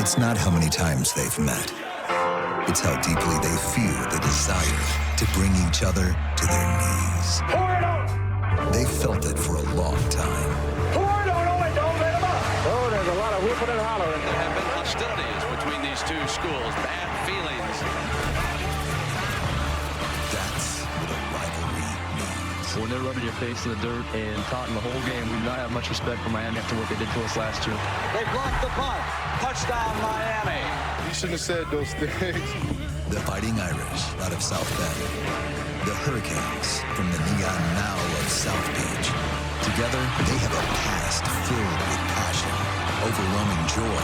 It's not how many times they've met. It's how deeply they feel the desire to bring each other to their knees. They've felt it for a long time. Oh, there's a lot of whooping and hollering. There have been hostilities between these two schools, bad feelings. That's what a rivalry means. When they're rubbing your face in the dirt and taunting the whole game, we do not have much respect for Miami after what they did to us last year. They blocked the punt. Touchdown, Miami. You shouldn't have said those things. The Fighting Irish out of South Bend. The Hurricanes from the neon now of South Beach. Together, they have a past filled with passion, overwhelming joy,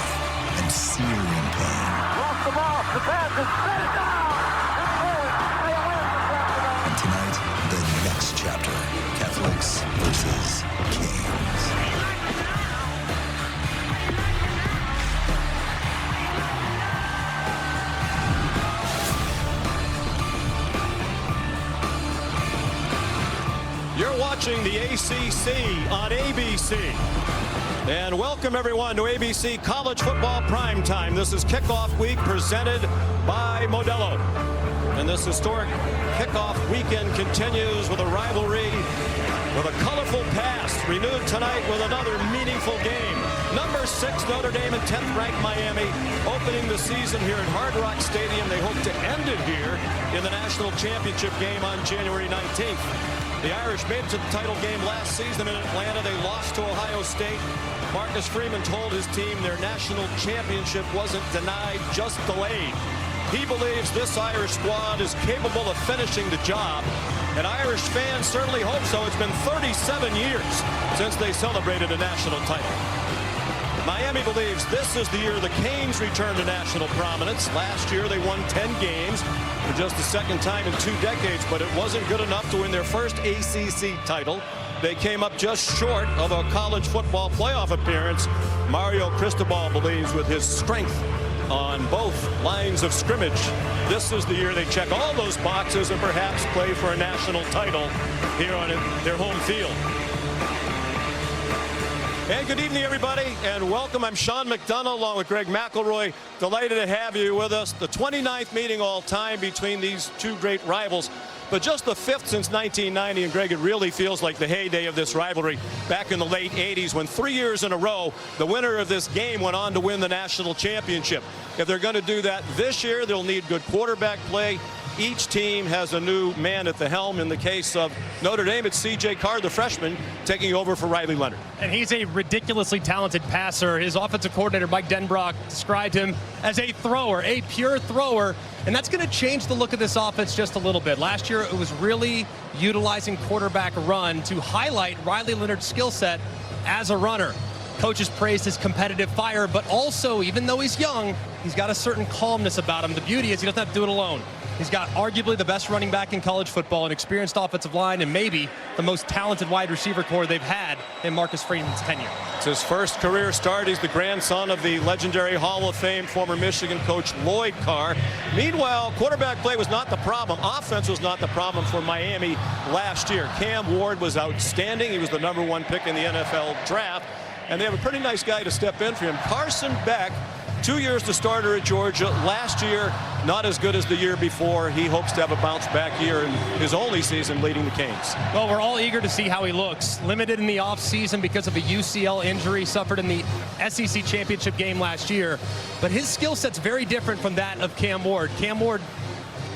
and searing pain. Lost the ball. The pass is set down. And tonight, the next chapter, Catholics versus Kings. You're watching the ACC on ABC. And welcome everyone to ABC College Football Primetime. This is kickoff week presented by Modelo. And this historic kickoff weekend continues with a rivalry with a colorful past, renewed tonight with another meaningful game. Number 6 Notre Dame and 10th ranked Miami opening the season here at Hard Rock Stadium. They hope to end it here in the national championship game on January 19th. The Irish made it to the title game last season in Atlanta. They lost to Ohio State. Marcus Freeman told his team their national championship wasn't denied, just delayed. He believes this Irish squad is capable of finishing the job, and Irish fans certainly hope so. It's been 37 years since they celebrated a national title. Miami believes this is the year the Canes return to national prominence. Last year they won 10 games for just the second time in 2 decades, but it wasn't good enough to win their first ACC title. They came up just short of a college football playoff appearance. Mario Cristobal believes with his strength on both lines of scrimmage, this is the year they check all those boxes and perhaps play for a national title here on their home field. And good evening, everybody, and welcome. I'm Sean McDonough along with Greg McElroy. Delighted to have you with us. The 29th meeting all time between these two great rivals, but just the 5th since 1990. And Greg, it really feels like the heyday of this rivalry back in the late 80s when 3 years in a row, the winner of this game went on to win the national championship. If they're going to do that this year, they'll need good quarterback play. Each team has a new man at the helm. In the case of Notre Dame, it's C.J. Carr, the freshman, taking over for Riley Leonard. And he's a ridiculously talented passer. His offensive coordinator, Mike Denbrock, described him as a thrower, a pure thrower. And that's going to change the look of this offense just a little bit. Last year, it was really utilizing quarterback run to highlight Riley Leonard's skill set as a runner. Coaches praised his competitive fire, but also, even though he's young, he's got a certain calmness about him. The beauty is he doesn't have to do it alone. He's got arguably the best running back in college football, an experienced offensive line, and maybe the most talented wide receiver core they've had in Marcus Freeman's tenure. It's his first career start. He's the grandson of the legendary Hall of Fame former Michigan coach Lloyd Carr. Meanwhile, quarterback play was not the problem. Offense was not the problem for Miami last year. Cam Ward was outstanding. He was the #1 pick in the NFL draft. And they have a pretty nice guy to step in for him. Carson Beck, 2 years the starter at Georgia. Last year, not as good as the year before. He hopes to have a bounce-back year in his only season leading the Canes. Well, we're all eager to see how he looks. Limited in the offseason because of a UCL injury suffered in the SEC championship game last year. But his skill set's very different from that of Cam Ward. Cam Ward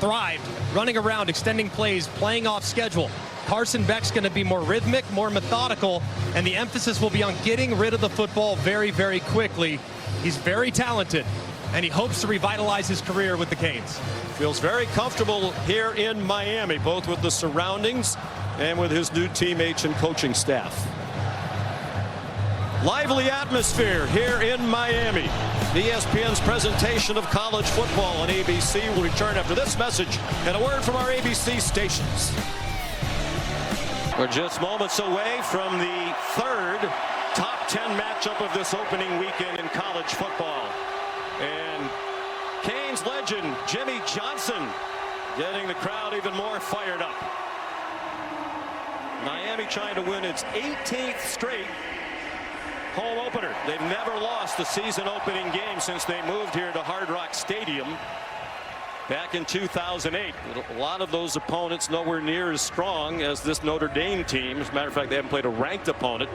thrived running around, extending plays, playing off schedule. Carson Beck's going to be more rhythmic, more methodical, and the emphasis will be on getting rid of the football very, very quickly. He's very talented, and he hopes to revitalize his career with the Canes. Feels very comfortable here in Miami, both with the surroundings and with his new teammates and coaching staff. Lively atmosphere here in Miami. ESPN's presentation of college football on ABC will return after this message and a word from our ABC stations. We're just moments away from the 3rd top 10 matchup of this opening weekend in college football. And Canes legend Jimmy Johnson getting the crowd even more fired up. Miami trying to win its 18th straight home opener. They've never lost the season opening game since they moved here to Hard Rock Stadium back in 2008. A lot of those opponents nowhere near as strong as this Notre Dame team. As a matter of fact, they haven't played a ranked opponent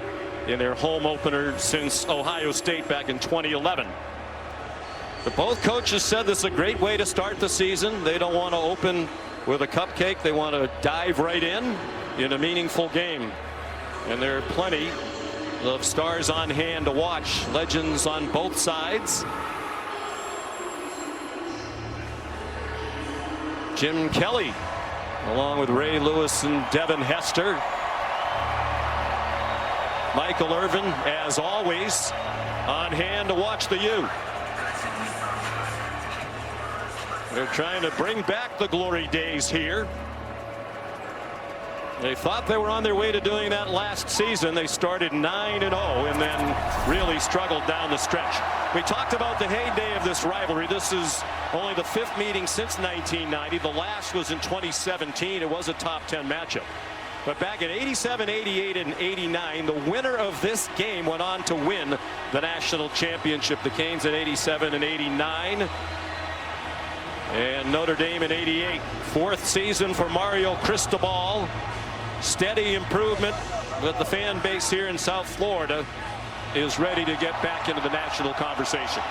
in their home opener since Ohio State back in 2011. But both coaches said this is a great way to start the season. They don't want to open with a cupcake. They want to dive right in a meaningful game. And there are plenty of stars on hand to watch. Legends on both sides. Jim Kelly, along with Ray Lewis and Devin Hester. Michael Irvin, as always, on hand to watch the U. They're trying to bring back the glory days here. They thought they were on their way to doing that last season. They started 9-0 and then really struggled down the stretch. We talked about the heyday of this rivalry. This is only the 5th meeting since 1990. The last was in 2017. It was a top 10 matchup. But back in 87, 88, and 89, the winner of this game went on to win the national championship. The Canes in 87 and 89. And Notre Dame in 88. 4th season for Mario Cristobal. Steady improvement, but the fan base here in South Florida is ready to get back into the national conversation.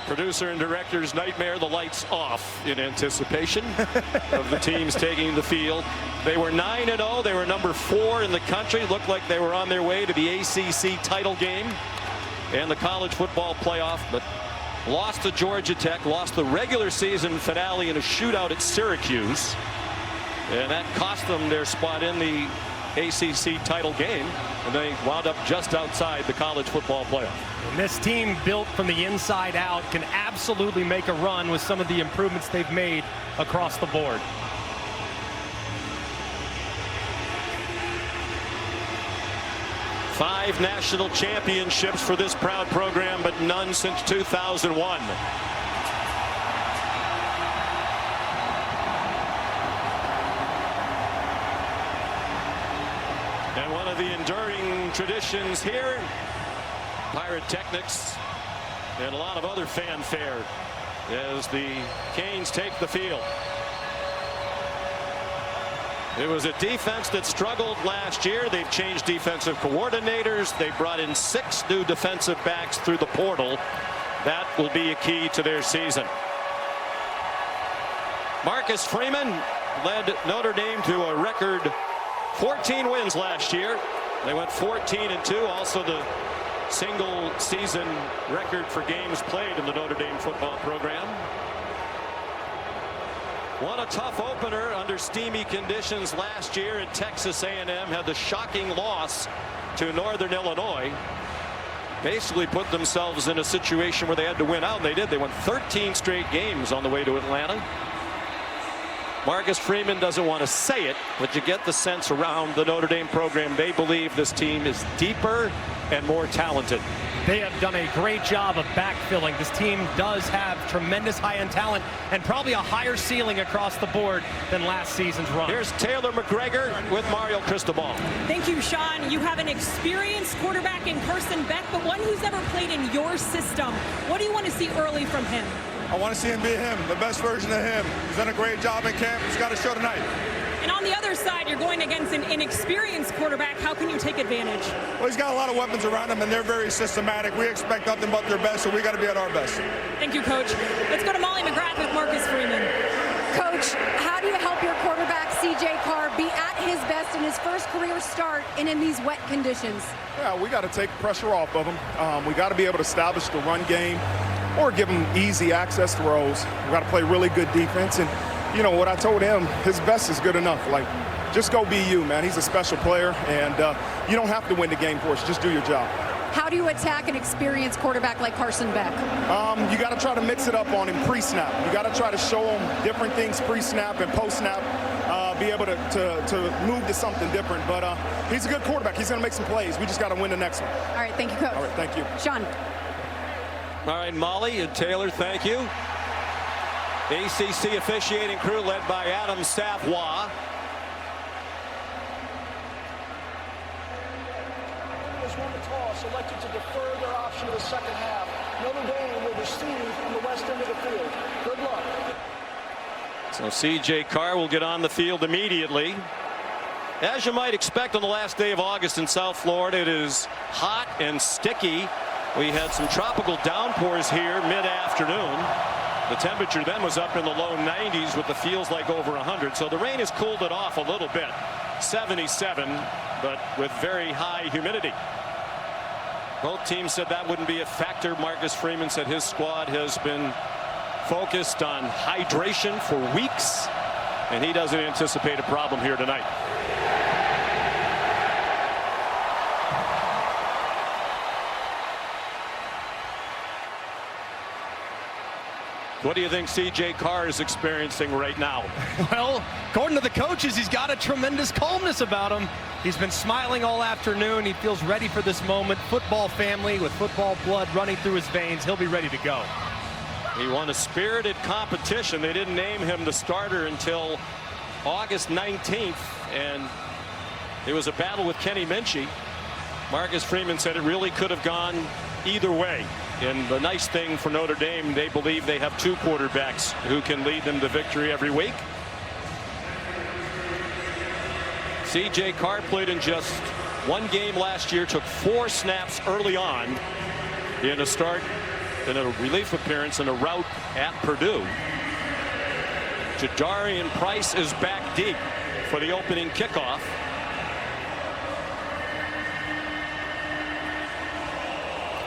Producer and director's nightmare, the lights off in anticipation of the teams taking the field. They were 9-0. They were number 4 in the country. Looked like they were on their way to the ACC title game and the college football playoff, but lost to Georgia Tech, lost the regular season finale in a shootout at Syracuse, and that cost them their spot in the ACC title game, and they wound up just outside the college football playoff. And this team, built from the inside out, can absolutely make a run with some of the improvements they've made across the board. Five national championships for this proud program, but none since 2001. And one of the enduring traditions here, pyrotechnics and a lot of other fanfare as the Canes take the field. It was a defense that struggled last year. They've changed defensive coordinators. They brought in 6 new defensive backs through the portal. That will be a key to their season. Marcus Freeman led Notre Dame to a record 14 wins last year. They went 14-2. Also the single season record for games played in the Notre Dame football program. Won a tough opener under steamy conditions last year at Texas A&M. Had the shocking loss to Northern Illinois. Basically put themselves in a situation where they had to win out, and they did. They won 13 straight games on the way to Atlanta. Marcus Freeman doesn't want to say it, but you get the sense around the Notre Dame program. They believe this team is deeper and more talented. They have done a great job of backfilling. This team does have tremendous high-end talent and probably a higher ceiling across the board than last season's run. Here's Taylor McGregor with Mario Cristobal. Thank you, Sean. You have an experienced quarterback in Carson Beck, but one who's never played in your system. What do you want to see early from him? I want to see him be him, the best version of him. He's done a great job in camp. He's got to show tonight. And on the other side, you're going against an inexperienced quarterback. How can you take advantage? Well, he's got a lot of weapons around him, and they're very systematic. We expect nothing but their best, so we got to be at our best. Thank you, Coach. Let's go to Molly McGrath with Marcus Freeman. Coach, how do you help your quarterback, C.J. Carr, be at his best in his first career start and in these wet conditions? Yeah, we got to take pressure off of him. We got to be able to establish the run game or give him easy access throws. We got to play really good defense. And, you know, what I told him, his best is good enough. Like, just go be you, man. He's a special player, and you don't have to win the game for us. Just do your job. How do you attack an experienced quarterback like Carson Beck? You got to try to mix it up on him pre-snap. You got to try to show him different things pre-snap and post-snap. Be able to move to something different. But he's a good quarterback. He's going to make some plays. We just got to win the next one. All right, thank you, Coach. All right, thank you. Sean. All right, Molly and Taylor, thank you. ACC officiating crew led by Adam Savoie. Tigers won the toss, elected to defer their option to the second half. Notre Dame will receive on the west end of the field. Good luck. So C.J. Carr will get on the field immediately. As you might expect on the last day of August in South Florida, it is hot and sticky. We had some tropical downpours here mid-afternoon. The temperature then was up in the low 90s with the feels like over 100. So the rain has cooled it off a little bit. 77, but with very high humidity. Both teams said that wouldn't be a factor. Marcus Freeman said his squad has been focused on hydration for weeks, and he doesn't anticipate a problem here tonight. What do you think C.J. Carr is experiencing right now? Well, according to the coaches, he's got a tremendous calmness about him. He's been smiling all afternoon. He feels ready for this moment. Football family with football blood running through his veins. He'll be ready to go. He won a spirited competition. They didn't name him the starter until August 19th, and it was a battle with Kenny Minchie. Marcus Freeman said it really could have gone either way. And the nice thing for Notre Dame, they believe they have two quarterbacks who can lead them to victory every week. C.J. Carr played in just one game last year, took 4 snaps early on in a start, in a relief appearance, and a rout at Purdue. Jadarian Price is back deep for the opening kickoff.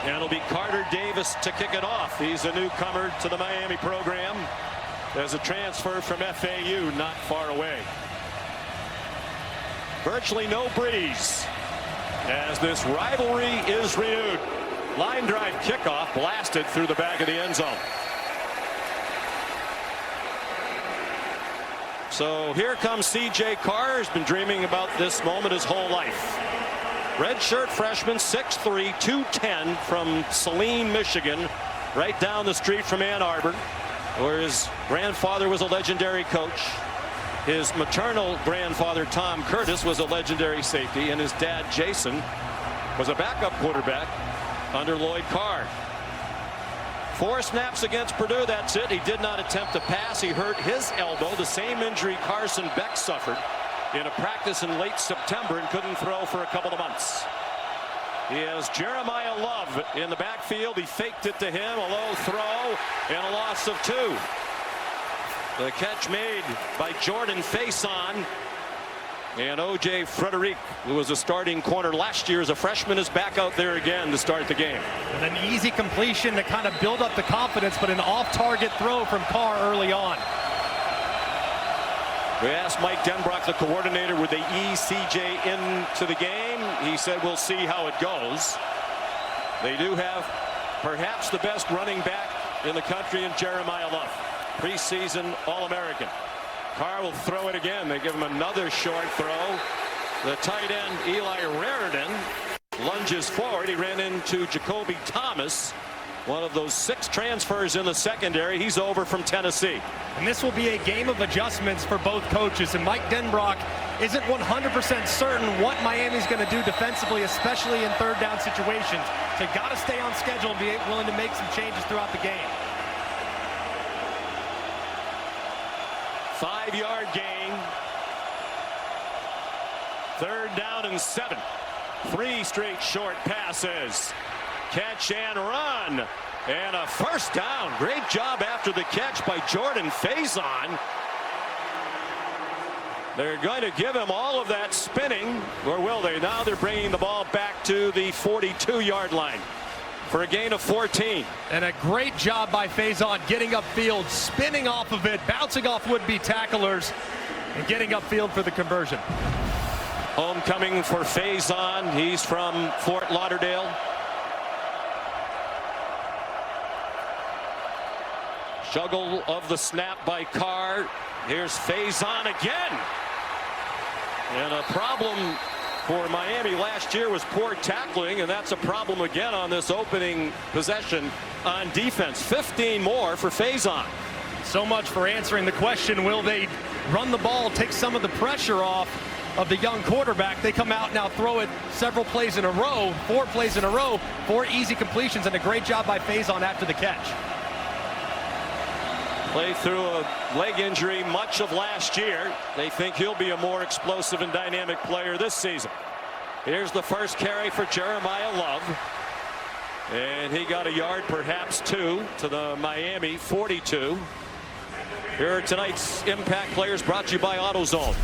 And it'll be Carter Davis to kick it off. He's a newcomer to the Miami program. There's a transfer from FAU not far away. Virtually no breeze as this rivalry is renewed. Line drive kickoff blasted through the back of the end zone. So here comes C.J. Carr. He's been dreaming about this moment his whole life. Redshirt freshman, 6'3", 210 from Saline, Michigan, right down the street from Ann Arbor, where his grandfather was a legendary coach. His maternal grandfather, Tom Curtis, was a legendary safety, and his dad, Jason, was a backup quarterback under Lloyd Carr. 4 snaps against Purdue, that's it. He did not attempt to pass. He hurt his elbow, the same injury Carson Beck suffered in a practice in late September, and couldn't throw for a couple of months. He has Jeremiah Love in the backfield. He faked it to him, a low throw, and a loss of 2. The catch made by Jordan Faison. And O.J. Frederic, who was a starting corner last year as a freshman, is back out there again to start the game. And an easy completion to kind of build up the confidence, but an off-target throw from Carr early on. We asked Mike Denbrock, the coordinator, would they ease C.J. into the game? He said, we'll see how it goes. They do have perhaps the best running back in the country in Jeremiah Love. Preseason All-American. Carr will throw it again. They give him another short throw. The tight end, Eli Raridan, lunges forward. He ran into Jacoby Thomas, one of those 6 transfers in the secondary. He's over from Tennessee. And this will be a game of adjustments for both coaches. And Mike Denbrock isn't 100% certain what Miami's going to do defensively, especially in third down situations. So got to stay on schedule and be willing to make some changes throughout the game. 5-yard gain. 3rd down and 7. 3 straight short passes. Catch and run. And a first down. Great job after the catch by Jordan Faison. They're going to give him all of that spinning, or will they? Now they're bringing the ball back to the 42-yard line for a gain of 14. And a great job by Faison getting upfield, spinning off of it, bouncing off would-be tacklers, and getting upfield for the conversion. Homecoming for Faison. He's from Fort Lauderdale. Juggle of the snap by Carr. Here's Faison again. And a problem for Miami last year was poor tackling, and that's a problem again on this opening possession on defense. 15 more for Faison. So much for answering the question, will they run the ball, take some of the pressure off? of the young quarterback. They come out now, throw it several plays in a row, 4 plays in a row, 4 easy completions, and a great job by Faison after the catch. Played through a leg injury much of last year. They think he'll be a more explosive and dynamic player this season. Here's the first carry for Jeremiah Love. And he got a yard, perhaps 2, to the Miami 42. Here are tonight's impact players, brought to you by AutoZone.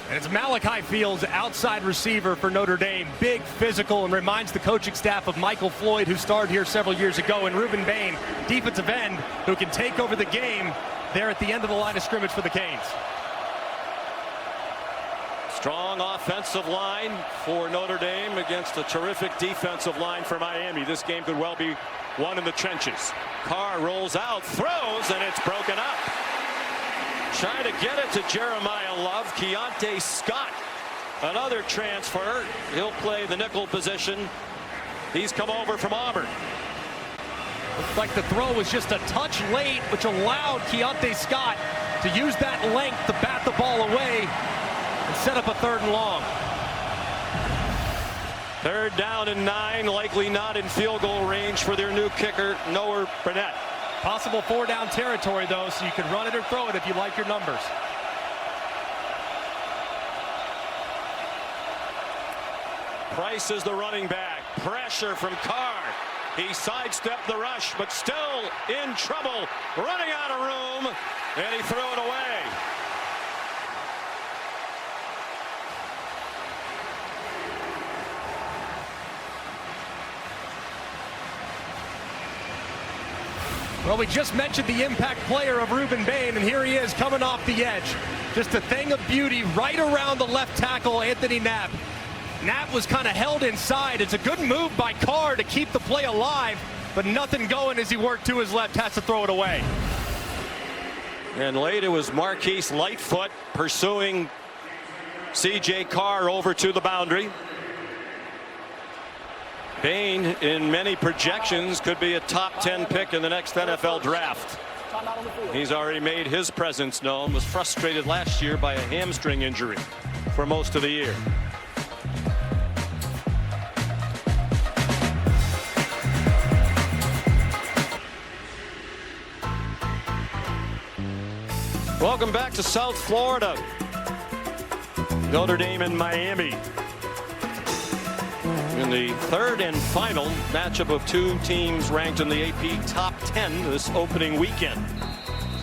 And it's Malachi Fields, outside receiver for Notre Dame. Big, physical, and reminds the coaching staff of Michael Floyd, who started here several years ago, and Ruben Bain, defensive end, who can take over the game there at the end of the line of scrimmage for the Canes. Strong offensive line for Notre Dame against a terrific defensive line for Miami. This game could well be won in the trenches. Carr rolls out, throws, and it's broken up. Trying to get it to Jeremiah Love. Keontae Scott, another transfer. He'll play the nickel position. He's come over from Auburn. Looks like the throw was just a touch late, which allowed Keontae Scott to use that length to bat the ball away and set up a 3rd and long. 3rd down and 9, likely not in field goal range for their new kicker, Noah Burnett. Possible 4-down territory, though, so you can run it or throw it if you like your numbers. Price is the running back. Pressure from Carr. He sidestepped the rush, but still in trouble. Running out of room, and he threw it away. Well, we just mentioned the impact player of Ruben Bain, and here he is coming off the edge. Just a thing of beauty right around the left tackle, Anthony Knapp. Knapp was kind of held inside. It's a good move by Carr to keep the play alive, but nothing going as he worked to his left, has to throw it away. And late it was Marquise Lightfoot pursuing C.J. Carr over to the boundary. Bain, in many projections, could be a top 10 pick in the next NFL draft. He's already made his presence known. Was frustrated last year by a hamstring injury for most of the year. Welcome back to South Florida. Notre Dame and Miami in the 3rd and final matchup of 2 teams ranked in the AP top 10 this opening weekend.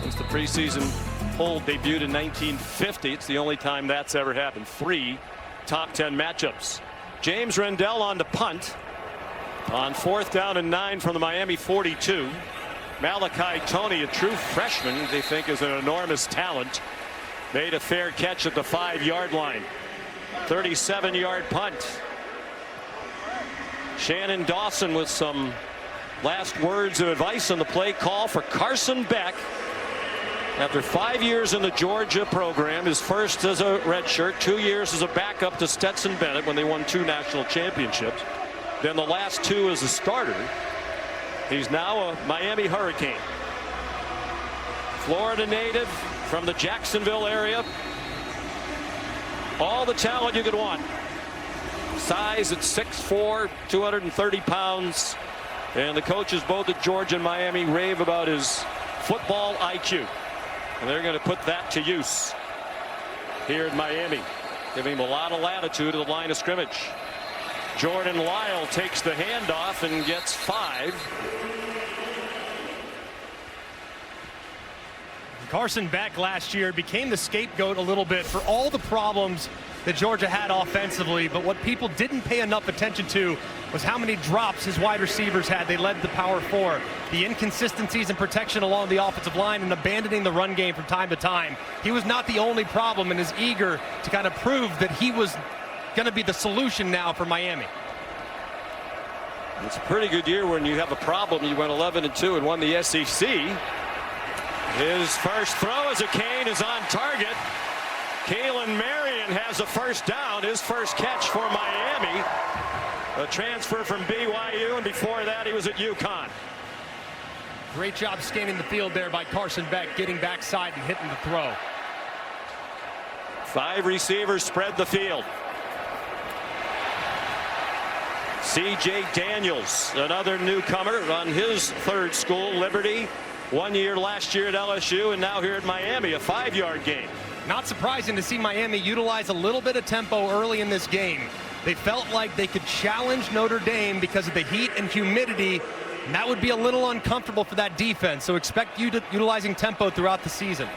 Since the preseason poll debuted in 1950, it's the only time that's ever happened. 3 top 10 matchups. James Rendell on to punt on 4th down and 9 from the Miami 42. Malachi Toney, a true freshman they think is an enormous talent, made a fair catch at the 5-yard line. 37-yard punt. Shannon Dawson with some last words of advice on the play call for Carson Beck. After 5 years in the Georgia program, his first as a redshirt, 2 years as a backup to Stetson Bennett when they won 2 national championships. Then the last 2 as a starter. He's now a Miami Hurricane. Florida native from the Jacksonville area. All the talent you could want. Size at 6'4", 230 pounds. And the coaches both at Georgia and Miami rave about his football IQ. And they're going to put that to use here in Miami, giving him a lot of latitude at the line of scrimmage. Jordan Lyle takes the handoff and gets 5. Carson Beck last year became the scapegoat a little bit for all the problems that Georgia had offensively, but what people didn't pay enough attention to was how many drops his wide receivers had. They led the Power 4. The inconsistencies in protection along the offensive line and abandoning the run game from time to time. He was not the only problem and is eager to kind of prove that he was going to be the solution now for Miami. It's a pretty good year when you have a problem. You went 11-2 and won the SEC. His first throw as a Cane is on target. Kalen Marion has a first down, his first catch for Miami. A transfer from BYU, and before that he was at UConn. Great job scanning the field there by Carson Beck, getting backside and hitting the throw. 5 receivers spread the field. C.J. Daniels, another newcomer on his third school, Liberty. 1 year last year at LSU, and now here at Miami, a 5-yard gain. Not surprising to see Miami utilize a little bit of tempo early in this game. They felt like they could challenge Notre Dame because of the heat and humidity, and that would be a little uncomfortable for that defense. So expect you to utilizing tempo throughout the season.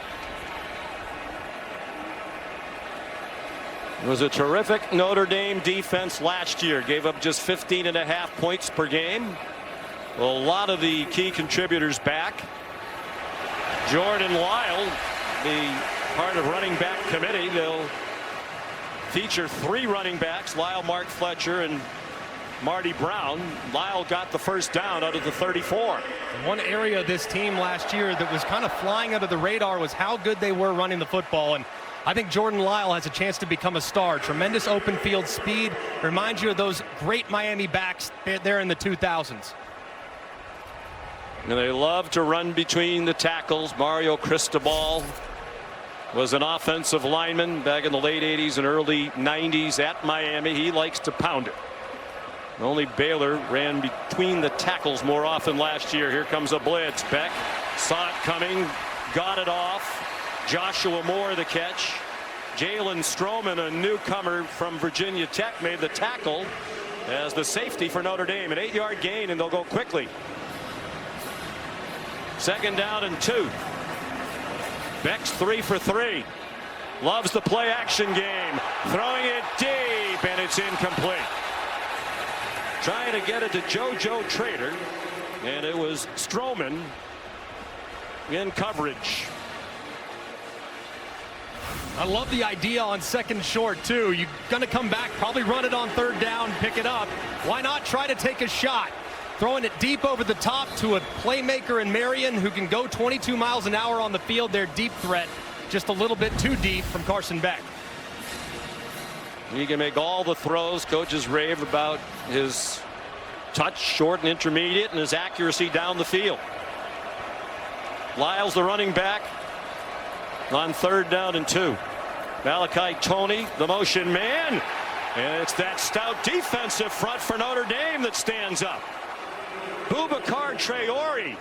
It was a terrific Notre Dame defense last year. Gave up just 15.5 points per game. A lot of the key contributors back. Jordan Lyle, the part of running back committee. They'll feature 3 running backs, Lyle, Mark Fletcher, and Marty Brown. Lyle got the first down out of the 34. One area of this team last year that was kind of flying under the radar was how good they were running the football. And I think Jordan Lyle has a chance to become a star. Tremendous open field speed. Reminds you of those great Miami backs there in the 2000s. And they love to run between the tackles. Mario Cristobal was an offensive lineman back in the late 80s and early 90s at Miami. He likes to pound it. Only Baylor ran between the tackles more often last year. Here comes a blitz. Beck saw it coming, got it off. Joshua Moore the catch. Jalen Stroman, a newcomer from Virginia Tech, made the tackle as the safety for Notre Dame. An 8-yard gain, and they'll go quickly. 2nd down and 2. Beck's 3 for 3. Loves the play action game. Throwing it deep, and it's incomplete. Trying to get it to JoJo Trader, and it was Stroman in coverage. I love the idea on 2nd short too. You're going to come back, probably run it on 3rd down, pick it up. Why not try to take a shot? Throwing it deep over the top to a playmaker in Marion who can go 22 miles an hour on the field. Their deep threat just a little bit too deep from Carson Beck. He can make all the throws. Coaches rave about his touch, short and intermediate, and his accuracy down the field. Lyles the running back on 3rd down and 2. Malachi Toney, the motion man, and it's that stout defensive front for Notre Dame that stands up. Boubacar Traore,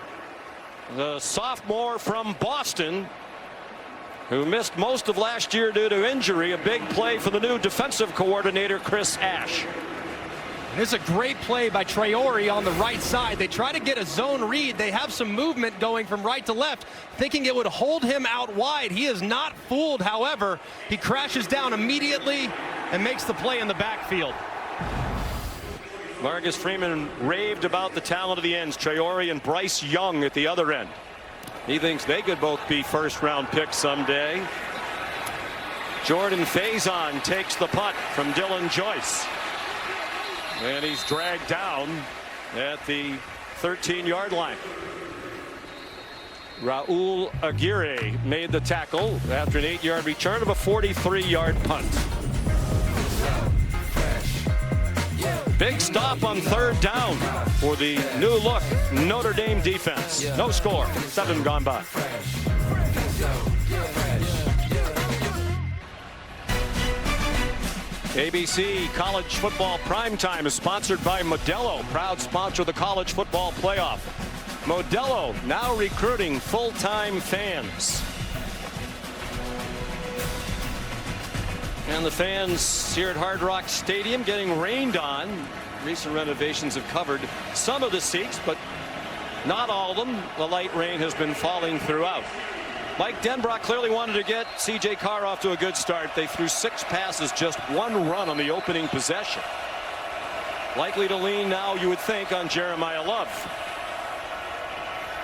the sophomore from Boston, who missed most of last year due to injury. A big play for the new defensive coordinator, Chris Ash. This is a great play by Traore on the right side. They try to get a zone read. They have some movement going from right to left, thinking it would hold him out wide. He is not fooled, however. He crashes down immediately and makes the play in the backfield. Marcus Freeman raved about the talent of the ends, Traore and Bryce Young at the other end. He thinks they could both be 1st-round picks someday. Jordan Faison takes the punt from Dylan Joyce. And he's dragged down at the 13-yard line. Raul Aguirre made the tackle after an 8-yard return of a 43-yard punt. Big stop on 3rd down for the new look Notre Dame defense. No score. 7 gone by. ABC College Football Primetime is sponsored by Modelo, proud sponsor of the College Football Playoff. Modelo now recruiting full-time fans. And the fans here at Hard Rock Stadium getting rained on. Recent renovations have covered some of the seats, but not all of them. The light rain has been falling throughout. Mike Denbrock clearly wanted to get C.J. Carr off to a good start. They threw 6 passes, just 1 run on the opening possession. Likely to lean now, you would think, on Jeremiah Love.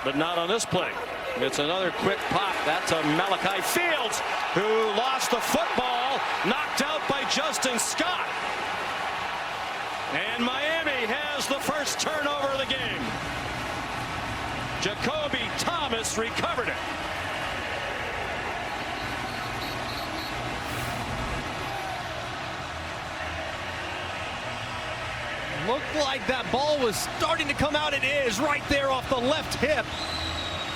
But not on this play. It's another quick pop. That's a Malachi Fields, who lost the football, knocked out by Justin Scott. And Miami has the first turnover of the game. Jacoby Thomas recovered it. Looked like that ball was starting to come out. It is right there off the left hip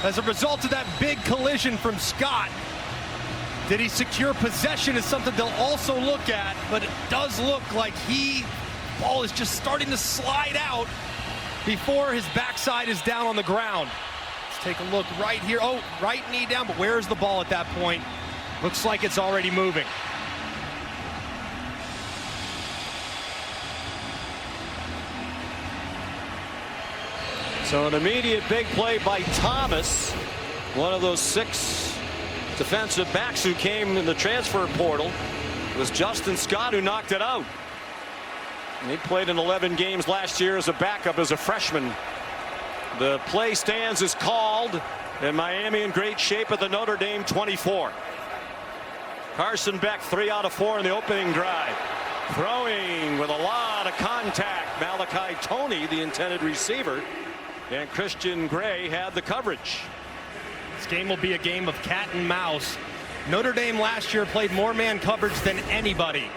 as a result of that big collision from Scott. Did he secure possession is something they'll also look at, but it does look like ball is just starting to slide out before his backside is down on the ground. Let's take a look right here. Oh, right knee down, but where's the ball at that point? Looks like it's already moving. So an immediate big play by Thomas, one of those 6 defensive backs who came in the transfer portal. It was Justin Scott who knocked it out. And he played in 11 games last year as a backup as a freshman. The play stands is called, and Miami in great shape at the Notre Dame 24. Carson Beck 3 out of 4 in the opening drive. Throwing with a lot of contact. Malachi Toney, the intended receiver, and Christian Gray had the coverage. This game will be a game of cat and mouse. Notre Dame last year played more man coverage than anybody.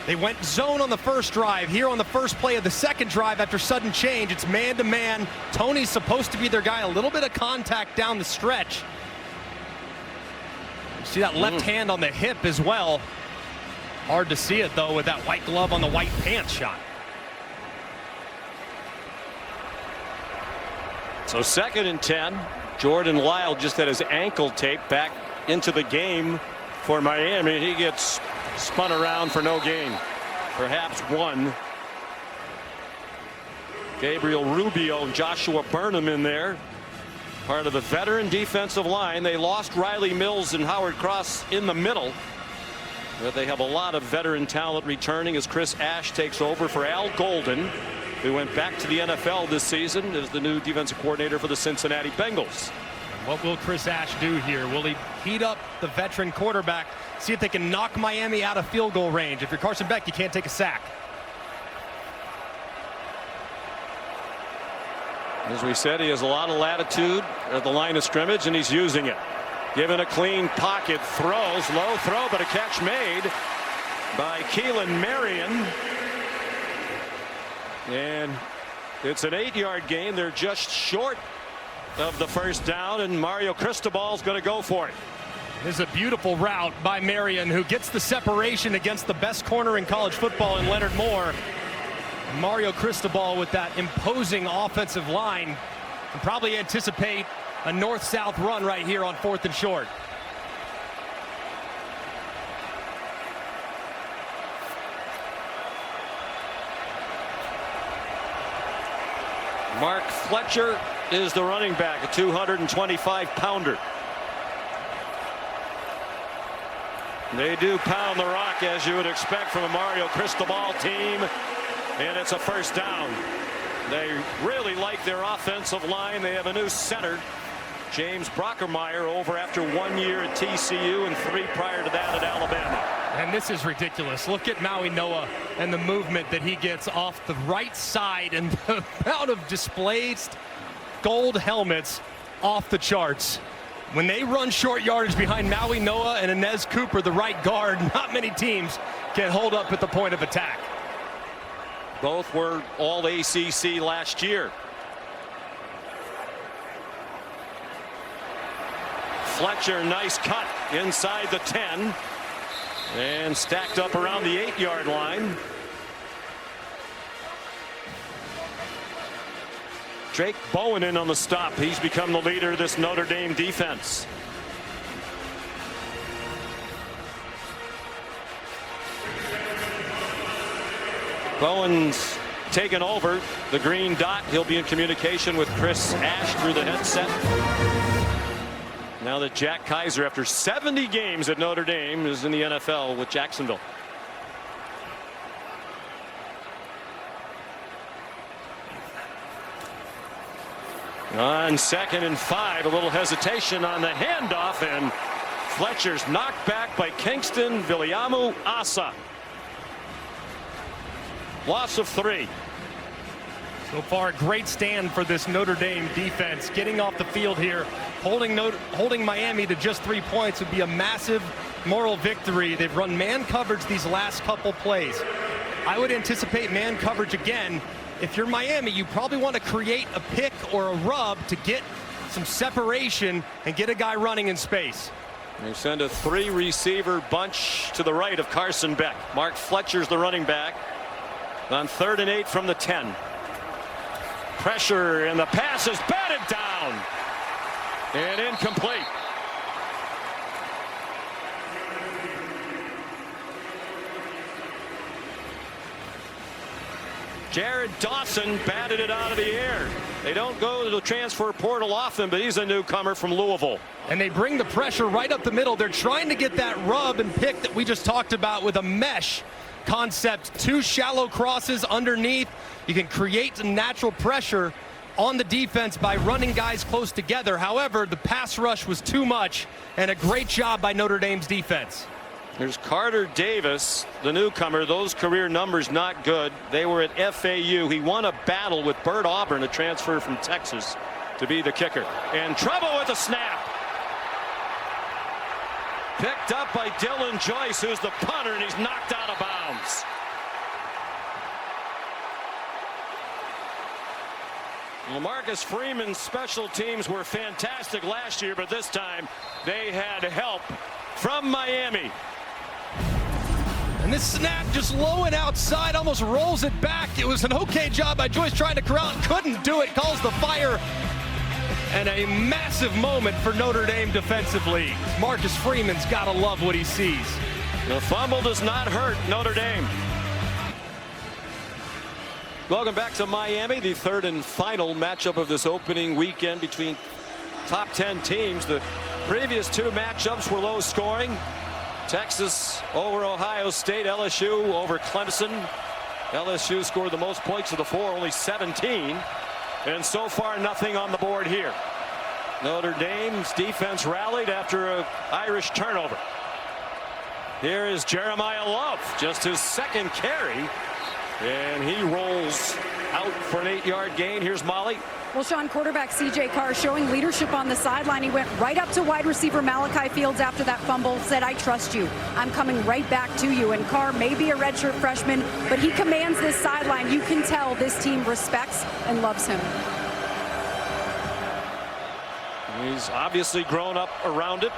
They went zone on the first drive. Here on the first play of the second drive after sudden change, it's man-to-man. Toney's supposed to be their guy. A little bit of contact down the stretch. You see that left hand on the hip as well. Hard to see it, though, with that white glove on the white pants shot. So 2nd and 10. Jordan Lyle just had his ankle taped back into the game for Miami. He gets spun around for no gain. Perhaps 1. Gabriel Rubio and Joshua Burnham in there. Part of the veteran defensive line. They lost Riley Mills and Howard Cross in the middle. But they have a lot of veteran talent returning as Chris Ash takes over for Al Golden, who went back to the NFL this season as the new defensive coordinator for the Cincinnati Bengals. What will Chris Ash do here? Will he heat up the veteran quarterback, see if they can knock Miami out of field goal range? If you're Carson Beck, you can't take a sack. As we said, he has a lot of latitude at the line of scrimmage, and he's using it. Given a clean pocket, throws, low throw, but a catch made by Keelan Marion. And it's an 8-yard gain. They're just short of the first down, and Mario Cristobal's going to go for it. This is a beautiful route by Marion, who gets the separation against the best corner in college football in Leonard Moore. And Mario Cristobal with that imposing offensive line can probably anticipate a north-south run right here on 4th and short. Mark Fletcher is the running back, a 225-pounder. They do pound the rock, as you would expect from a Mario Cristobal team, and it's a first down. They really like their offensive line. They have a new center, James Brockermeyer, over after 1 year at TCU and 3 prior to that at Alabama. And this is ridiculous. Look at Maui Noah and the movement that he gets off the right side, and the amount of displaced gold helmets off the charts. When they run short yardage behind Maui Noah and Inez Cooper, the right guard, not many teams can hold up at the point of attack. Both were all ACC last year. Fletcher, nice cut inside the 10 and stacked up around the 8-yard line. Drake Bowen in on the stop. He's become the leader of this Notre Dame defense. Bowen's taken over the green dot. He'll be in communication with Chris Ash through the headset. Now that Jack Kaiser, after 70 games at Notre Dame, is in the NFL with Jacksonville. On 2nd and 5, a little hesitation on the handoff, and Fletcher's knocked back by Kingston Viliamu Asa. Loss of 3. So far, a great stand for this Notre Dame defense. Getting off the field here, holding Miami to just 3 points would be a massive moral victory. They've run man coverage these last couple plays. I would anticipate man coverage again. If you're Miami, you probably want to create a pick or a rub to get some separation and get a guy running in space. They send a 3-receiver bunch to the right of Carson Beck. Mark Fletcher's the running back on 3rd and 8 from the 10. Pressure, and the pass is batted down and incomplete. Jared Dawson batted it out of the air. They don't go to the transfer portal often, but he's a newcomer from Louisville. And they bring the pressure right up the middle. They're trying to get that rub and pick that we just talked about with a mesh concept. 2 shallow crosses underneath. You can create natural pressure on the defense by running guys close together. However, the pass rush was too much, and a great job by Notre Dame's defense. There's Carter Davis, the newcomer. Those career numbers not good. They were at FAU. He won a battle with Bert Auburn, a transfer from Texas, to be the kicker. And trouble with the snap. Picked up by Dylan Joyce, who's the punter, and he's knocked out of bounds. Well, Marcus Freeman's special teams were fantastic last year, but this time they had help from Miami. And this snap just low and outside, almost rolls it back. It was an okay job by Joyce trying to corral it, couldn't do it, calls the fire. And a massive moment for Notre Dame defensively. Marcus Freeman's got to love what he sees. The fumble does not hurt Notre Dame. Welcome back to Miami, the 3rd and final matchup of this opening weekend between top 10 teams. The previous 2 matchups were low scoring. Texas over Ohio State, LSU over Clemson. LSU scored the most points of the 4, only 17. And so far, nothing on the board here. Notre Dame's defense rallied after an Irish turnover. Here is Jeremiah Love, just his 2nd carry. And he rolls out for an 8-yard gain. Here's Molly. Well, Sean, quarterback C.J. Carr showing leadership on the sideline. He went right up to wide receiver Malachi Fields after that fumble, said, "I trust you. I'm coming right back to you." And Carr may be a redshirt freshman, but he commands this sideline. You can tell this team respects and loves him. He's obviously grown up around it.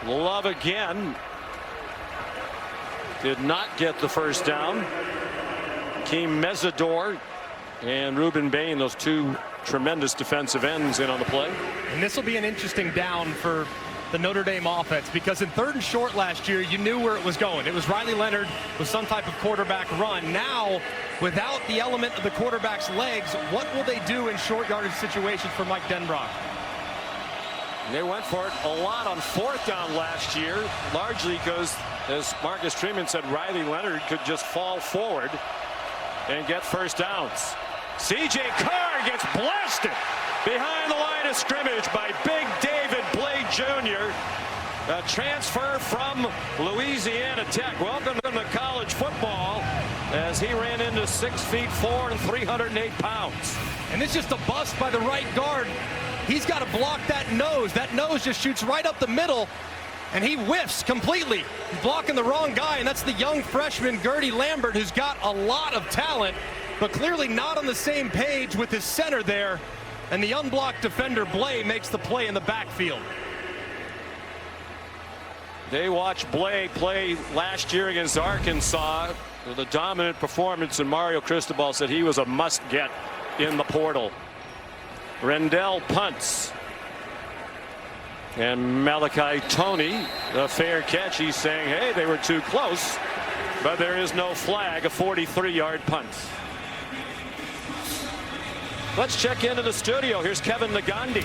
Love again. Did not get the first down. Keem Mesidor and Ruben Bain, those 2 tremendous defensive ends, in on the play. And this will be an interesting down for the Notre Dame offense, because in 3rd and short last year, you knew where it was going. It was Riley Leonard with some type of quarterback run. Now, without the element of the quarterback's legs, what will they do in short yardage situations for Mike Denbrock? They went for it a lot on 4th down last year, largely because, as Marcus Freeman said, Riley Leonard could just fall forward and get first downs. C.J. Carr gets blasted behind the line of scrimmage by Big David Blade Jr., a transfer from Louisiana Tech. Welcome to the college football, as he ran into 6'4" and 308 pounds. And it's just a bust by the right guard. He's got to block that nose. That nose just shoots right up the middle, and he whiffs completely. He's blocking the wrong guy, and that's the young freshman Gertie Lambert, who's got a lot of talent, but clearly not on the same page with his center there. And the unblocked defender Blay makes the play in the backfield. They watched Blay play last year against Arkansas with a dominant performance, and Mario Cristobal said he was a must-get in the portal. Rendell punts. And Malachi Toney, a fair catch. He's saying, hey, they were too close, but there is no flag, a 43-yard punt. Let's check into the studio. Here's Kevin Nagandi.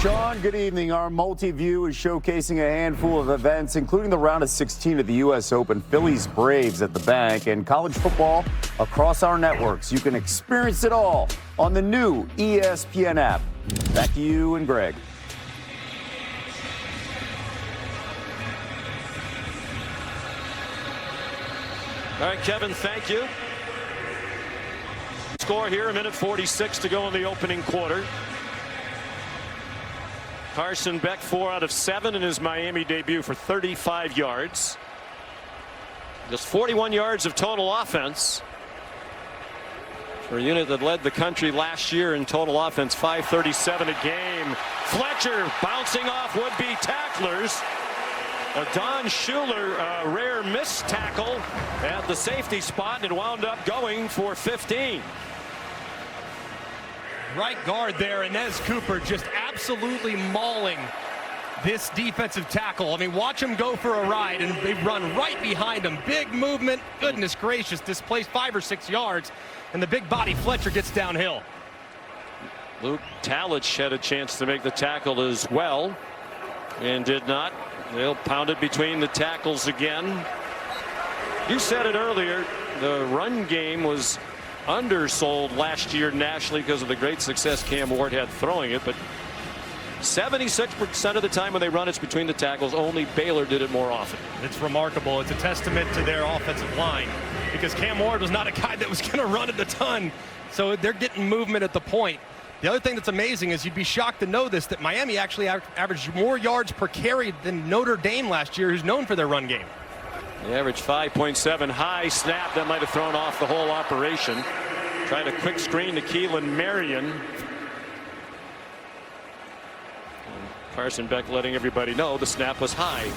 Sean, good evening. Our multi-view is showcasing a handful of events, including the round of 16 of the U.S. Open, Phillies Braves at the bank, and college football across our networks. You can experience it all on the new ESPN app. Back to you and Greg. All right, Kevin, thank you. Score here, a minute 46 to go in the opening quarter. Carson Beck 4 out of 7 in his Miami debut for 35 yards. Just 41 yards of total offense For a unit that led the country last year in total offense, 537 a game. Fletcher bouncing off would-be tacklers. Don Schuler, a rare missed tackle at the safety spot, and wound up going for 15. Right guard there, Inez Cooper, just absolutely mauling this defensive tackle. I mean, watch him go for a ride, and they run right behind him. Big movement, goodness gracious, displaced 5 or 6 yards, and the big body Fletcher gets downhill. Luke Talich had a chance to make the tackle as well, and did not. They'll pound it between the tackles again. You said it earlier, the run game was undersold last year nationally because of the great success Cam Ward had throwing it, but 76% of the time when they run it's between the tackles. Only Baylor did it more often. It's remarkable. It's a testament to their offensive line, because Cam Ward was not a guy that was going to run it a ton, so they're getting movement at the point. The other thing that's amazing is, you'd be shocked to know this, that Miami actually averaged more yards per carry than Notre Dame last year, who's known for their run game. They averaged 5.7. High snap that might have thrown off the whole operation. Tried a quick screen to Keelan Marion. Carson Beck letting everybody know the snap was high.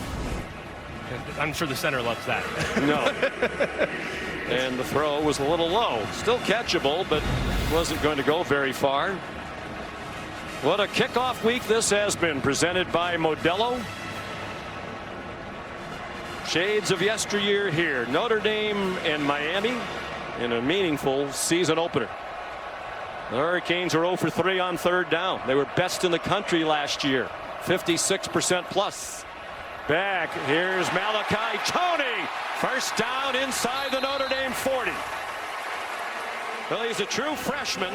I'm sure the center loves that. No. And the throw was a little low. Still catchable, but wasn't going to go very far. What a kickoff week this has been, presented by Modelo. Shades of yesteryear here. Notre Dame and Miami in a meaningful season opener. The Hurricanes are 0 for 3 on third down. They were best in the country last year, 56% plus. Back, here's Malachi Tony. First down inside the Notre Dame 40. Well, he's a true freshman.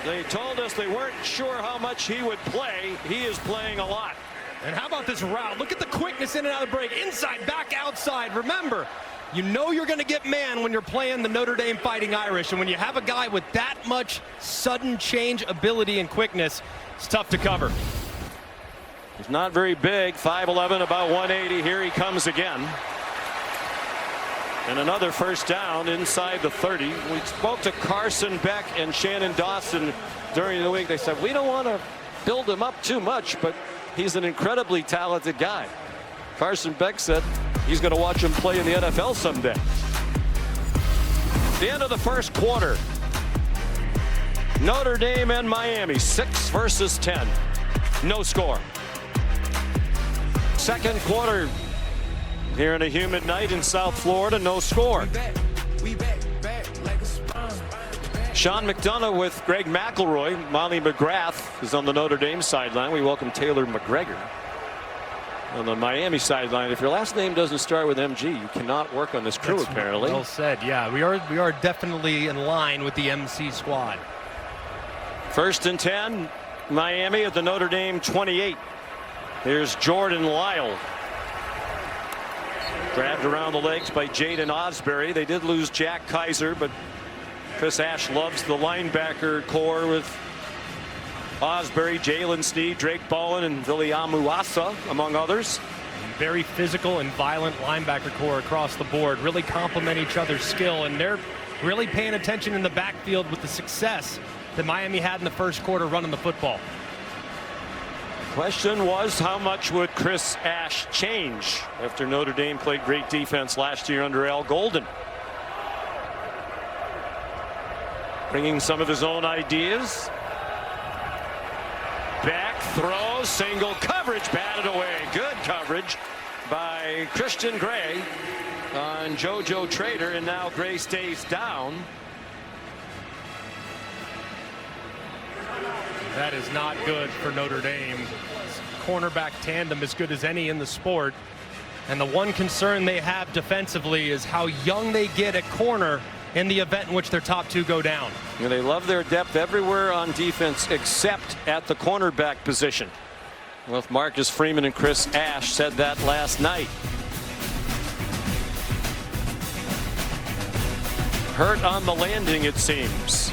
They told us they weren't sure how much he would play. He is playing a lot. And how about this route? Look at the quickness in and out of the break. Inside, back, outside. Remember, you know you're going to get man when you're playing the Notre Dame Fighting Irish. And when you have a guy with that much sudden change ability and quickness, it's tough to cover. He's not very big, 5'11", about 180. Here he comes again. And another first down inside the 30. We spoke to Carson Beck and Shannon Dawson during the week. They said, we don't want to build him up too much, but he's an incredibly talented guy. Carson Beck said he's going to watch him play in the NFL someday. The end of the first quarter. Notre Dame and Miami, 6 versus 10. No score. Second quarter here on a humid night in South Florida, no score. Sean McDonough with Greg McElroy. Molly McGrath is on the Notre Dame sideline. We welcome Taylor McGregor on the Miami sideline. If your last name doesn't start with MG, you cannot work on this crew. That's apparently. Well said. Yeah, we are definitely in line with the MC squad. First and 10, Miami at the Notre Dame 28. Here's Jordan Lyle. Grabbed around the legs by Jaden Osbury. They did lose Jack Kaiser, but Chris Ash loves the linebacker core with Osbury, Jalen Sneed, Drake Bowen, and Viliamu Asa, among others. Very physical and violent linebacker core across the board. Really complement each other's skill, and they're really paying attention in the backfield with the success that Miami had in the first quarter running the football. Question was, how much would Chris Ash change after Notre Dame played great defense last year under Al Golden? Bringing some of his own ideas. Back throw, single coverage, batted away. Good coverage by Christian Gray on JoJo Trader, and now Gray stays down. That is not good for Notre Dame. Cornerback tandem as good as any in the sport. And the one concern they have defensively is how young they get at corner in the event in which their top two go down. And they love their depth everywhere on defense except at the cornerback position. Well, if Marcus Freeman and Chris Ash said that last night. Hurt on the landing, it seems.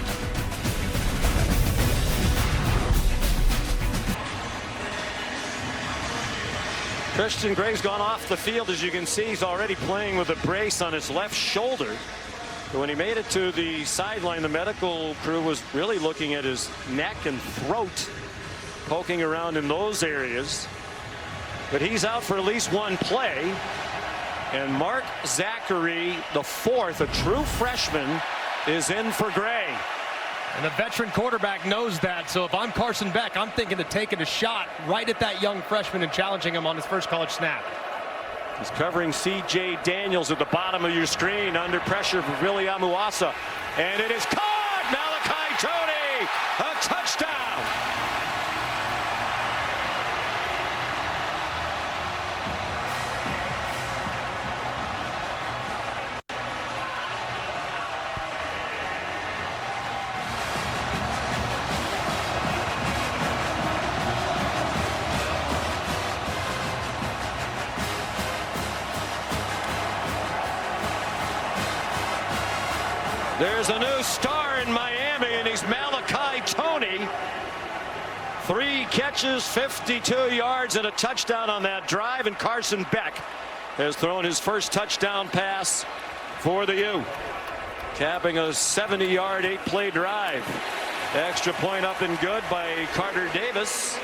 Christian Gray's gone off the field. As you can see, he's already playing with a brace on his left shoulder. When he made it to the sideline, the medical crew was really looking at his neck and throat, poking around in those areas. But he's out for at least one play. And Mark Zachary, the fourth, a true freshman, is in for Gray. And the veteran quarterback knows that. So if I'm Carson Beck, I'm thinking of taking a shot right at that young freshman and challenging him on his first college snap. He's covering C.J. Daniels at the bottom of your screen, under pressure for Billy Amuasa. And it is caught! Malachi Tony! A touchdown! There's a new star in Miami, and he's Malachi Tony. 3 catches, 52 yards, and a touchdown on that drive. And Carson Beck has thrown his first touchdown pass for the U, capping a 70-yard, 8-play drive. Extra point up and good by Carter Davis.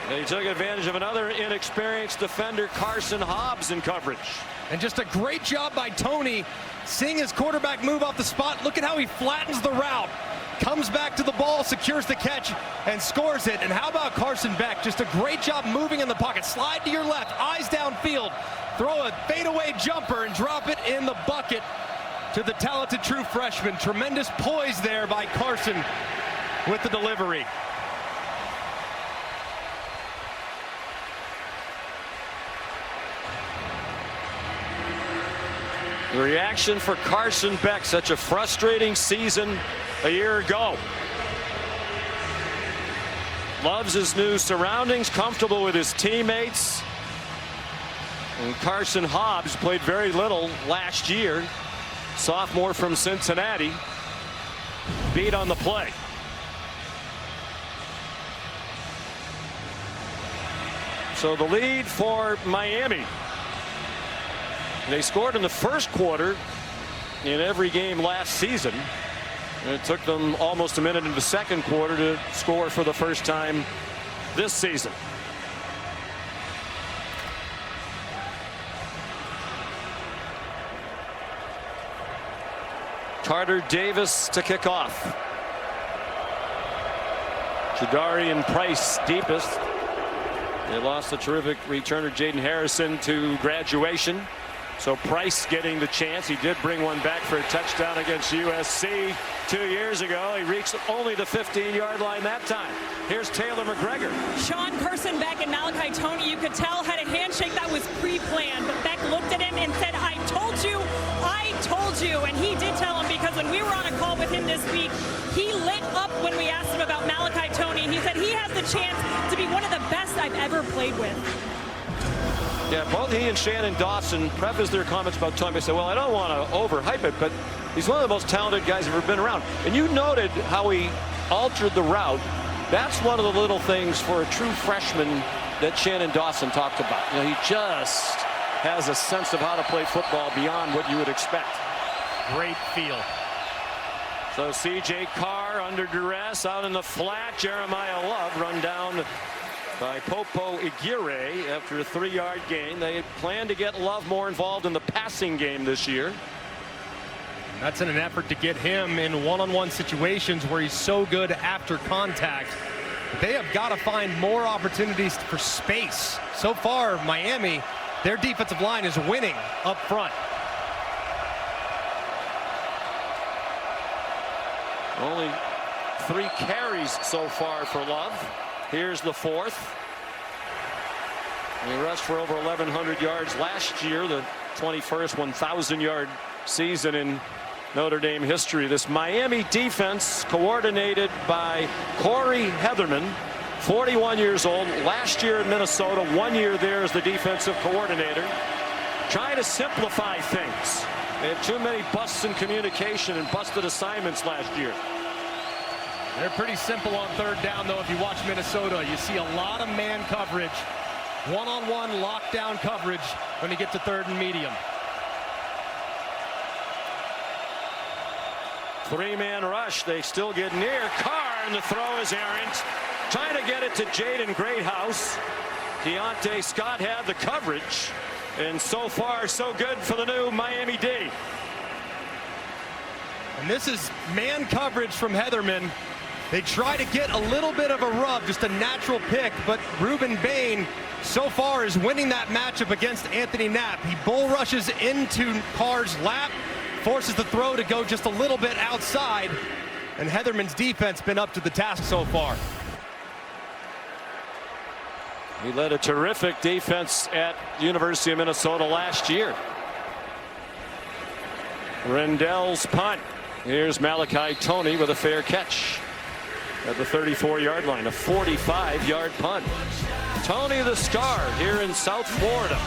And he took advantage of another inexperienced defender, Carson Hobbs, in coverage. And just a great job by Tony, seeing his quarterback move off the spot. Look at how he flattens the route, comes back to the ball, secures the catch, and scores it. And how about Carson Beck? Just a great job moving in the pocket. Slide to your left, eyes downfield, throw a fadeaway jumper and drop it in the bucket to the talented true freshman. Tremendous poise there by Carson with the delivery. The reaction for Carson Beck, such a frustrating season a year ago. Loves his new surroundings, comfortable with his teammates. And Carson Hobbs played very little last year. Sophomore from Cincinnati. Beat on the play. So the lead for Miami. They scored in the first quarter in every game last season. And it took them almost a minute in the second quarter to score for the first time this season. Carter Davis to kick off. Jadarian Price deepest. They lost the terrific returner Jaden Harrison to graduation. So Price getting the chance. He did bring one back for a touchdown against USC 2 years ago. He reached only the 15-yard line that time. Here's Taylor McGregor. Sean, Carson Beck and Malachi Tony, you could tell, had a handshake that was pre-planned. But Beck looked at him and said, I told you. And he did tell him, because when we were on a call with him this week, he lit up when we asked him about Malachi Tony. He said he has the chance to be one of the best I've ever played with. Yeah, both he and Shannon Dawson prefaced their comments about Tony. They said, well, I don't want to overhype it, but he's one of the most talented guys who've ever been around. And you noted how he altered the route. That's one of the little things for a true freshman that Shannon Dawson talked about. You know, he just has a sense of how to play football beyond what you would expect. Great feel. So C.J. Carr under duress out in the flat. Jeremiah Love run down by Popo Aguirre after a 3-yard gain. They plan to get Love more involved in the passing game this year. That's in an effort to get him in one-on-one situations where he's so good after contact. They have got to find more opportunities for space. So far, Miami, their defensive line is winning up front. Only 3 carries so far for Love. Here's the 4th. He rushed for over 1,100 yards last year, the 21st 1,000-yard season in Notre Dame history. This Miami defense, coordinated by Corey Heatherman, 41 years old, last year in Minnesota, 1 year there as the defensive coordinator, trying to simplify things. They had too many busts in communication and busted assignments last year. They're pretty simple on third down, though. If you watch Minnesota, you see a lot of man coverage One-on-one lockdown coverage when he gets to third and medium. Three-man rush. They still get near. Carr, and the throw is errant. Trying to get it to Jaden Greathouse. Deontay Scott had the coverage. And so far, so good for the new Miami D. And this is man coverage from Heatherman. They try to get a little bit of a rub, just a natural pick, but Ruben Bain so far is winning that matchup against Anthony Knapp. He bull rushes into Carr's lap, forces the throw to go just a little bit outside, and Heatherman's defense been up to the task so far. He led a terrific defense at University of Minnesota last year. Rendell's punt. Here's Malachi Toney with a fair catch at the 34-yard line, a 45-yard punt. Toney the star here in South Florida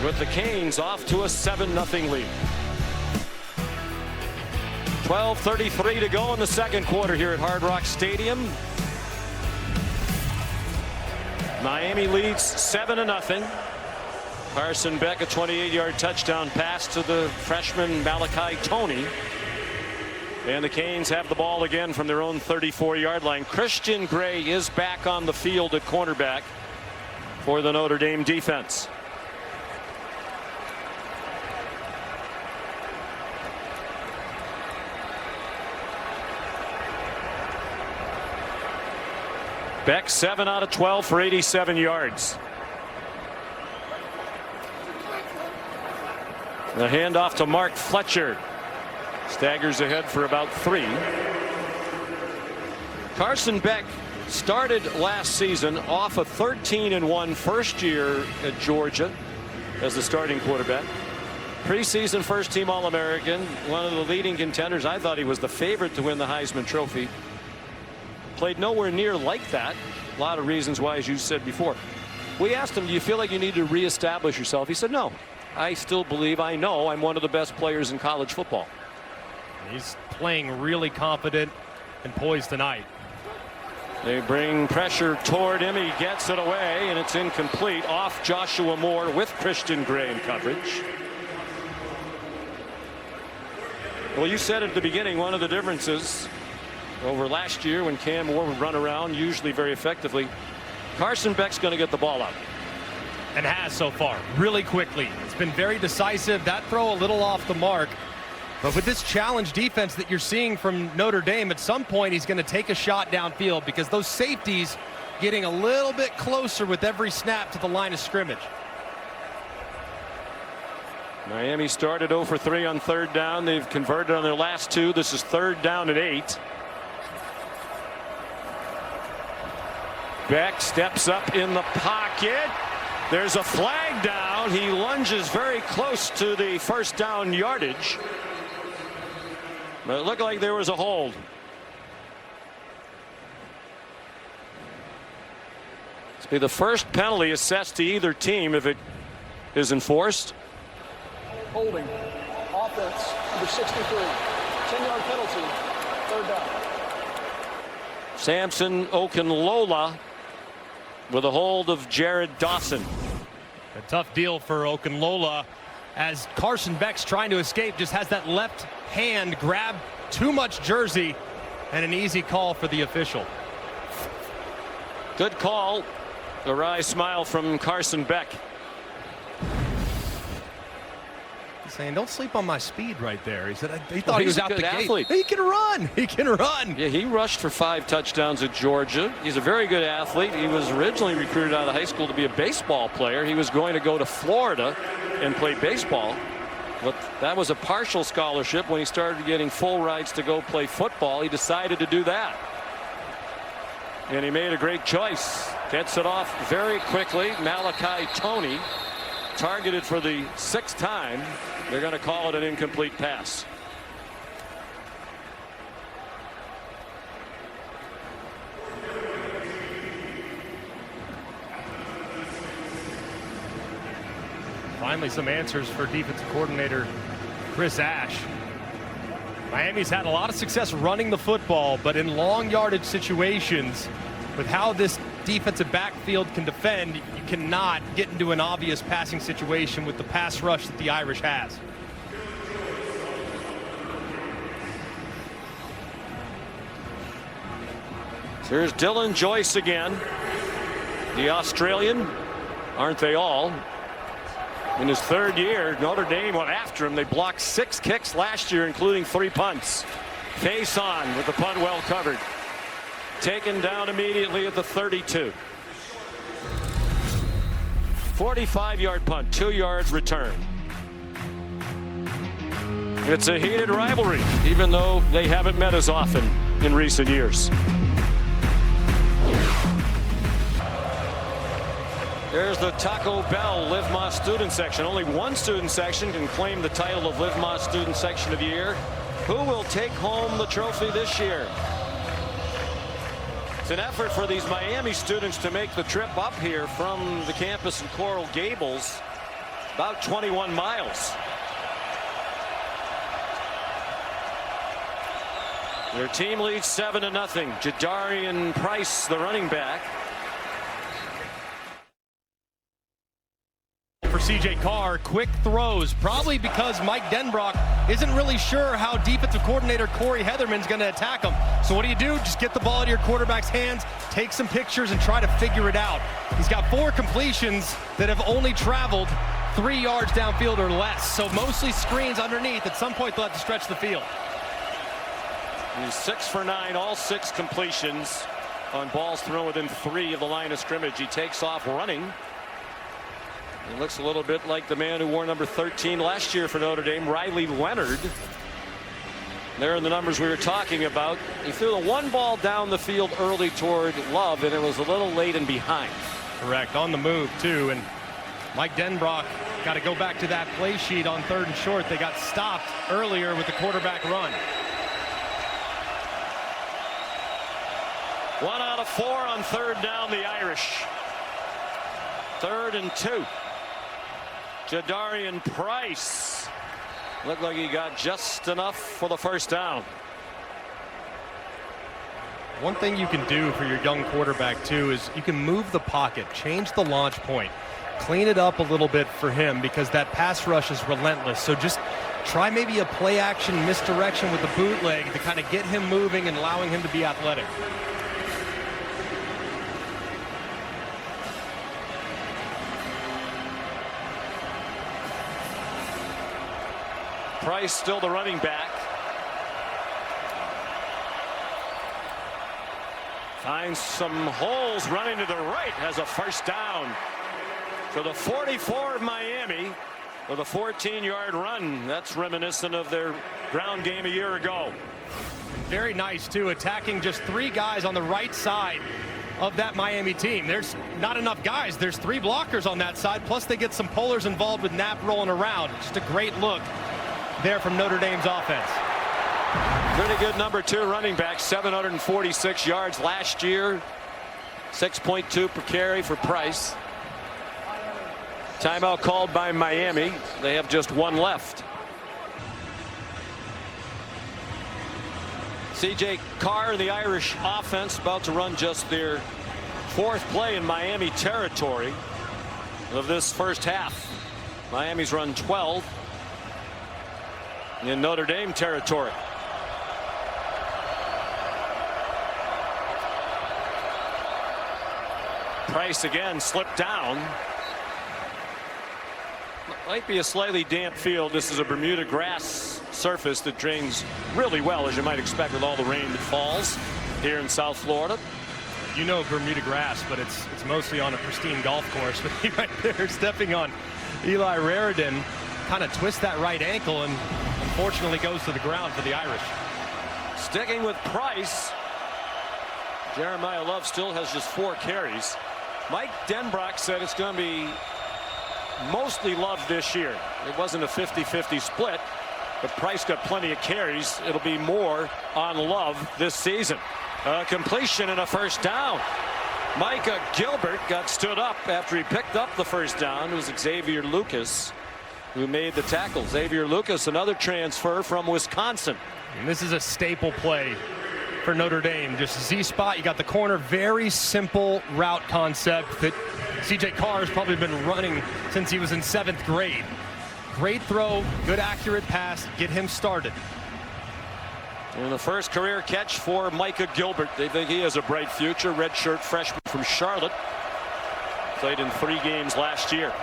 with the Canes off to a 7-0 lead. 12:33 to go in the second quarter here at Hard Rock Stadium. Miami leads 7-0. Carson Beck, a 28-yard touchdown pass to the freshman Malachi Toney. And the Canes have the ball again from their own 34-yard line. Christian Gray is back on the field at cornerback for the Notre Dame defense. Beck 7 out of 12 for 87 yards. The handoff to Mark Fletcher. Staggers ahead for about 3. Carson Beck started last season off a 13-1 first year at Georgia as the starting quarterback. Preseason first team All-American, one of the leading contenders. I thought he was the favorite to win the Heisman Trophy. Played nowhere near like that. A lot of reasons why, as you said before. We asked him, do you feel like you need to reestablish yourself? He said, no, I still believe I know I'm one of the best players in college football. He's playing really confident and poised tonight. They bring pressure toward him. He gets it away, and it's incomplete. Off Joshua Moore with Christian Gray in coverage. Well, you said at the beginning, one of the differences over last year when Cam Moore would run around, usually very effectively, Carson Beck's going to get the ball out. And has so far, really quickly. It's been very decisive. That throw a little off the mark. But with this challenge defense that you're seeing from Notre Dame, at some point he's going to take a shot downfield because those safeties getting a little bit closer with every snap to the line of scrimmage. Miami started 0 for 3 on third down. They've converted on their last 2. This is third down and 8. Beck steps up in the pocket. There's a flag down. He lunges very close to the first down yardage. But it looked like there was a hold. This will be the first penalty assessed to either team if it is enforced. Holding. Offense, number 63. 10-yard penalty. Third down. Samson Okunlola with a hold of Jared Dawson. A tough deal for Okunlola as Carson Beck's trying to escape, just has that left hand grab too much jersey, and an easy call for the official. Good call. A wry smile from Carson Beck. He's saying, don't sleep on my speed right there. He said, he thought he was out the athlete. gate. He can run. He can run. Yeah, he rushed for 5 touchdowns at Georgia. He's a very good athlete. He was originally recruited out of high school to be a baseball player. He was going to go to Florida and play baseball. But that was a partial scholarship. When he started getting full rides to go play football, he decided to do that. And he made a great choice. Gets it off very quickly. Malachi Toney targeted for the 6th time. They're going to call it an incomplete pass. Finally, some answers for defensive coordinator Chris Ash. Miami's had a lot of success running the football, but in long yardage situations, with how this defensive backfield can defend, you cannot get into an obvious passing situation with the pass rush that the Irish has. Here's Dylan Joyce again. The Australian, aren't they all? In his third year, Notre Dame went after him. They blocked 6 kicks last year, including 3 punts. Face on with the punt well covered. Taken down immediately at the 32. 45-yard punt, 2 yards return. It's a heated rivalry, even though they haven't met as often in recent years. There's the Taco Bell Live Más student section. Only one student section can claim the title of Live Más student section of the year. Who will take home the trophy this year? It's an effort for these Miami students to make the trip up here from the campus in Coral Gables, about 21 miles. Their team leads 7-0. Jadarian Price, the running back. For C.J. Carr, quick throws, probably because Mike Denbrock isn't really sure how defensive coordinator Corey Heatherman's going to attack him. So what do? Just get the ball into your quarterback's hands, take some pictures, and try to figure it out. He's got 4 completions that have only traveled 3 yards downfield or less. So mostly screens underneath. At some point, they'll have to stretch the field. He's 6 for 9, all 6 completions on balls thrown within 3 of the line of scrimmage. He takes off running. He looks a little bit like the man who wore number 13 last year for Notre Dame, Riley Leonard. There are the numbers we were talking about. He threw the 1 ball down the field early toward Love, and it was a little late and behind. Correct, on the move too. And Mike Denbrock got to go back to that play sheet on 3rd and short. They got stopped earlier with the quarterback run. 1 out of 4 on 3rd down, the Irish. 3rd and 2. Jadarian Price looked like he got just enough for the first down. One thing you can do for your young quarterback too is you can move the pocket, change the launch point, clean it up a little bit for him, because that pass rush is relentless. So just try maybe a play action misdirection with the bootleg to kind of get him moving and allowing him to be athletic. Price still the running back. Finds some holes, running to the right, has a first down. For the 44 of Miami with a 14-yard run. That's reminiscent of their ground game a year ago. Very nice too, attacking just 3 guys on the right side of that Miami team. There's not enough guys. There's 3 blockers on that side, plus they get some pullers involved with Knapp rolling around. Just a great look there from Notre Dame's offense. Pretty good number 2 running back, 746 yards last year, 6.2 per carry for Price. Timeout called by Miami. They have just 1 left. C.J. Carr and the Irish offense about to run just their 4th play in Miami territory of this first half. Miami's run 12 in Notre Dame territory. Price again slipped down. Might be a slightly damp field. This is a Bermuda grass surface that drains really well, as you might expect with all the rain that falls here in South Florida. You know Bermuda grass, but it's mostly on a pristine golf course. But he right there stepping on Eli Raridan, kind of twists that right ankle and unfortunately goes to the ground for the Irish. Sticking with Price, Jeremiah Love still has just 4 carries. Mike Denbrock said it's going to be mostly Love this year. It wasn't a 50-50 split, but Price got plenty of carries. It'll be more on Love this season. Completion and a first down. Micah Gilbert got stood up after he picked up the first down. It was Xavier Lucas who made the tackle. Xavier Lucas, another transfer from Wisconsin. And this is a staple play for Notre Dame. Just Z-spot, you got the corner, very simple route concept that C.J. Carr has probably been running since he was in 7th grade. Great throw, good accurate pass, get him started. And the first career catch for Micah Gilbert. They think he has a bright future. Redshirt freshman from Charlotte. Played in 3 games last year.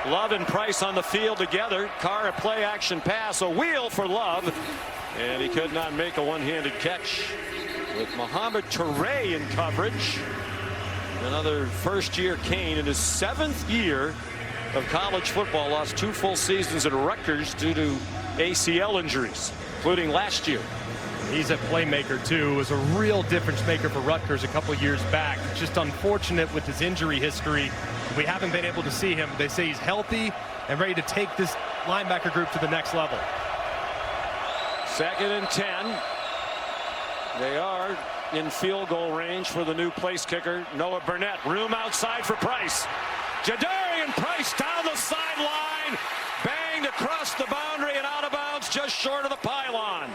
Love and Price on the field together. Carr a play action pass, a wheel for Love. And he could not make a one-handed catch. With Mohamed Touré in coverage. Another first-year Cane in his 7th year of college football. Lost 2 full seasons at Rutgers due to ACL injuries, including last year. He's a playmaker too. Was a real difference maker for Rutgers a couple years back. Just unfortunate with his injury history. We haven't been able to see him. They say he's healthy and ready to take this linebacker group to the next level. 2nd and 10. They are in field goal range for the new place kicker, Noah Burnett. Room outside for Price. Jadarian Price down the sideline. Banged across the boundary and out of bounds just short of the pylon.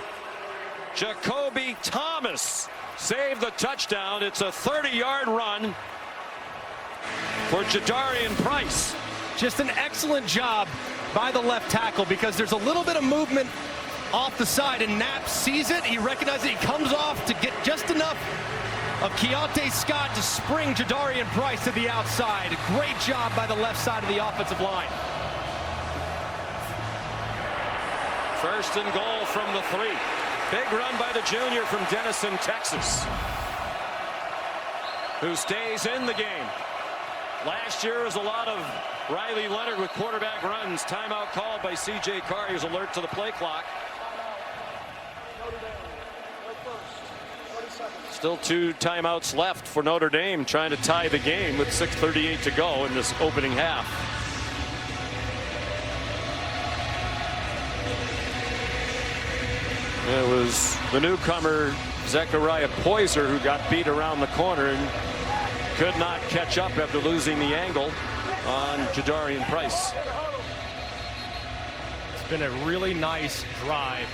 Jacoby Thomas saved the touchdown. It's a 30-yard run for Jadarian Price. Just an excellent job by the left tackle because there's a little bit of movement off the side and Knapp sees it. He recognizes it. He comes off to get just enough of Keontae Scott to spring Jadarian Price to the outside. Great job by the left side of the offensive line. 1st and goal from the 3. Big run by the junior from Denison, Texas, who stays in the game. Last year was a lot of Riley Leonard with quarterback runs. Timeout called by C.J. Carr. He was alert to the play clock. Still 2 timeouts left for Notre Dame, trying to tie the game with 6:38 to go in this opening half. It was the newcomer Zechariah Poyser who got beat around the corner and could not catch up after losing the angle on Jadarian Price. It's been a really nice drive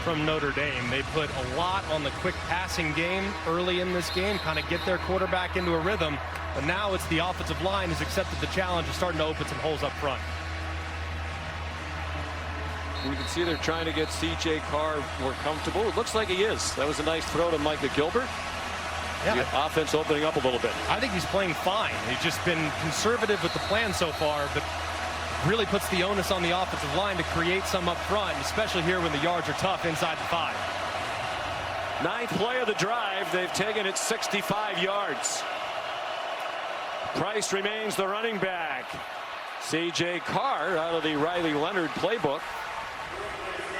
from Notre Dame. They put a lot on the quick passing game early in this game, kind of get their quarterback into a rhythm, but now it's the offensive line has accepted the challenge of starting to open some holes up front. You can see they're trying to get C.J. Carr more comfortable. It looks like he is. That was a nice throw to Micah Gilbert. Yeah. The offense opening up a little bit. I think he's playing fine. He's just been conservative with the plan so far, but really puts the onus on the offensive line to create some up front, especially here when the yards are tough inside the 5. 9th play of the drive. They've taken it 65 yards. Price remains the running back. C.J. Carr out of the Riley Leonard playbook.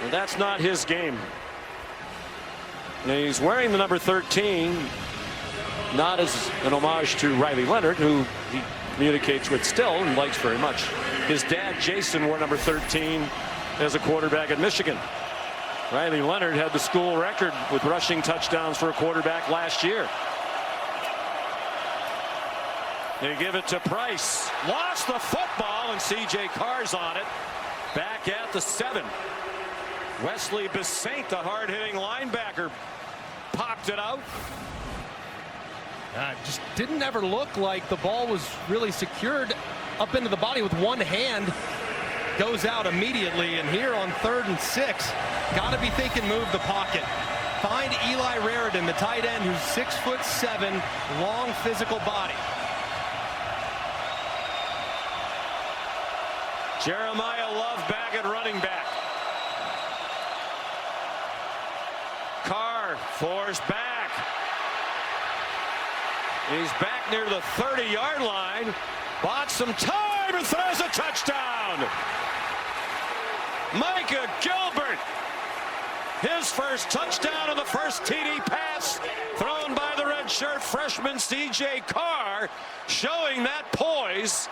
And that's not his game. Now he's wearing the number 13, not as an homage to Riley Leonard, who he communicates with still and likes very much. His dad, Jason, wore number 13 as a quarterback at Michigan. Riley Leonard had the school record with rushing touchdowns for a quarterback last year. They give it to Price. Lost the football, and C.J. Carr's on it. Back at the 7. Wesley Besaint, the hard-hitting linebacker, popped it out. Just didn't ever look like the ball was really secured up into the body with one hand. Goes out immediately, and here on 3rd and 6, got to be thinking move the pocket. Find Eli Raridan, the tight end, who's 6'7", long physical body. Jeremiah Love back at running back. Carr forced back. He's back near the 30-yard line. Bought some time and throws a touchdown. Micah Gilbert. His first touchdown and the first TD pass thrown by the redshirt freshman C.J. Carr, showing that poise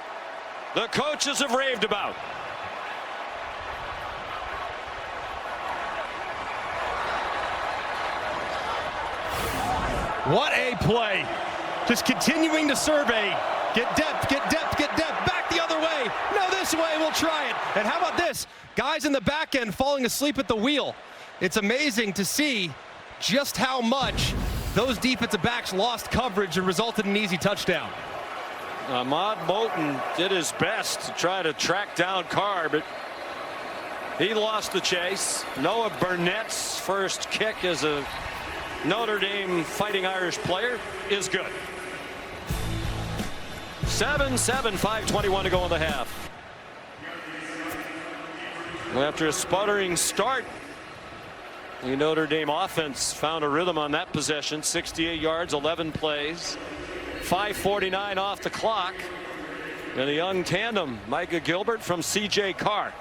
the coaches have raved about. What a play. Just continuing to survey. Get depth, get depth, get depth. Back the other way. No, this way. We'll try it. And how about this? Guys in the back end falling asleep at the wheel. It's amazing to see just how much those defensive backs lost coverage and resulted in an easy touchdown. Ahmad Moulton did his best to try to track down Carr, but he lost the chase. Noah Burnett's first kick as a Notre Dame Fighting Irish player is good. 7-7, 5:21 to go in the half. After a sputtering start, the Notre Dame offense found a rhythm on that possession. 68 yards, 11 plays. 5:49 off the clock. And a young tandem, Micah Gilbert from C.J. Carr.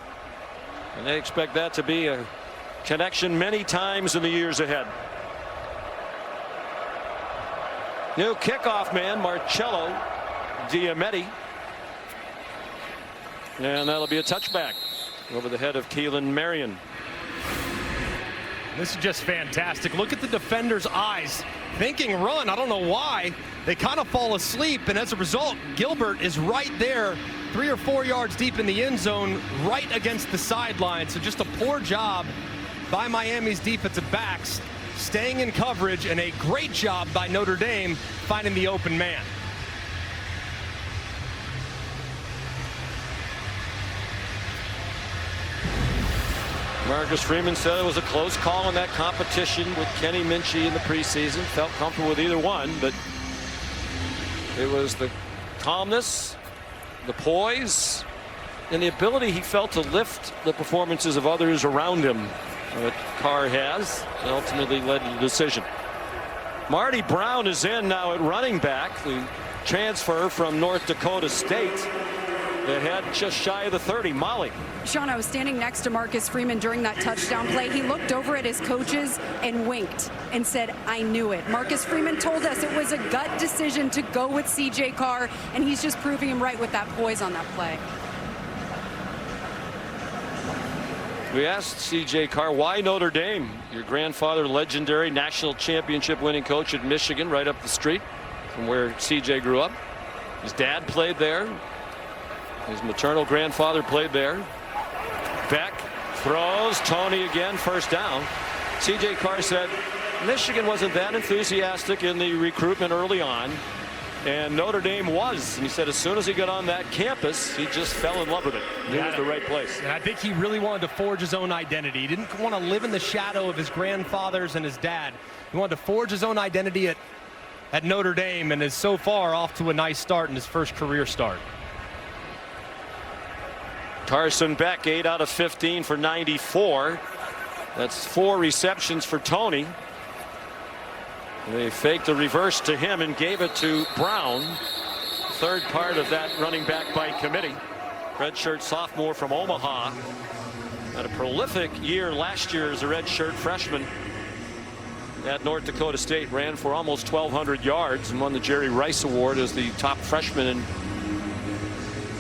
And they expect that to be a connection many times in the years ahead. New kickoff man, Marcello Diametti. And that'll be a touchback over the head of Keelan Marion. This is just fantastic. Look at the defender's eyes. Thinking run, I don't know why. They kind of fall asleep, and as a result, Gilbert is right there, 3 or 4 yards deep in the end zone, right against the sideline. So just a poor job by Miami's defensive backs, staying in coverage, and a great job by Notre Dame finding the open man. Marcus Freeman said it was a close call in that competition with Kenny Minchie in the preseason. Felt comfortable with either one, but it was the calmness, the poise, and the ability he felt to lift the performances of others around him that Carr has, and ultimately led to the decision. Marty Brown is in now at running back, the transfer from North Dakota State that had just shy of the 30. Molly. Sean, I was standing next to Marcus Freeman during that touchdown play. He looked over at his coaches and winked and said, I knew it. Marcus Freeman told us it was a gut decision to go with C.J. Carr, and he's just proving him right with that poise on that play. We asked C.J. Carr, why Notre Dame? Your grandfather, legendary national championship winning coach at Michigan, right up the street from where C.J. grew up. His dad played there. His maternal grandfather played there. Beck throws. Tony again, first down. C.J. Carr said Michigan wasn't that enthusiastic in the recruitment early on, and Notre Dame was. And he said as soon as he got on that campus, he just fell in love with it. He was the right place. And I think he really wanted to forge his own identity. He didn't want to live in the shadow of his grandfathers and his dad. He wanted to forge his own identity at Notre Dame, and is so far off to a nice start in his first career start. Carson Beck, 8 out of 15 for 94. That's 4 receptions for Tony. They faked a reverse to him and gave it to Brown. Third part of that running back by committee. Redshirt sophomore from Omaha. Had a prolific year last year as a redshirt freshman at North Dakota State. Ran for almost 1,200 yards and won the Jerry Rice Award as the top freshman in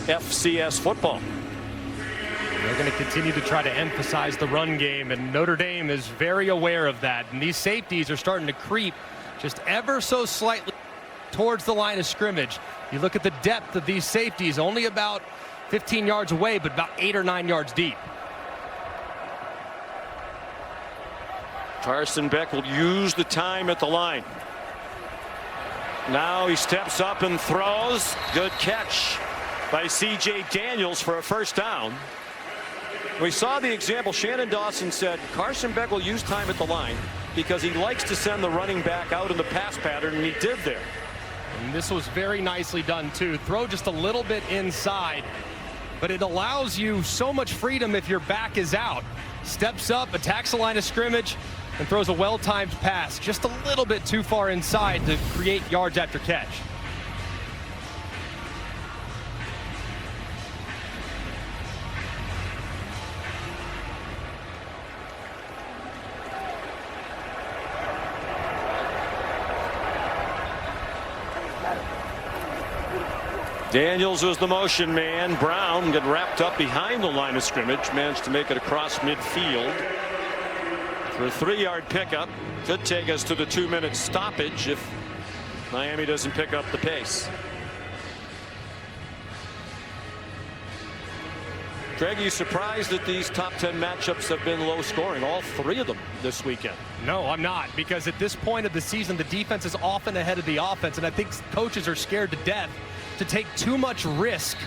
FCS football. They're going to continue to try to emphasize the run game, and Notre Dame is very aware of that. And these safeties are starting to creep just ever so slightly towards the line of scrimmage. You look at the depth of these safeties, only about 15 yards away, but about 8 or 9 yards deep. Carson Beck will use the time at the line. Now he steps up and throws. Good catch by C.J. Daniels for a first down. We saw the example. Shannon Dawson said Carson Beck will use time at the line because he likes to send the running back out in the pass pattern, and he did there. And this was very nicely done too. Throw just a little bit inside, but it allows you so much freedom if your back is out. Steps up, attacks the line of scrimmage, and throws a well-timed pass just a little bit too far inside to create yards after catch. Daniels was the motion man. Brown got wrapped up behind the line of scrimmage, managed to make it across midfield for a 3-yard pickup. Could take us to the 2-minute stoppage if Miami doesn't pick up the pace. Greg, are you surprised that these top 10 matchups have been low scoring, all three of them this weekend? No, I'm not, because at this point of the season, the defense is often ahead of the offense, and I think coaches are scared to death to take too much risk,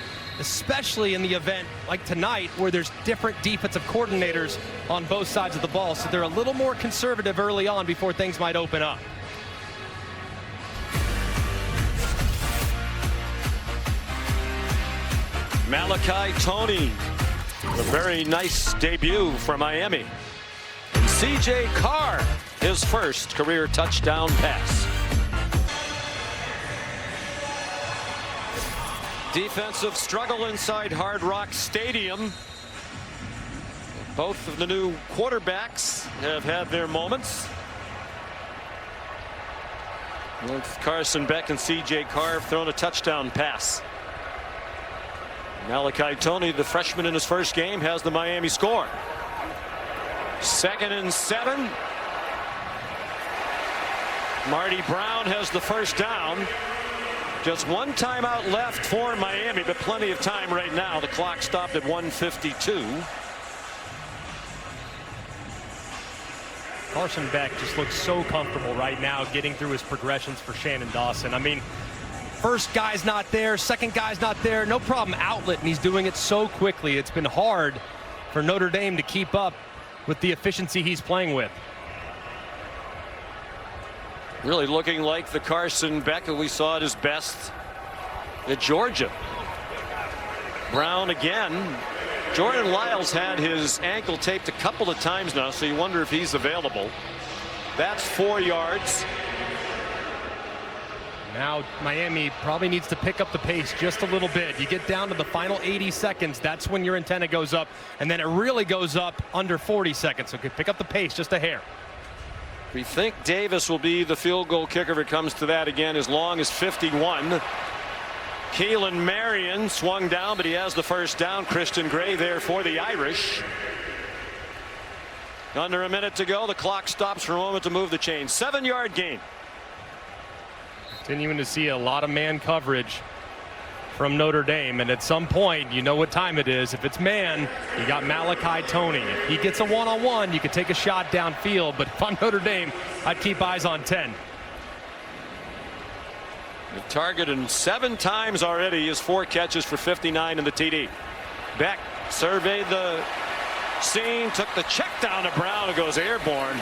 especially in the event like tonight where there's different defensive coordinators on both sides of the ball. So they're a little more conservative early on before things might open up. Malachi Toney, a very nice debut for Miami. And C.J. Carr, his first career touchdown pass. Defensive struggle inside Hard Rock Stadium. Both of the new quarterbacks have had their moments. With Carson Beck and C.J. Carr have thrown a touchdown pass. Malachi Toney, the freshman in his first game, has the Miami score. 2nd and 7. Marty Brown has the first down. Just one timeout left for Miami, but plenty of time right now. The clock stopped at 1:52. Carson Beck just looks so comfortable right now getting through his progressions for Shannon Dawson. I mean, first guy's not there, second guy's not there, no problem outlet, and he's doing it so quickly. It's been hard for Notre Dame to keep up with the efficiency he's playing with. Really looking like the Carson Beck that we saw at his best at Georgia. Brown again. Jordan Lyles had his ankle taped a couple of times now, so you wonder if he's available. That's 4 yards. Now Miami probably needs to pick up the pace just a little bit. You get down to the final 80 seconds, that's when your antenna goes up, and then it really goes up under 40 seconds. So pick up the pace just a hair. We think Davis will be the field goal kicker if it comes to that again, as long as 51. Keelan Marion swung down, but he has the first down. Christian Gray there for the Irish. Under a minute to go. The clock stops for a moment to move the chain. 7-yard gain. Continuing to see a lot of man coverage from Notre Dame, and at some point you know what time it is. If it's man, you got Malachi Toney. If he gets a one-on-one, you could take a shot downfield, but if I'm Notre Dame, I'd keep eyes on 10. They've targeted him 7 times already. He has 4 catches for 59 in the TD. Beck surveyed the scene, took the check down to Brown, who goes airborne.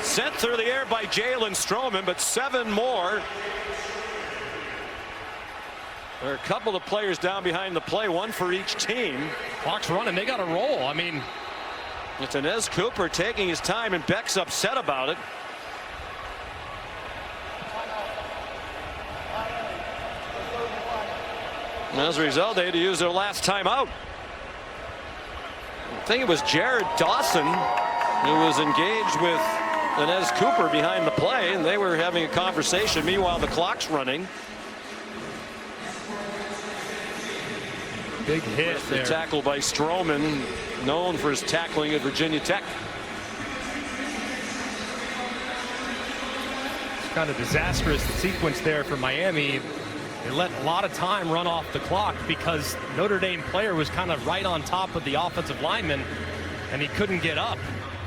Sent through the air by Jalen Stroman, but 7 more. There are a couple of players down behind the play, one for each team. Clock's running, they got to roll. I mean, it's Inez Cooper taking his time, and Beck's upset about it. And as a result, they had to use their last timeout. I think it was Jared Dawson who was engaged with Inez Cooper behind the play, and they were having a conversation. Meanwhile, the clock's running. Big hit there. The tackle by Stroman, known for his tackling at Virginia Tech. It's kind of disastrous sequence there for Miami. They let a lot of time run off the clock because Notre Dame player was kind of right on top of the offensive lineman, and he couldn't get up.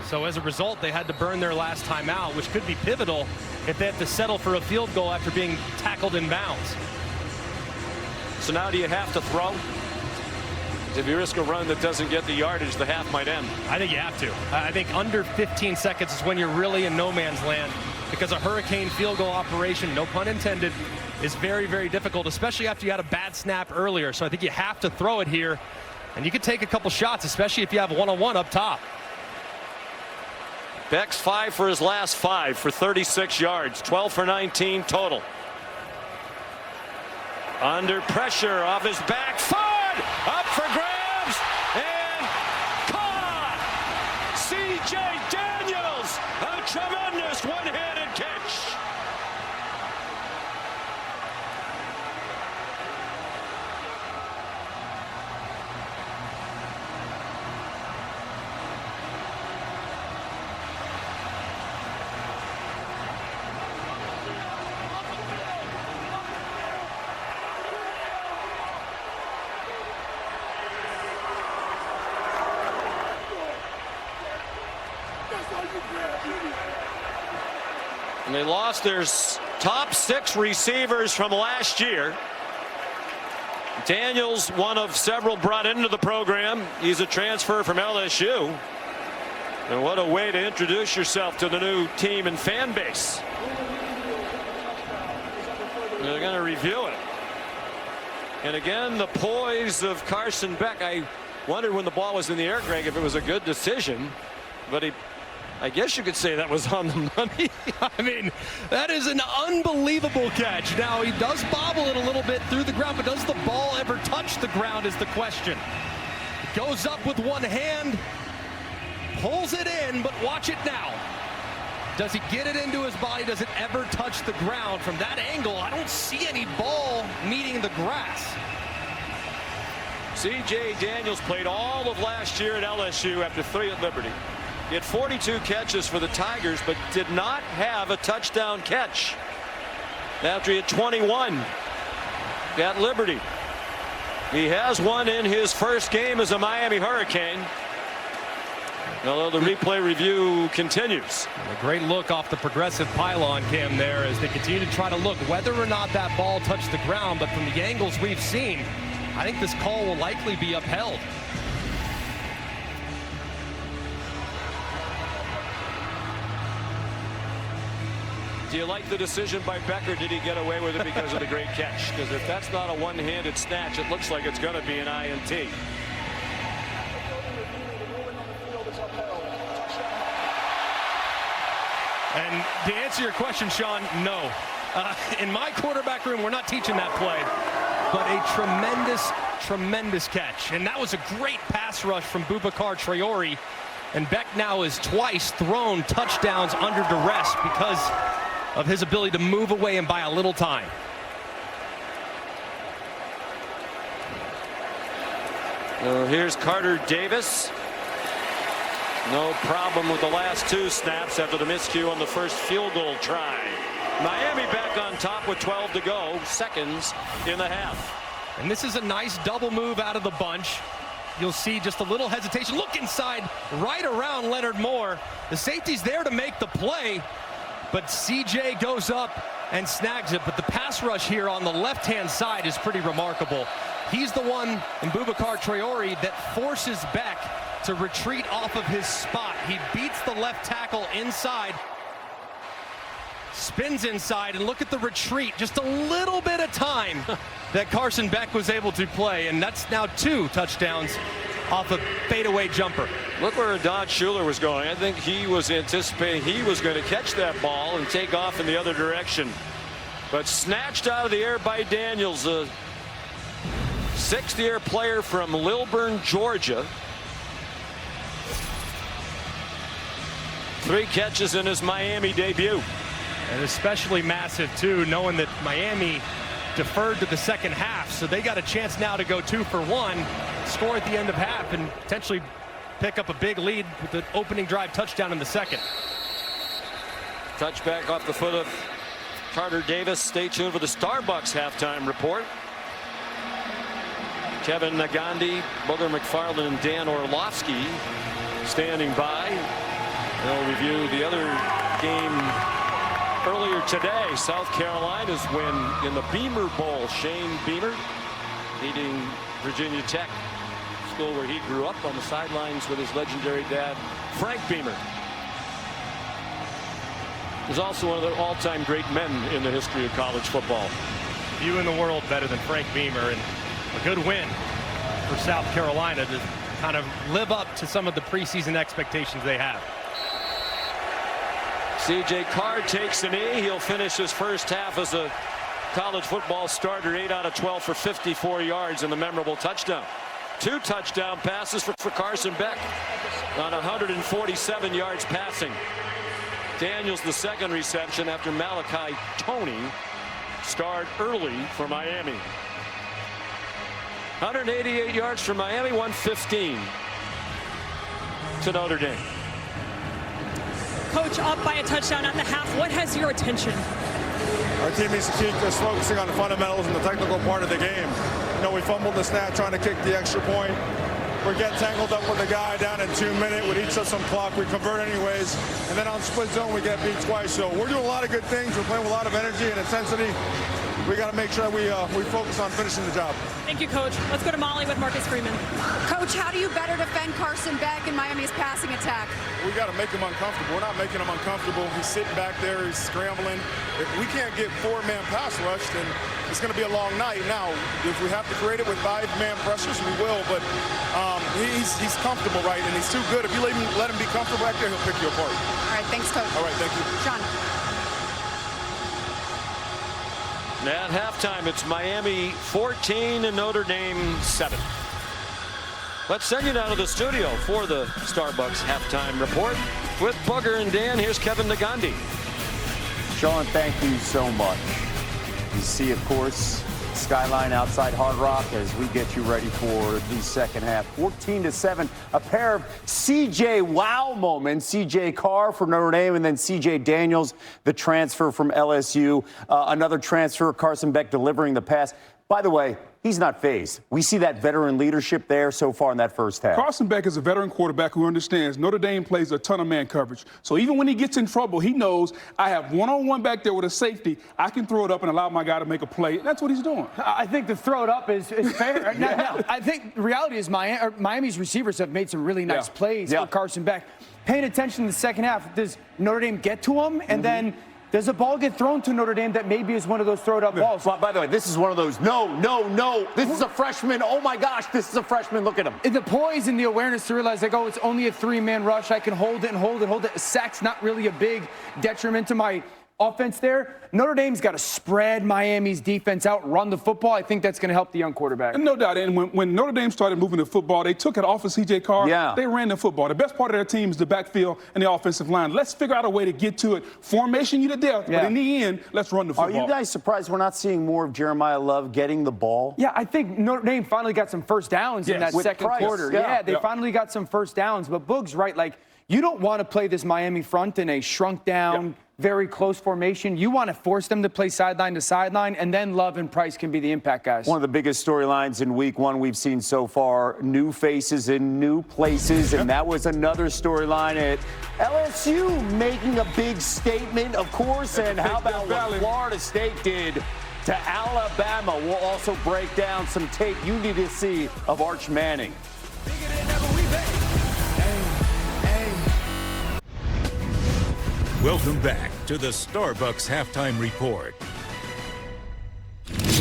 So as a result, they had to burn their last timeout, which could be pivotal if they have to settle for a field goal after being tackled in bounds. So now do you have to throw? If you risk a run that doesn't get the yardage, the half might end. I think you have to. I think under 15 seconds is when you're really in no man's land, because a hurricane field goal operation, no pun intended, is very, very difficult, especially after you had a bad snap earlier. So I think you have to throw it here, and you could take a couple shots, especially if you have one-on-one up top. Beck's 5 for his last 5 for 36 yards, 12 for 19 total. Under pressure, off his back foot, up for grabs, and caught! C.J. Daniels, a tremendous one-handed catch. And they lost their top 6 receivers from last year. Daniels, one of several brought into the program. He's a transfer from LSU. And what a way to introduce yourself to the new team and fan base. They're going to review it. And again, the poise of Carson Beck. I wondered when the ball was in the air, Greg, if it was a good decision. But I guess you could say that was on the money. I mean, that is an unbelievable catch. Now, he does bobble it a little bit through the ground, but does the ball ever touch the ground is the question. It goes up with one hand, pulls it in, but watch it now. Does he get it into his body? Does it ever touch the ground? From that angle, I don't see any ball meeting the grass. C.J. Daniels played all of last year at LSU after 3 at Liberty. He had 42 catches for the Tigers, but did not have a touchdown catch after he had 21 at Liberty. He has one in his first game as a Miami Hurricane, although the replay review continues. A great look off the progressive pylon cam there as they continue to try to look whether or not that ball touched the ground. But from the angles we've seen, I think this call will likely be upheld. Do you like the decision by Becker? Did he get away with it because of the great catch? Because if that's not a one-handed snatch, it looks like it's going to be an INT. And to answer your question, Sean, no. In my quarterback room, we're not teaching that play. But a tremendous catch. And that was a great pass rush from Boubacar Traore. And Beck now has twice thrown touchdowns under duress because of his ability to move away and buy a little time. Here's Carter Davis. No problem with the last 2 snaps after the miscue on the first field goal try. Miami back on top with 12 to go, seconds in the half. And this is a nice double move out of the bunch. You'll see just a little hesitation. Look inside, right around Leonard Moore. The safety's there to make the play, but CJ goes up and snags it. But the pass rush here on the left-hand side is pretty remarkable. He's the one in Boubacar Traore that forces Beck to retreat off of his spot. He beats the left tackle inside, spins inside, and look at the retreat. Just a little bit of time that Carson Beck was able to play, and that's now 2 touchdowns off a fadeaway jumper. Look where Dodge Schuler was going. I think he was anticipating he was going to catch that ball and take off in the other direction. But snatched out of the air by Daniels, a 6th-year player from Lilburn, Georgia. 3 catches in his Miami debut. And especially massive, too, knowing that Miami deferred to the second half. So they got a chance now to go 2 for 1, score at the end of half, and potentially pick up a big lead with the opening drive touchdown in the second. Touchback off the foot of Carter Davis. Stay tuned for the Starbucks halftime report. Kevin Nagandi, Booger McFarland, and Dan Orlovsky standing by. They'll review the other game earlier today. South Carolina's win in the Beamer Bowl. Shane Beamer leading Virginia Tech, school where he grew up, on the sidelines with his legendary dad, Frank Beamer. He's also one of the all-time great men in the history of college football. Few in the world better than Frank Beamer, and a good win for South Carolina to kind of live up to some of the preseason expectations they have. C.J. Carr takes a knee. He'll finish his first half as a college football starter, 8 out of 12 for 54 yards and the memorable touchdown. 2 touchdown passes for Carson Beck on 147 yards passing. Daniels the second reception after Malachi Toney starred early for Miami. 188 yards for Miami, 115 to Notre Dame. Coach, up by a touchdown at the half. What has your attention? Our team needs to keep just focusing on the fundamentals and the technical part of the game. You know, we fumbled the snap trying to kick the extra point. we're getting tangled up with a guy down in 2 minutes. With each system clock, we convert anyways. And then on split zone, we get beat twice. So we're doing a lot of good things. We're playing with a lot of energy and intensity. We got to make sure we focus on finishing the job. Thank you, Coach. Let's go to Molly with Marcus Freeman. Coach, how do you better defend Carson Beck in Miami's passing attack? We got to make him uncomfortable. We're not making him uncomfortable. He's sitting back there. He's scrambling. If we can't get 4-man pass rush, then it's going to be a long night. Now, if we have to create it with 5-man pressures, we will. But he's comfortable, right? And he's too good. If you let him be comfortable back there, he'll pick you apart. All right, thanks, Coach. All right, thank you. Sean. At halftime, it's Miami 14 and Notre Dame 7. Let's send you down to the studio for the Starbucks halftime report with Booger and Dan. Here's Kevin Nagandi. Sean, thank you so much. You see, of course, skyline outside Hard Rock as we get you ready for the second half. 14-7, a pair of CJ wow moments. CJ Carr for Notre Dame, and then CJ Daniels, the transfer from LSU. Another transfer, Carson Beck delivering the pass. By the way, he's not phased. We see that veteran leadership there so far in that first half. Carson Beck is a veteran quarterback who understands Notre Dame plays a ton of man coverage. So even when he gets in trouble, he knows I have one-on-one back there with a safety. I can throw it up and allow my guy to make a play. That's what he's doing. I think the throw it up is fair. Now, I think the reality is Miami's receivers have made some really nice plays for Carson Beck. Paying attention in the second half, does Notre Dame get to him? And then does a ball get thrown to Notre Dame that maybe is one of those throw-it-up balls? Well, by the way, this is one of those, no. This is a freshman. Oh, my gosh, this is a freshman. Look at him. The poise and the awareness to realize, like, oh, it's only a 3-man rush. I can hold it and hold it. A sack's not really a big detriment to my offense there. Notre Dame's got to spread Miami's defense out, run the football. I think that's going to help the young quarterback. No doubt. And when Notre Dame started moving the football, they took it off of C.J. Carr. Yeah. They ran the football. The best part of their team is the backfield and the offensive line. Let's figure out a way to get to it. Formation you to death, but in the end, let's run the football. Are you guys surprised we're not seeing more of Jeremiah Love getting the ball? Yeah, I think Notre Dame finally got some first downs in that second quarter. Yeah, they finally got some first downs. But Boog's right. Like, you don't want to play this Miami front in a shrunk down, very close formation. You want to force them to play sideline to sideline, and then Love and Price can be the impact guys. One of the biggest storylines in week one we've seen so far, new faces in new places, and that was another storyline at LSU making a big statement, of course, and how about what Florida State did to Alabama? We'll also break down some tape you need to see of Arch Manning. Welcome back to the Starbucks Halftime Report.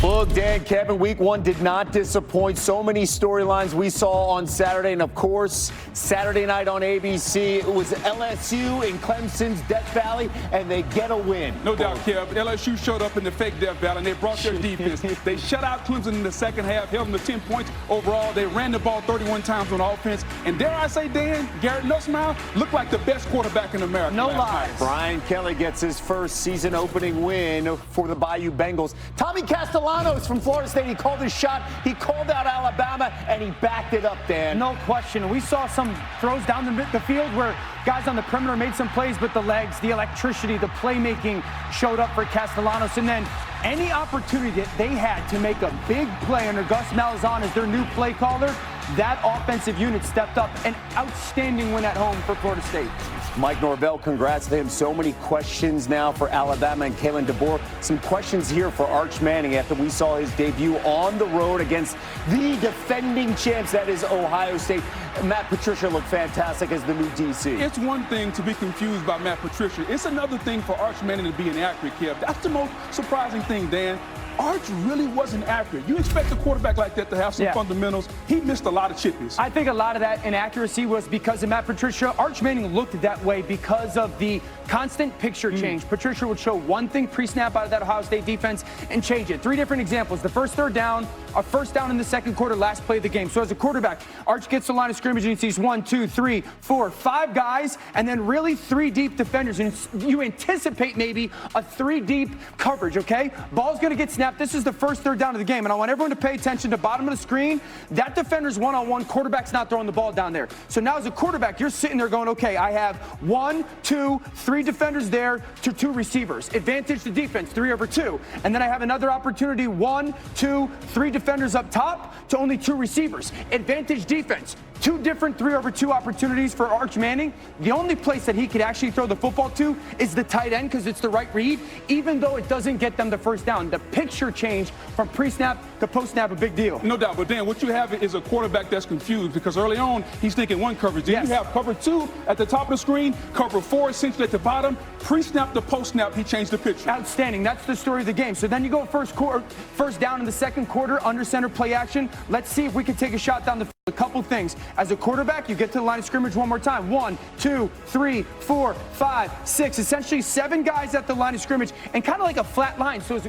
Look, Dan, Kevin, week one did not disappoint. So many storylines we saw on Saturday. And, of course, Saturday night on ABC, it was LSU in Clemson's Death Valley, and they get a win. No doubt, Kev. LSU showed up in the fake Death Valley, and they brought their defense. They shut out Clemson in the second half, held them to 10 points overall. They ran the ball 31 times on offense. And dare I say, Dan, Garrett Nussmeier looked like the best quarterback in America. No lies. Brian Kelly gets his first season-opening win for the Bayou Bengals. Tommy Castellanos from Florida State, he called his shot. He called out Alabama, and he backed it up, Dan. No question. We saw some throws down the field where guys on the perimeter made some plays, but the legs, the electricity, the playmaking showed up for Castellanos. And then any opportunity that they had to make a big play under Gus Malzahn as their new play caller, that offensive unit stepped up. An outstanding win at home for Florida State. Mike Norvell, congrats to him. So many questions now for Alabama and Kalen DeBoer. Some questions here for Arch Manning after we saw his debut on the road against the defending champs, that is Ohio State. Matt Patricia looked fantastic as the new DC. It's one thing to be confused by Matt Patricia. It's another thing for Arch Manning to be inaccurate, Kev. That's the most surprising thing, Dan. Arch really wasn't accurate. You expect a quarterback like that to have some fundamentals. He missed a lot of chippies. I think a lot of that inaccuracy was because of Matt Patricia. Arch Manning looked that way because of the constant picture change. Patricia would show one thing pre-snap out of that Ohio State defense and change it. 3 different examples. The first third down, a first down in the second quarter, last play of the game. So as a quarterback, Arch gets to the line of scrimmage and he sees 1, 2, 3, 4, 5 guys, and then really 3 deep defenders. And you anticipate maybe a 3 deep coverage, okay? Ball's going to get snapped pre-snap. This is the first third down of the game, and I want everyone to pay attention to bottom of the screen. That defender's one-on-one. Quarterback's not throwing the ball down there. So now as a quarterback, you're sitting there going, okay, I have 1, 2, 3 defenders there to 2 receivers. Advantage the defense, 3 over 2. And then I have another opportunity, 1, 2, 3 defenders up top to only 2 receivers. Advantage defense. 2 different 3 over 2 opportunities for Arch Manning. The only place that he could actually throw the football to is the tight end because it's the right read, even though it doesn't get them the first down. The picture change from pre-snap to post-snap, a big deal. No doubt, but Dan, what you have is a quarterback that's confused because early on, he's thinking one coverage. Then you have cover 2 at the top of the screen, cover 4 essentially at the bottom. Pre-snap to post-snap, he changed the picture. Outstanding. That's the story of the game. So then you go first down in the second quarter, under center play action. Let's see if we can take a shot down the field. A couple things. As a quarterback, you get to the line of scrimmage one more time. 1, 2, 3, 4, 5, 6. Essentially 7 guys at the line of scrimmage and kind of like a flat line. So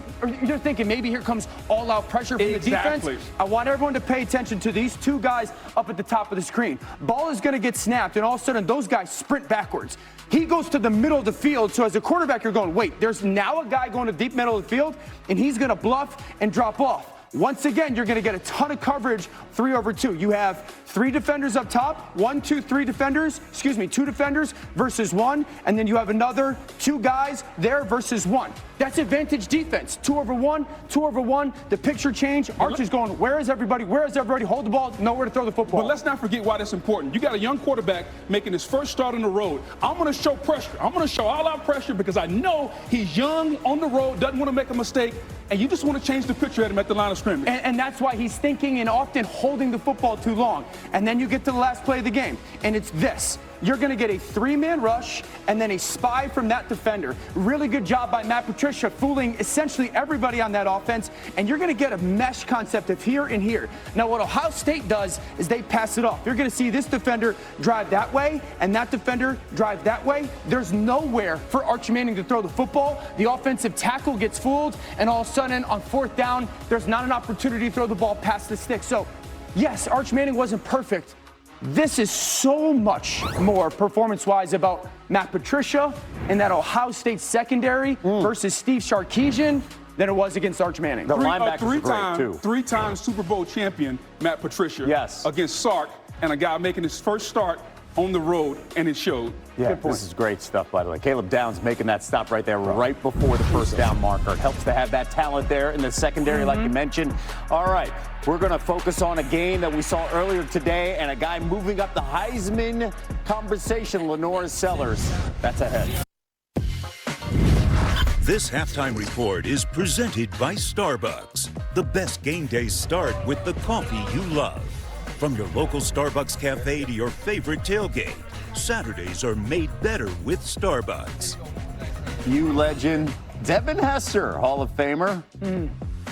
you're thinking maybe here comes all-out pressure from the defense. I want everyone to pay attention to these 2 guys up at the top of the screen. Ball is going to get snapped, and all of a sudden those guys sprint backwards. He goes to the middle of the field, so as a quarterback, you're going, wait, there's now a guy going to deep middle of the field, and he's going to bluff and drop off. Once again, you're going to get a ton of coverage, 3 over 2. You have 3 defenders up top, 1, 2, 3 defenders, 2 defenders versus 1, and then you have another 2 guys there versus 1. That's advantage defense. 2 over 1, 2 over 1. The picture change. Arch is going, where is everybody? Where is everybody? Hold the ball, nowhere to throw the football. But let's not forget why that's important. You got a young quarterback making his first start on the road. I'm going to show pressure. I'm going to show all-out pressure because I know he's young, on the road, doesn't want to make a mistake, and you just want to change the picture at him at the line of scrimmage. And that's why he's thinking and often holding the football too long. And then you get to the last play of the game, and it's this. You're going to get a 3-man rush and then a spy from that defender. Really good job by Matt Patricia fooling essentially everybody on that offense, and you're going to get a mesh concept of here and here. Now, what Ohio State does is they pass it off. You're going to see this defender drive that way and that defender drive that way. There's nowhere for Arch Manning to throw the football. The offensive tackle gets fooled, and all of a sudden on 4th down, there's not an opportunity to throw the ball past the stick. So, yes, Arch Manning wasn't perfect. This is so much more performance-wise about Matt Patricia and that Ohio State secondary versus Steve Sarkisian than it was against Arch Manning. The linebackers are great, too. 3-time Super Bowl champion Matt Patricia against Sark, and a guy making his first start on the road, and it showed. Yeah, this is great stuff, by the way. Caleb Downs making that stop right there, right before the first down marker. It helps to have that talent there in the secondary, like you mentioned. All right, we're going to focus on a game that we saw earlier today and a guy moving up the Heisman conversation, Lenore Sellers. That's ahead. This halftime report is presented by Starbucks. The best game days start with the coffee you love. From your local Starbucks cafe to your favorite tailgate, Saturdays are made better with Starbucks. You legend, Devin Hester, Hall of Famer,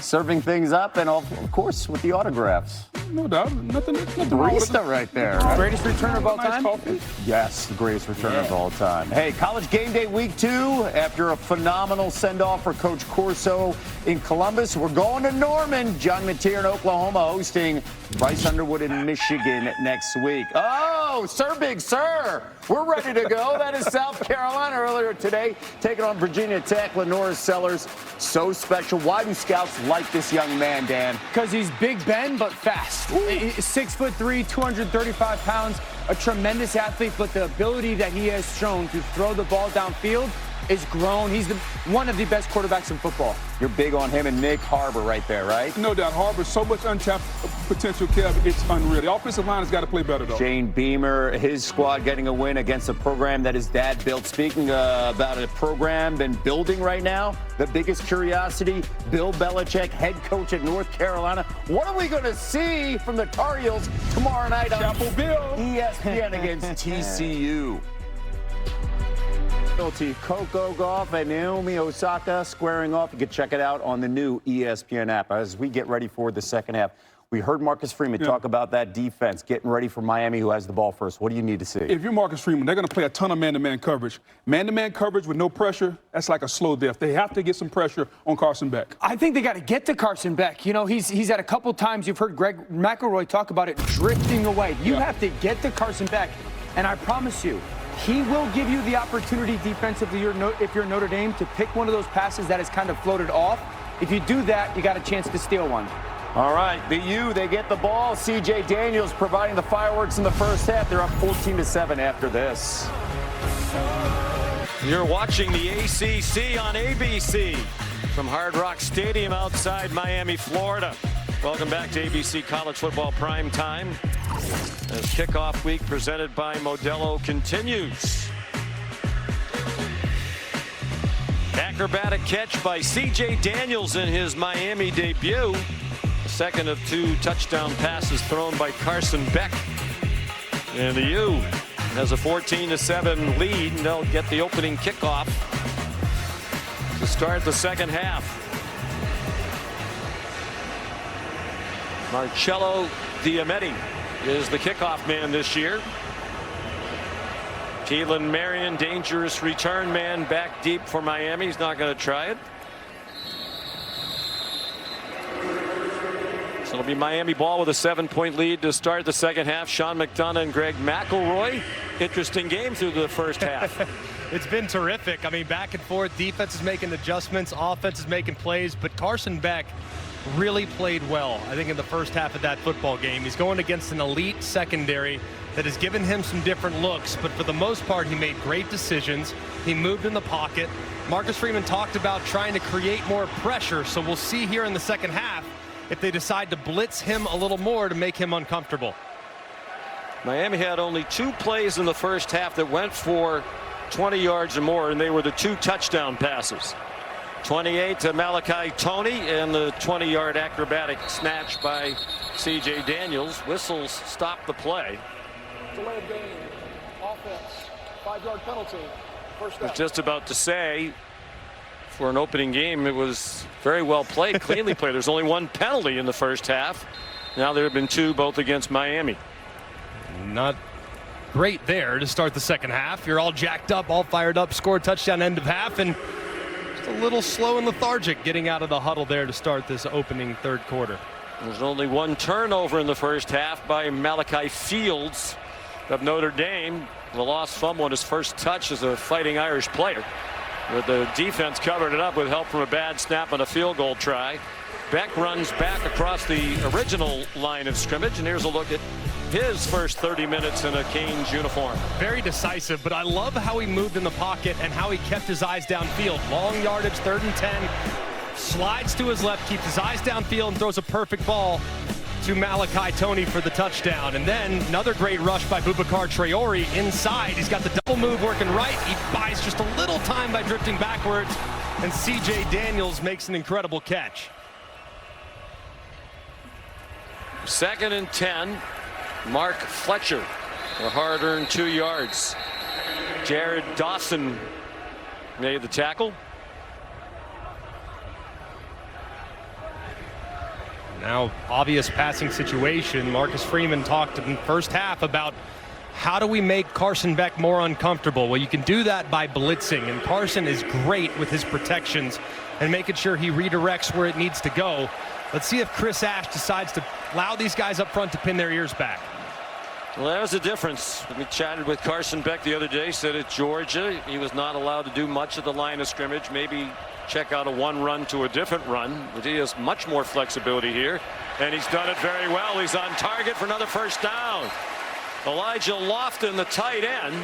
serving things up, and of course with the autographs. No doubt, nothing wrong with Barista right there. Greatest returner of all time? Yes, the greatest returner of all time. Hey, College Game Day Week 2, after a phenomenal send-off for Coach Corso in Columbus, we're going to Norman. John Mateer in Oklahoma hosting Bryce Underwood in Michigan next week. Oh, Sir Big Sir, we're ready to go. That is South Carolina earlier today, taking on Virginia Tech. Lenore Sellers, so special. Why do scouts like this young man, Dan? Because he's Big Ben, but fast. 6'3", 235 pounds, a tremendous athlete, but the ability that he has shown to throw the ball downfield is grown. He's one of the best quarterbacks in football. You're big on him and Nick Harbor right there, right? No doubt. Harbor, so much untapped potential, Kev. It's unreal. The offensive line has got to play better, though. Shane Beamer, his squad getting a win against a program that his dad built. Speaking about a program been building right now, the biggest curiosity, Bill Belichick, head coach at North Carolina. What are we going to see from the Tar Heels tomorrow night on ESPN against TCU? Coco Gauff and Naomi Osaka squaring off. You can check it out on the new ESPN app. As we get ready for the second half, we heard Marcus Freeman talk about that defense, getting ready for Miami, who has the ball first. What do you need to see? If you're Marcus Freeman, they're going to play a ton of man-to-man coverage. Man-to-man coverage with no pressure, that's like a slow death. They have to get some pressure on Carson Beck. I think they got to get to Carson Beck. You know, he's had a couple times, you've heard Greg McElroy talk about it, drifting away. You have to get to Carson Beck, and I promise you, he will give you the opportunity defensively if you're Notre Dame to pick one of those passes that is kind of floated off If you do that, you got a chance to steal one. All right, the U, they get the ball. C.J. Daniels providing the fireworks in the first half. They're up 14-7 after this. You're watching the ACC on ABC from Hard Rock Stadium outside Miami, Florida. Welcome back to ABC College Football Prime Time as kickoff week presented by Modelo continues. Acrobatic catch by C.J. Daniels in his Miami debut. The second of 2 touchdown passes thrown by Carson Beck. And the U has a 14-7 lead, and they'll get the opening kickoff to start the second half. Marcello Diametti is the kickoff man this year. Keelan Marion, dangerous return man, back deep for Miami. He's not going to try it. So it'll be Miami ball with a 7-point lead to start the second half. Sean McDonough and Greg McElroy. Interesting game through the first half. It's been terrific. I mean, back and forth. Defense is making adjustments. Offense is making plays. But Carson Beck really played well, I think, in the first half of that football game. He's going against an elite secondary that has given him some different looks. But for the most part, he made great decisions. He moved in the pocket. Marcus Freeman talked about trying to create more pressure. So we'll see here in the second half if they decide to blitz him a little more to make him uncomfortable. Miami had only 2 plays in the first half that went for 20 yards or more, and they were the 2 touchdown passes. 28 to Malachi Toney and the 20-yard acrobatic snatch by C.J. Daniels. Whistles stopped the play. Delay of game. Offense. 5-yard penalty. First I was down. just about to say, for an opening game, it was very well played, cleanly played. There's only 1 penalty in the first half. Now there have been 2, both against Miami. Not great there to start the second half. You're all jacked up, all fired up, scored touchdown end of half, and just a little slow and lethargic getting out of the huddle there to start this opening third quarter. There's only 1 turnover in the first half by Malachi Fields of Notre Dame. The lost fumble on his first touch as a Fighting Irish player. But the defense covered it up with help from a bad snap and a field goal try. Beck runs back across the original line of scrimmage, and here's a look at his first 30 minutes in a Canes uniform. Very decisive, but I love how he moved in the pocket and how he kept his eyes downfield. Long yardage, 3rd and 10. Slides to his left, keeps his eyes downfield, and throws a perfect ball to Malachi Toney for the touchdown. And then another great rush by Boubacar Traore inside. He's got the double move working right. He buys just a little time by drifting backwards, and C.J. Daniels makes an incredible catch. 2nd and 10. Mark Fletcher, a hard-earned 2 yards. Jared Dawson made the tackle. Now, obvious passing situation. Marcus Freeman talked in the first half about how do we make Carson Beck more uncomfortable? Well, you can do that by blitzing, and Carson is great with his protections and making sure he redirects where it needs to go. Let's see if Chris Ash decides to allow these guys up front to pin their ears back. Well, that was the difference. We chatted with Carson Beck the other day, said at Georgia he was not allowed to do much of the line of scrimmage, maybe check out a 1 run to a different run, but he has much more flexibility here, and he's done it very well. He's on target for another first down. Elijah Lofton, the tight end,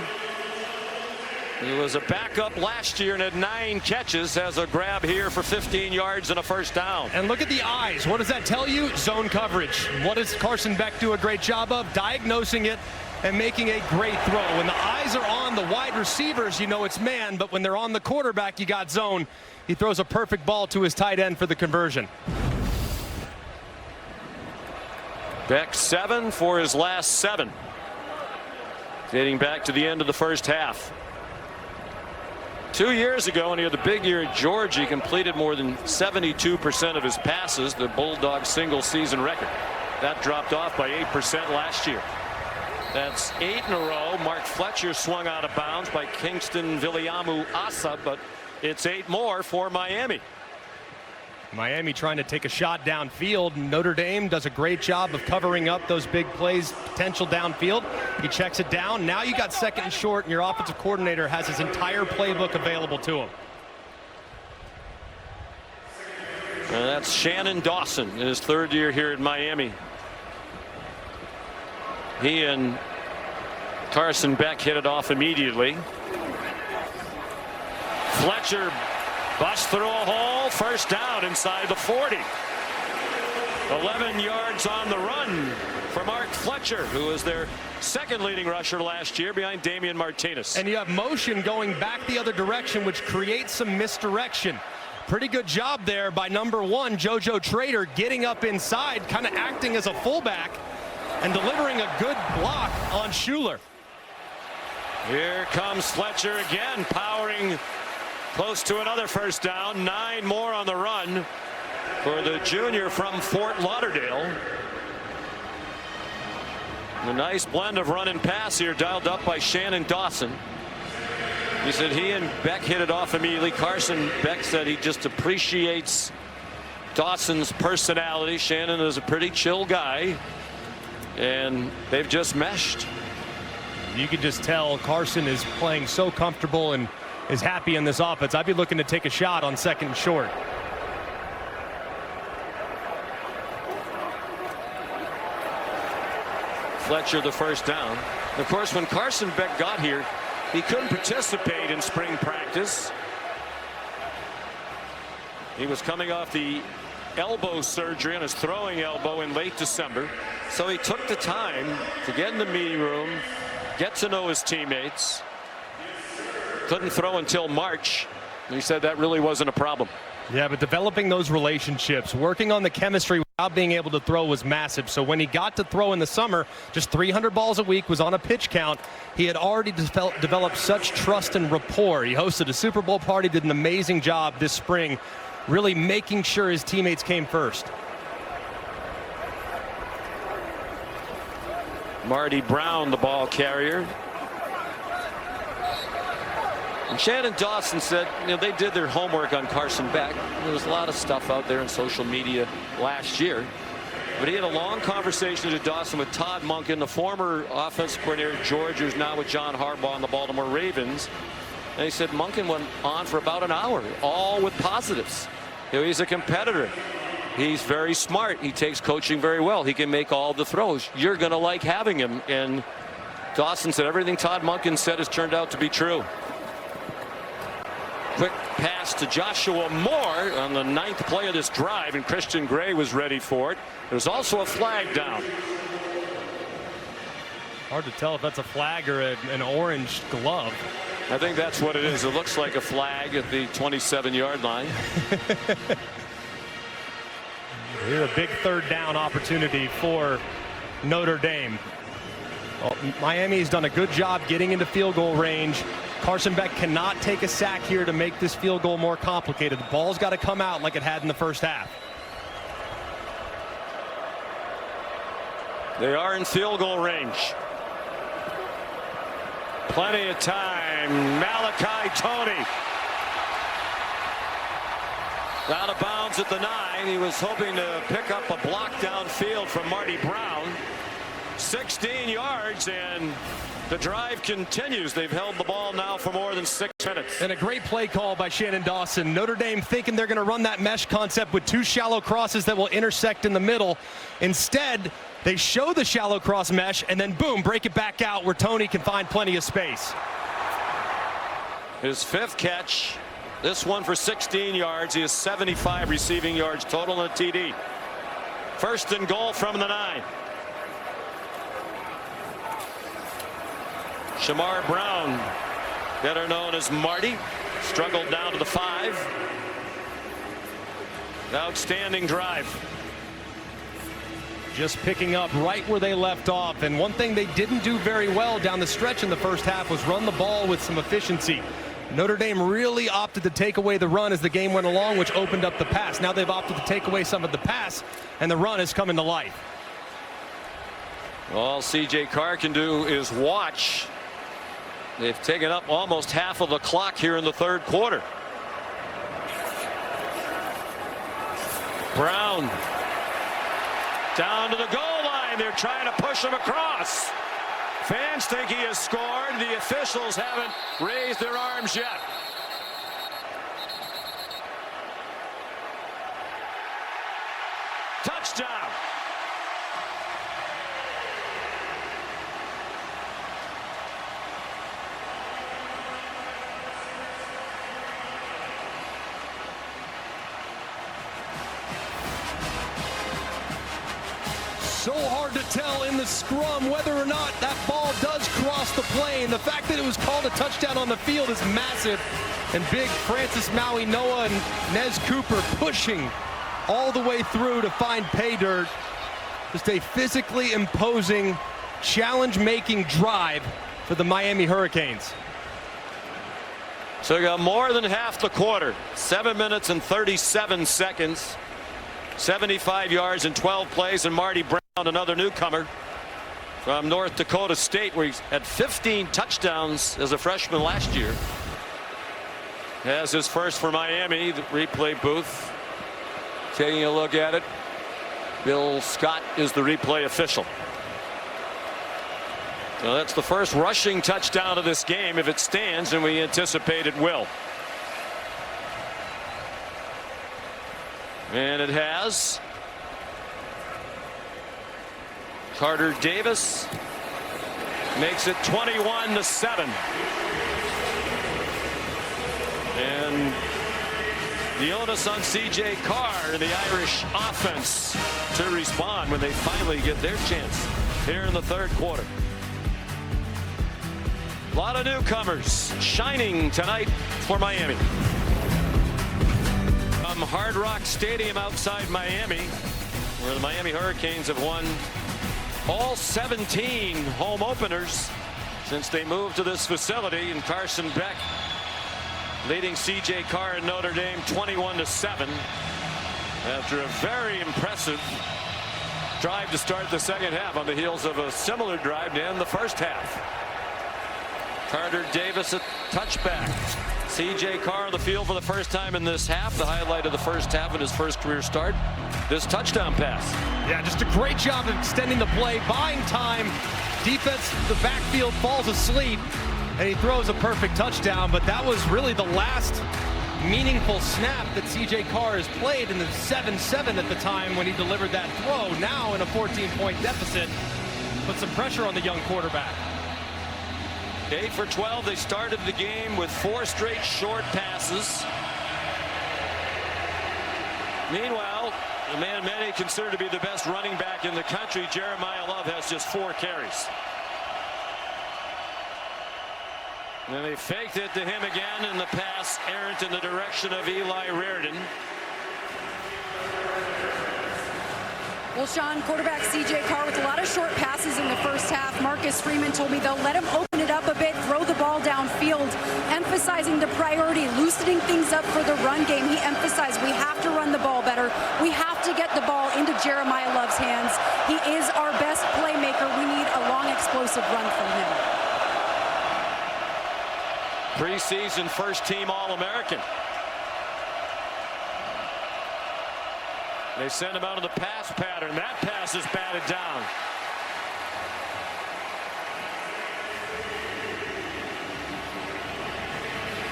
he was a backup last year and had 9 catches, has a grab here for 15 yards and a first down. And look at the eyes. What does that tell you? Zone coverage. What does Carson Beck do a great job of? Diagnosing it and making a great throw. When the eyes are on the wide receivers, you know it's man, but when they're on the quarterback, you got zone. He throws a perfect ball to his tight end for the conversion. Beck 7 for his last 7. Dating back to the end of the first half. 2 years ago, when he had the big year at Georgia, he completed more than 72% of his passes, the Bulldogs' single-season record. That dropped off by 8% last year. That's 8 in a row. Mark Fletcher swung out of bounds by Kingston Viliamu Asa, but it's 8 more for Miami. Miami trying to take a shot downfield. Notre Dame does a great job of covering up those big plays, potential downfield. He checks it down. Now you got 2nd and short, and your offensive coordinator has his entire playbook available to him. And that's Shannon Dawson in his 3rd year here in Miami. He and Carson Beck hit it off immediately. Fletcher busts through a hole. First down inside the 40. 11 yards on the run for Mark Fletcher, who was their 2nd leading rusher last year behind Damian Martinez. And you have motion going back the other direction, which creates some misdirection. Pretty good job there by number 1, JoJo Trader, getting up inside, kind of acting as a fullback and delivering a good block on Schuler. Here comes Fletcher again, powering close to another first down. 9 more on the run for the junior from Fort Lauderdale. A nice blend of run and pass here, dialed up by Shannon Dawson. He said he and Beck hit it off immediately. Carson Beck said he just appreciates Dawson's personality. Shannon is a pretty chill guy, and they've just meshed. You can just tell Carson is playing so comfortable and is happy in this offense. I'd be looking to take a shot on 2nd and short. Fletcher the first down. Of course, when Carson Beck got here, he couldn't participate in spring practice. He was coming off the elbow surgery on his throwing elbow in late December. So he took the time to get in the meeting room, get to know his teammates. Couldn't throw until March. He said that really wasn't a problem. Yeah, but developing those relationships, working on the chemistry without being able to throw was massive. So when he got to throw in the summer, just 300 balls a week, was on a pitch count, he had already developed such trust and rapport. He hosted a Super Bowl party, did an amazing job this spring, really making sure his teammates came first. Marty Brown, the ball carrier. And Shannon Dawson said, they did their homework on Carson Beck. There was a lot of stuff out there in social media last year. But he had a long conversation to Dawson with Todd Monken, the former offensive coordinator at Georgia, who's now with John Harbaugh and the Baltimore Ravens. And he said Monken went on for about an hour, all with positives. He's a competitor. He's very smart. He takes coaching very well. He can make all the throws. You're going to like having him. And Dawson said everything Todd Monken said has turned out to be true. Quick pass to Joshua Moore on the 9th play of this drive, and Christian Gray was ready for it. There's also a flag down. Hard to tell if that's a flag or an orange glove. I think that's what it is. It looks like a flag at the 27-yard line. Here's a big 3rd down opportunity for Notre Dame. Well, Miami's done a good job getting into field goal range. Carson Beck cannot take a sack here to make this field goal more complicated. The ball's got to come out like it had in the first half. They are in field goal range. Plenty of time. Malachi Toney out of bounds at the 9. He was hoping to pick up a block downfield from Marty Brown. 16 yards, and the drive continues. They've held the ball now for more than 6 minutes. And a great play call by Shannon Dawson. Notre Dame thinking they're going to run that mesh concept with 2 shallow crosses that will intersect in the middle. Instead, they show the shallow cross mesh and then boom, break it back out where Toney can find plenty of space. His 5th catch, this one for 16 yards. He has 75 receiving yards total in a TD. 1st and goal from the 9. Shamar Brown, better known as Marty, struggled down to the 5. Outstanding drive. Just picking up right where they left off. And one thing they didn't do very well down the stretch in the first half was run the ball with some efficiency. Notre Dame really opted to take away the run as the game went along, which opened up the pass. Now they've opted to take away some of the pass, and the run is coming to life. All C.J. Carr can do is watch. They've taken up almost half of the clock here in the 3rd quarter. Brown down to the goal line. They're trying to push him across. Fans think he has scored. The officials haven't raised their arms yet. So hard to tell in the scrum whether or not that ball does cross the plane. The fact that it was called a touchdown on the field is massive. And big Francis Maui Noah and Nez Cooper pushing all the way through to find pay dirt. Just a physically imposing, challenge-making drive for the Miami Hurricanes. So we got more than half the quarter. 7 minutes and 37 seconds. 75 yards in 12 plays, and Marty Brown, another newcomer from North Dakota State, where he's had 15 touchdowns as a freshman last year. Has his first for Miami. The replay booth taking a look at it. Bill Scott is the replay official. So that's the first rushing touchdown of this game if it stands, and we anticipate it will. And it has. Carter Davis makes it 21-7. And the onus on C.J. Carr and the Irish offense to respond when they finally get their chance here in the third quarter. A lot of newcomers shining tonight for Miami. From Hard Rock Stadium outside Miami, where the Miami Hurricanes have won all 17 home openers since they moved to this facility, and Carson Beck leading C.J. Carr and Notre Dame 21-7 after a very impressive drive to start the second half on the heels of a similar drive to end the first half. Carter Davis a touchback. C.J. Carr on the field for the first time in this half. The highlight of the first half in his first career start. This touchdown pass. Yeah, just a great job of extending the play, buying time. Defense, the backfield falls asleep, and he throws a perfect touchdown. But that was really the last meaningful snap that C.J. Carr has played in the 7-7 at the time when he delivered that throw. Now in a 14-point deficit, put some pressure on the young quarterback. 8 for 12. They started the game with 4 straight short passes. Meanwhile, the man many consider to be the best running back in the country, Jeremiah Love, has just 4 carries. And then they faked it to him again, and the pass errant in the direction of Eli Reardon. Well, Sean, quarterback C.J. Carr with a lot of short passes in the first half. Marcus Freeman told me they'll let him open it up a bit, throw the ball downfield, emphasizing the priority, loosening things up for the run game. He emphasized we have to run the ball better. We have to get the ball into Jeremiah Love's hands. He is our best playmaker. We need a long, explosive run from him. Preseason first-team All-American. They send him out of the pass pattern. That pass is batted down.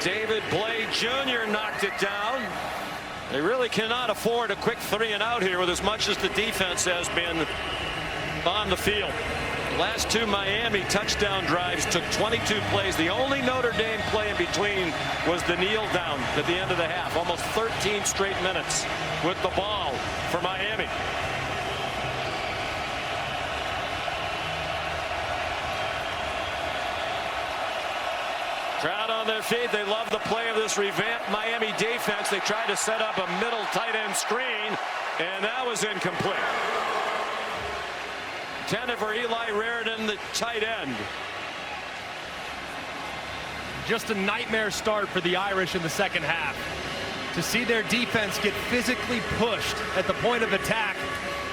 David Blade Jr. knocked it down. They really cannot afford a quick 3-and-out here with as much as the defense has been on the field. The last 2 Miami touchdown drives took 22 plays. The only Notre Dame play in between was the kneel down at the end of the half. Almost 13 straight minutes with the ball for Miami. Crowd on their feet. They love the play of this revamped Miami defense. They tried to set up a middle tight end screen, and that was incomplete. Intended for Eli Reardon, the tight end. Just a nightmare start for the Irish in the second half. To see their defense get physically pushed at the point of attack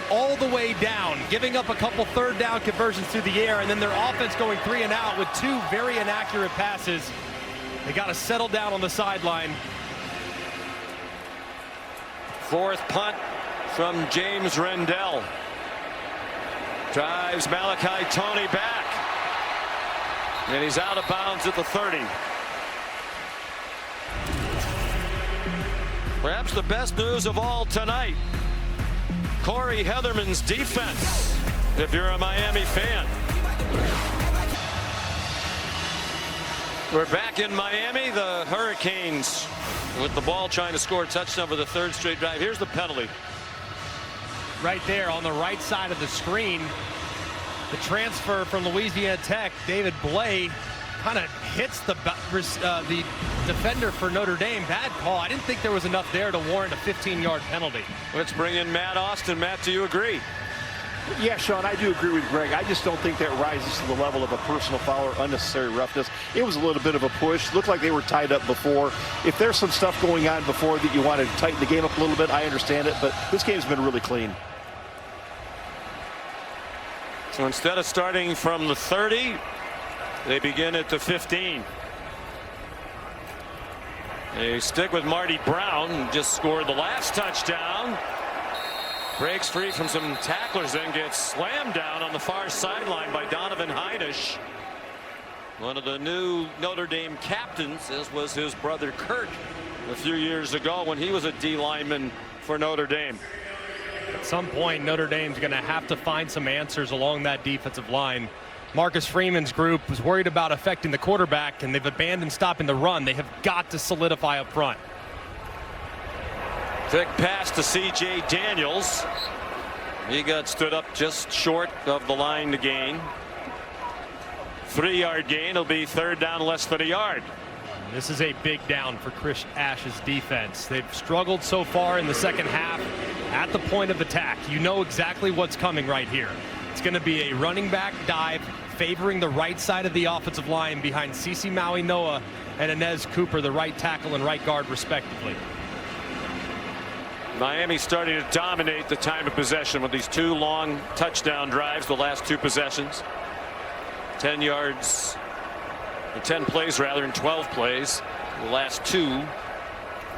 all the way down, giving up a couple third down conversions through the air, and then their offense going 3-and-out with 2 very inaccurate passes. They got to settle down on the sideline. 4th punt from James Rendell. Drives Malachi Toney back. And he's out of bounds at the 30. Perhaps the best news of all tonight. Corey Heatherman's defense, if you're a Miami fan. We're back in Miami. The Hurricanes with the ball trying to score a touchdown for the 3rd straight drive. Here's the penalty. right there on the right side of the screen. The transfer from Louisiana Tech, David Blay, kind of hits the defender for Notre Dame. Bad call. I didn't think there was enough there to warrant a 15-yard penalty. Let's bring in Matt Austin. Matt, do you agree? Yeah, Sean, I do agree with Greg. I just don't think that rises to the level of a personal foul or unnecessary roughness. It was a little bit of a push. Looked like they were tied up before. If there's some stuff going on before that you want to tighten the game up a little bit, I understand it, but this game's been really clean. So instead of starting from the 30, they begin at the 15. They stick with Marty Brown, who just scored the last touchdown. Breaks free from some tacklers, then gets slammed down on the far sideline by Donovan Heinisch. One of the new Notre Dame captains, as was his brother Kurt a few years ago when he was a D lineman for Notre Dame. At some point, Notre Dame's going to have to find some answers along that defensive line. Marcus Freeman's group was worried about affecting the quarterback, and they've abandoned stopping the run. They have got to solidify up front. Thick pass to C.J. Daniels. He got stood up just short of the line to gain. 3-yard gain. It'll be third down, less than a yard. This is a big down for Chris Ash's defense. They've struggled so far in the second half at the point of attack. You know exactly what's coming right here. It's going to be a running back dive favoring the right side of the offensive line behind Cece Maui Noah and Inez Cooper, the right tackle and right guard, respectively. Miami starting to dominate the time of possession with these 2 long touchdown drives, the last 2 possessions. 10 yards, or 10 plays rather, in 12 plays. The last 2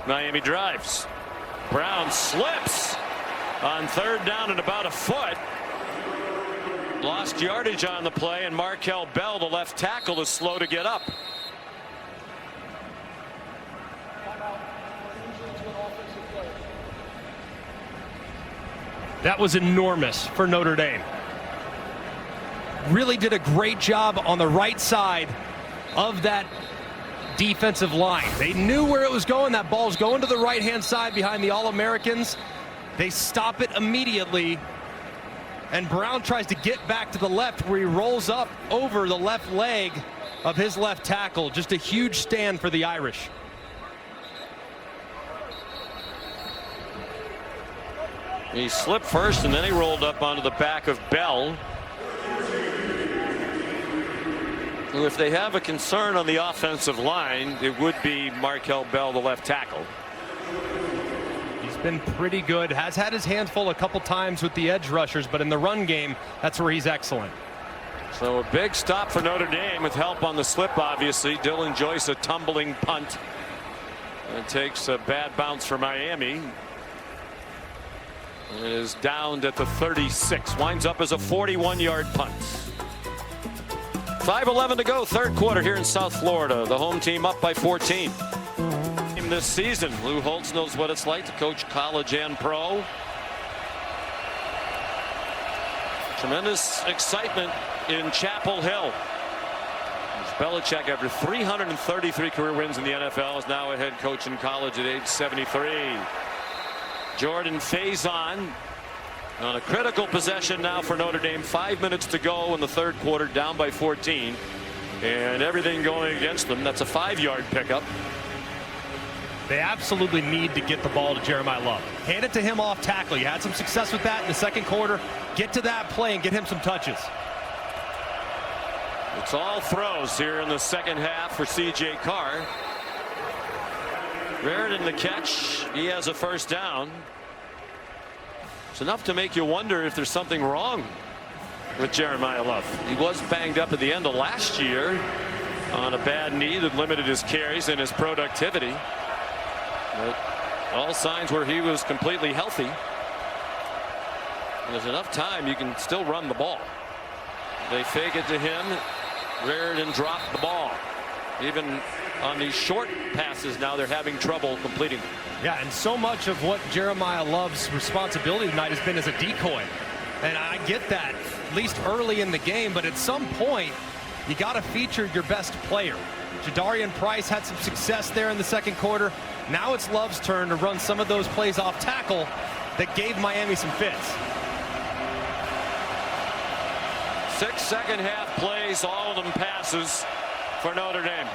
Miami drives. Brown slips on third down and about a foot. Lost yardage on the play, and Markel Bell, the left tackle, is slow to get up. That was enormous for Notre Dame. Really did a great job on the right side of that defensive line. They knew where it was going. That ball's going to the right-hand side behind the All-Americans. They stop it immediately. And Brown tries to get back to the left, where he rolls up over the left leg of his left tackle. Just a huge stand for the Irish. He slipped first, and then he rolled up onto the back of Bell. If they have a concern on the offensive line, it would be Markel Bell, the left tackle. He's been pretty good. Has had his hands full a couple times with the edge rushers, but in the run game, that's where he's excellent. So a big stop for Notre Dame with help on the slip, obviously. Dylan Joyce, a tumbling punt. It takes a bad bounce for Miami. It is downed at the 36. Winds up as a 41-yard punt. 5:11 to go, third quarter here in South Florida. The home team up by 14. This season, Lou Holtz knows what it's like to coach college and pro. Tremendous excitement in Chapel Hill. Belichick, after 333 career wins in the NFL, is now a head coach in college at age 73. Jordan Faison on a critical possession now for Notre Dame. 5 minutes to go in the third quarter, down by 14. And everything going against them. That's a 5-yard pickup. They absolutely need to get the ball to Jeremiah Love. Hand it to him off tackle. You had some success with that in the second quarter. Get to that play and get him some touches. It's all throws here in the second half for C.J. Carr. Raritan the catch. He has a first down. It's enough to make you wonder if there's something wrong with Jeremiah Love. He was banged up at the end of last year on a bad knee that limited his carries and his productivity. But all signs were he was completely healthy. There's enough time you can still run the ball. They fake it to him. Raritan dropped the ball. Even on these short passes now, they're having trouble completing. Yeah, and so much of what Jeremiah Love's responsibility tonight has been as a decoy. And I get that, at least early in the game, but at some point, you got to feature your best player. Jadarian Price had some success there in the second quarter. Now it's Love's turn to run some of those plays off tackle that gave Miami some fits. 6 second-half plays, all of them passes for Notre Dame.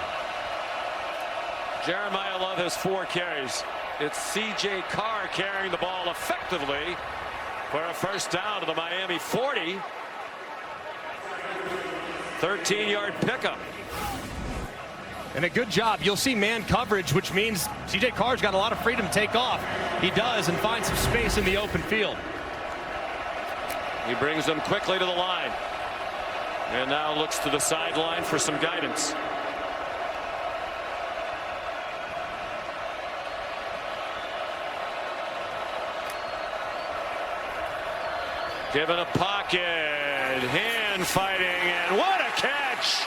Jeremiah Love has 4 carries. It's C.J. Carr carrying the ball effectively for a first down to the Miami 40. 13-yard pickup. And a good job. You'll see man coverage, which means C.J. Carr's got a lot of freedom to take off. He does, and finds some space in the open field. He brings them quickly to the line. And now looks to the sideline for some guidance. Given a pocket, hand fighting, and what a catch!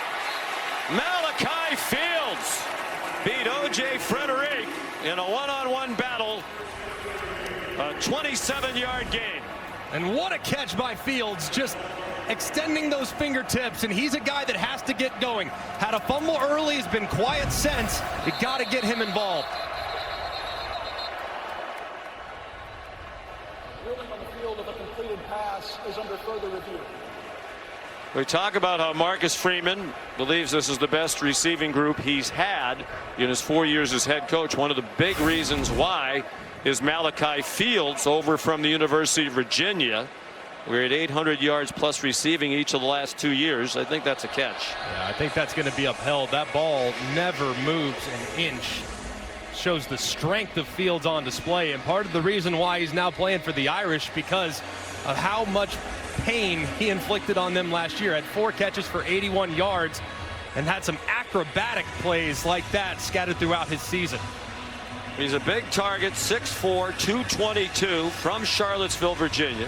Malachi Fields beat O.J. Frederick in a one-on-one battle. A 27-yard gain. And what a catch by Fields, just extending those fingertips, and he's a guy that has to get going. Had a fumble early, has been quiet since. You got to get him involved. Ruling on the field of a completed pass is under further review. We talk about how Marcus Freeman believes this is the best receiving group he's had in his 4 years as head coach. One of the big reasons why is Malachi Fields over from the University of Virginia. We're at 800 yards plus receiving each of the last 2 years. I think that's a catch. Yeah, I think that's going to be upheld. That ball never moves an inch. Shows the strength of Fields on display, and part of the reason why he's now playing for the Irish because of how much pain he inflicted on them last year. Had 4 catches for 81 yards and had some acrobatic plays like that scattered throughout his season. He's a big target, 6'4", 222 from Charlottesville, Virginia.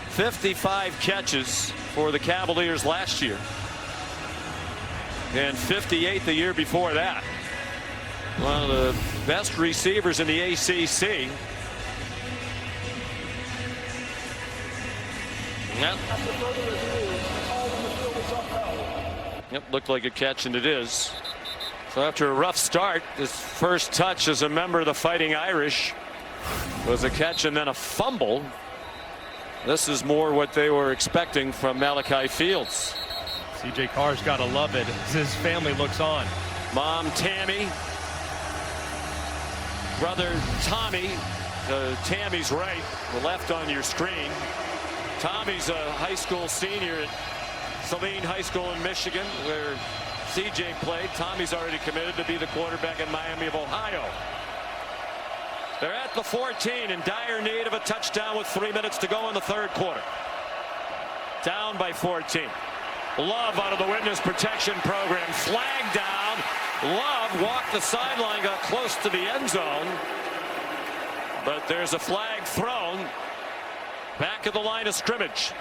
55 catches for the Cavaliers last year. And 58 the year before that. One of the best receivers in the ACC. Yep. Yep, looked like a catch, and it is. So after a rough start, his first touch as a member of the Fighting Irish was a catch and then a fumble. This is more what they were expecting from Malachi Fields. C.J. Carr's got to love it as his family looks on. Mom Tammy, brother Tommy, Tammy's right, the left on your screen. Tommy's a high school senior at Saline High School in Michigan, where C.J. played. Tommy's already committed to be the quarterback in Miami of Ohio. They're at the 14 in dire need of a touchdown with 3 minutes to go in the third quarter. Down by 14. Love out of the witness protection program. Flag down. Love walked the sideline, got close to the end zone. But there's a flag thrown. Back at the line of scrimmage.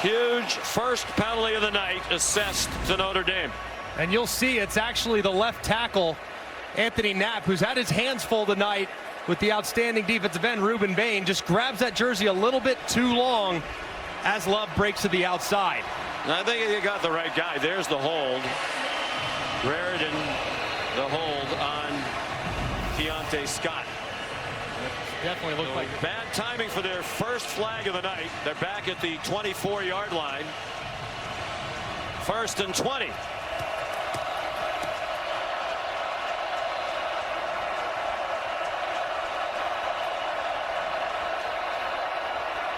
Huge first penalty of the night assessed to Notre Dame. And you'll see it's actually the left tackle, Anthony Knapp, who's had his hands full tonight with the outstanding defensive end, Ruben Bain, just grabs that jersey a little bit too long as Love breaks to the outside. I think you got the right guy. There's the hold. Raridan, the hold on Keontae Scott. Definitely looked like bad timing for their first flag of the night. They're back at the 24-yard line. 1st and 20.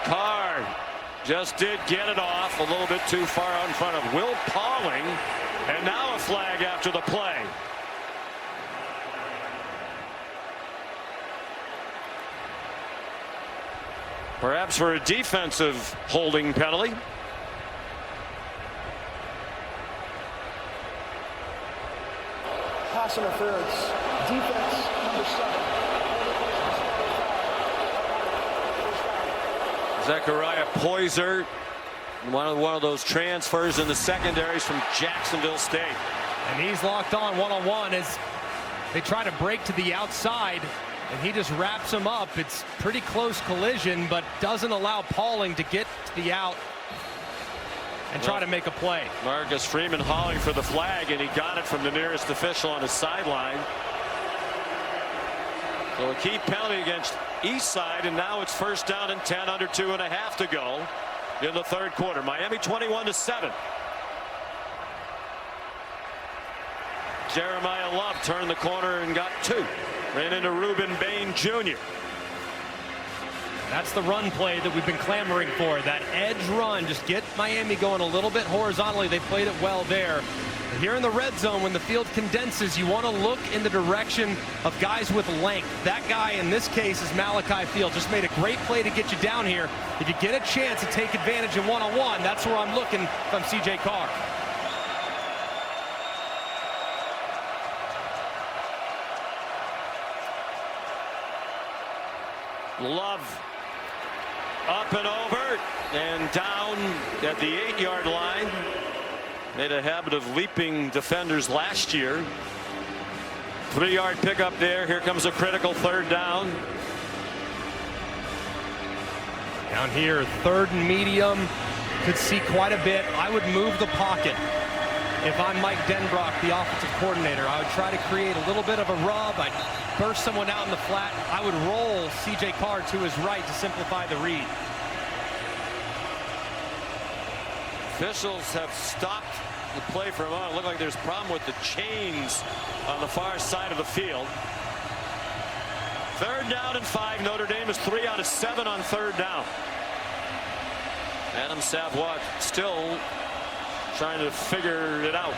Carr just did get it off a little bit too far in front of Will Pauling, and now a flag after the play. Perhaps for a defensive holding penalty. Pass interference. Defense number 7. Zechariah Poyser, one of those transfers in the secondaries from Jacksonville State. And he's locked on one-on-one as they try to break to the outside. And he just wraps him up. It's pretty close collision, but doesn't allow Pauling to get to the out. and try to make a play. Marcus Freeman hauling for the flag, and he got it from the nearest official on his sideline. So a key penalty against Eastside, and now it's first down and 10, under 2.5 to go in the third quarter. Miami 21-7. Jeremiah Love turned the corner and got 2. Ran into Reuben Bain Jr. That's the run play that we've been clamoring for. That edge run, just get Miami going a little bit horizontally. They played it well there. But here in the red zone, when the field condenses, you want to look in the direction of guys with length. That guy in this case is Malachi Field. Just made a great play to get you down here. If you get a chance to take advantage in one-on-one, that's where I'm looking from C.J. Carr. Love up and over and down at the 8-yard line. Made a habit of leaping defenders last year. 3-yard pickup there. Here comes a critical third down. Down here, third and medium. Could see quite a bit. I would move the pocket. If I'm Mike Denbrock, the offensive coordinator, I would try to create a little bit of a rub. I'd burst someone out in the flat. I would roll C.J. Carr to his right to simplify the read. Officials have stopped the play for a moment. It looked like there's a problem with the chains on the far side of the field. Third down and 5. Notre Dame is 3 out of 7 on third down. Adam Savoie still trying to figure it out.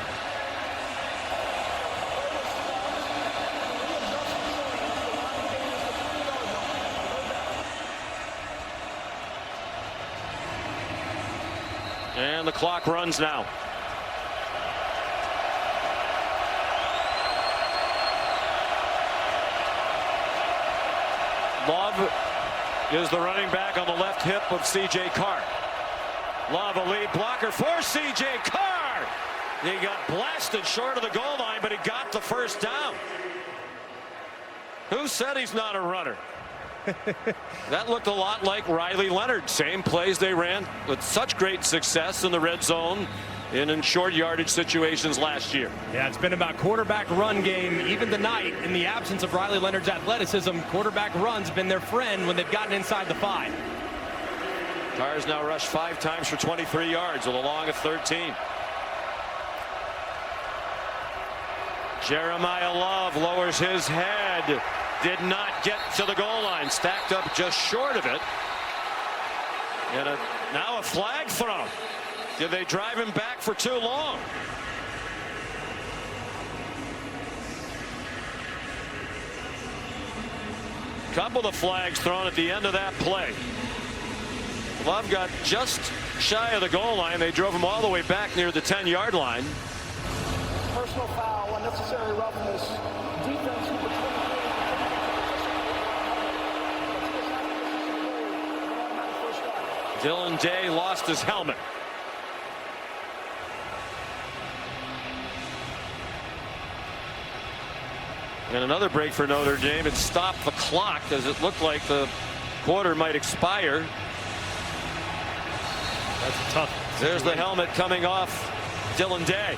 And the clock runs now. Love is the running back on the left hip of C.J. Carr. Love, a lead blocker for C.J. Carr. He got blasted short of the goal line, but he got the first down. Who said he's not a runner? That looked a lot like Riley Leonard. Same plays they ran with such great success in the red zone in short yardage situations last year. Yeah, it's been about quarterback run game even tonight. In the absence of Riley Leonard's athleticism, quarterback runs been their friend when they've gotten inside the 5. Carr's now rushed 5 times for 23 yards with a long of 13. Jeremiah Love lowers his head. Did not get to the goal line. Stacked up just short of it. And now a flag thrown. Did they drive him back for too long? Couple of flags thrown at the end of that play. Love got just shy of the goal line. They drove him all the way back near the 10-yard line. Personal foul, unnecessary roughness. Defense number 23. Dylan Day lost his helmet. And another break for Notre Dame. It stopped the clock as it looked like the quarter might expire. That's a tough. There's the helmet coming off Dylan Day.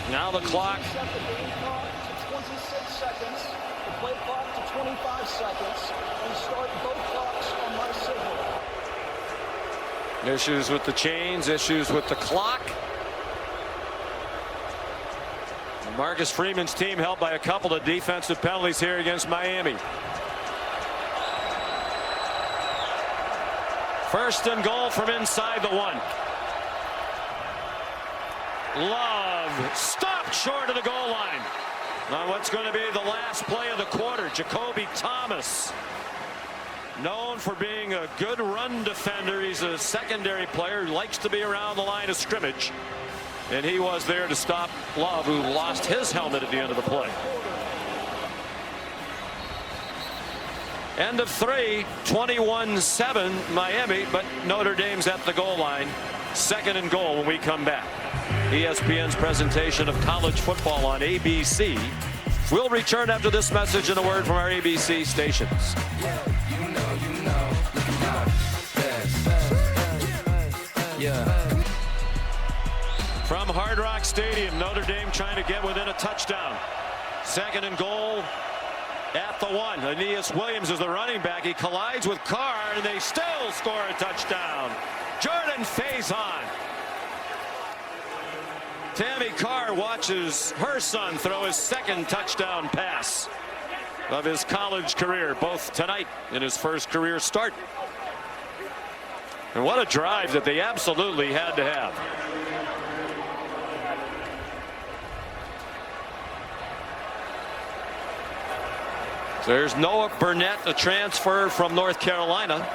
Now the clock. Set the game clock to 26 seconds, the play clock to 25 seconds, and start both clocks on my signal. Issues with the chains, issues with the clock. Marcus Freeman's team helped by a couple of defensive penalties here against Miami. First and goal from inside the 1. Love stopped short of the goal line. On what's going to be the last play of the quarter. Jacoby Thomas, known for being a good run defender. He's a secondary player who likes to be around the line of scrimmage. And he was there to stop Love, who lost his helmet at the end of the play. End of 3, 21-7 Miami, but Notre Dame's at the goal line. Second and goal when we come back. ESPN's presentation of college football on ABC We'll return after this message and a word from our ABC stations. From Hard Rock Stadium, Notre Dame trying to get within a touchdown. 2nd and goal at the 1. Aeneas Williams is the running back. He collides with Carr, and they still score a touchdown. Jordan Faison. Tammy Carr watches her son throw his 2nd touchdown pass of his college career, both tonight in his first career start. And what a drive that they absolutely had to have. So there's Noah Burnett, a transfer from North Carolina.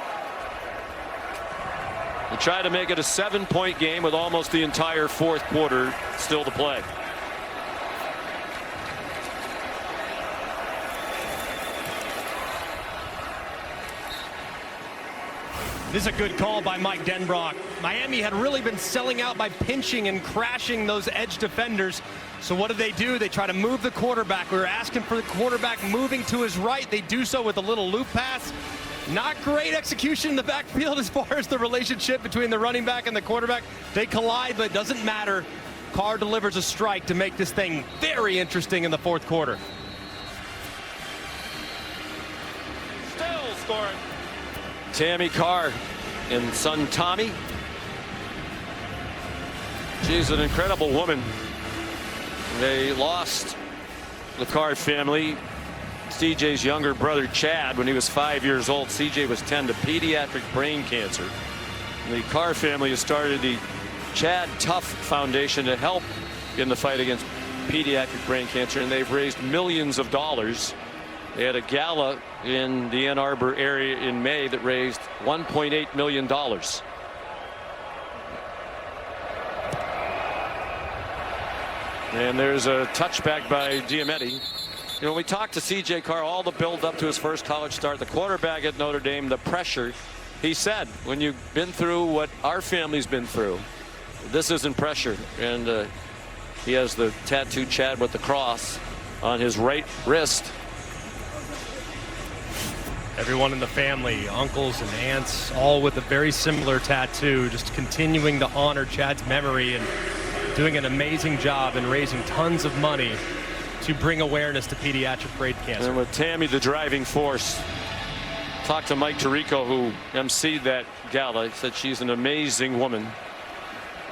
They try to make it a 7-point game with almost the entire 4th quarter still to play. This is a good call by Mike Denbrock. Miami had really been selling out by pinching and crashing those edge defenders. So what do? They try to move the quarterback. We were asking for the quarterback moving to his right. They do so with a little loop pass. Not great execution in the backfield as far as the relationship between the running back and the quarterback. They collide, but it doesn't matter. Carr delivers a strike to make this thing very interesting in the 4th quarter. Still scoring. Tammy Carr and son Tommy. She's an incredible woman. They lost the Carr family. CJ's younger brother Chad when he was 5 years old. CJ was 10 to pediatric brain cancer. The Carr family has started the Chad Tough Foundation to help in the fight against pediatric brain cancer, and they've raised millions of dollars. They had a gala in the Ann Arbor area in May that raised $1.8 million. And there's a touchback by Diametti. You know, we talked to C.J. Carr, all the build up to his first college start, the quarterback at Notre Dame, the pressure. He said, when you've been through what our family's been through, this isn't pressure. And he has the tattooed Chad with the cross on his right wrist. Everyone in the family, uncles and aunts, all with a very similar tattoo, just continuing to honor Chad's memory and doing an amazing job in raising tons of money to bring awareness to pediatric brain cancer. And with Tammy the driving force. Talked to Mike Tirico, who emceed that gala. He said she's an amazing woman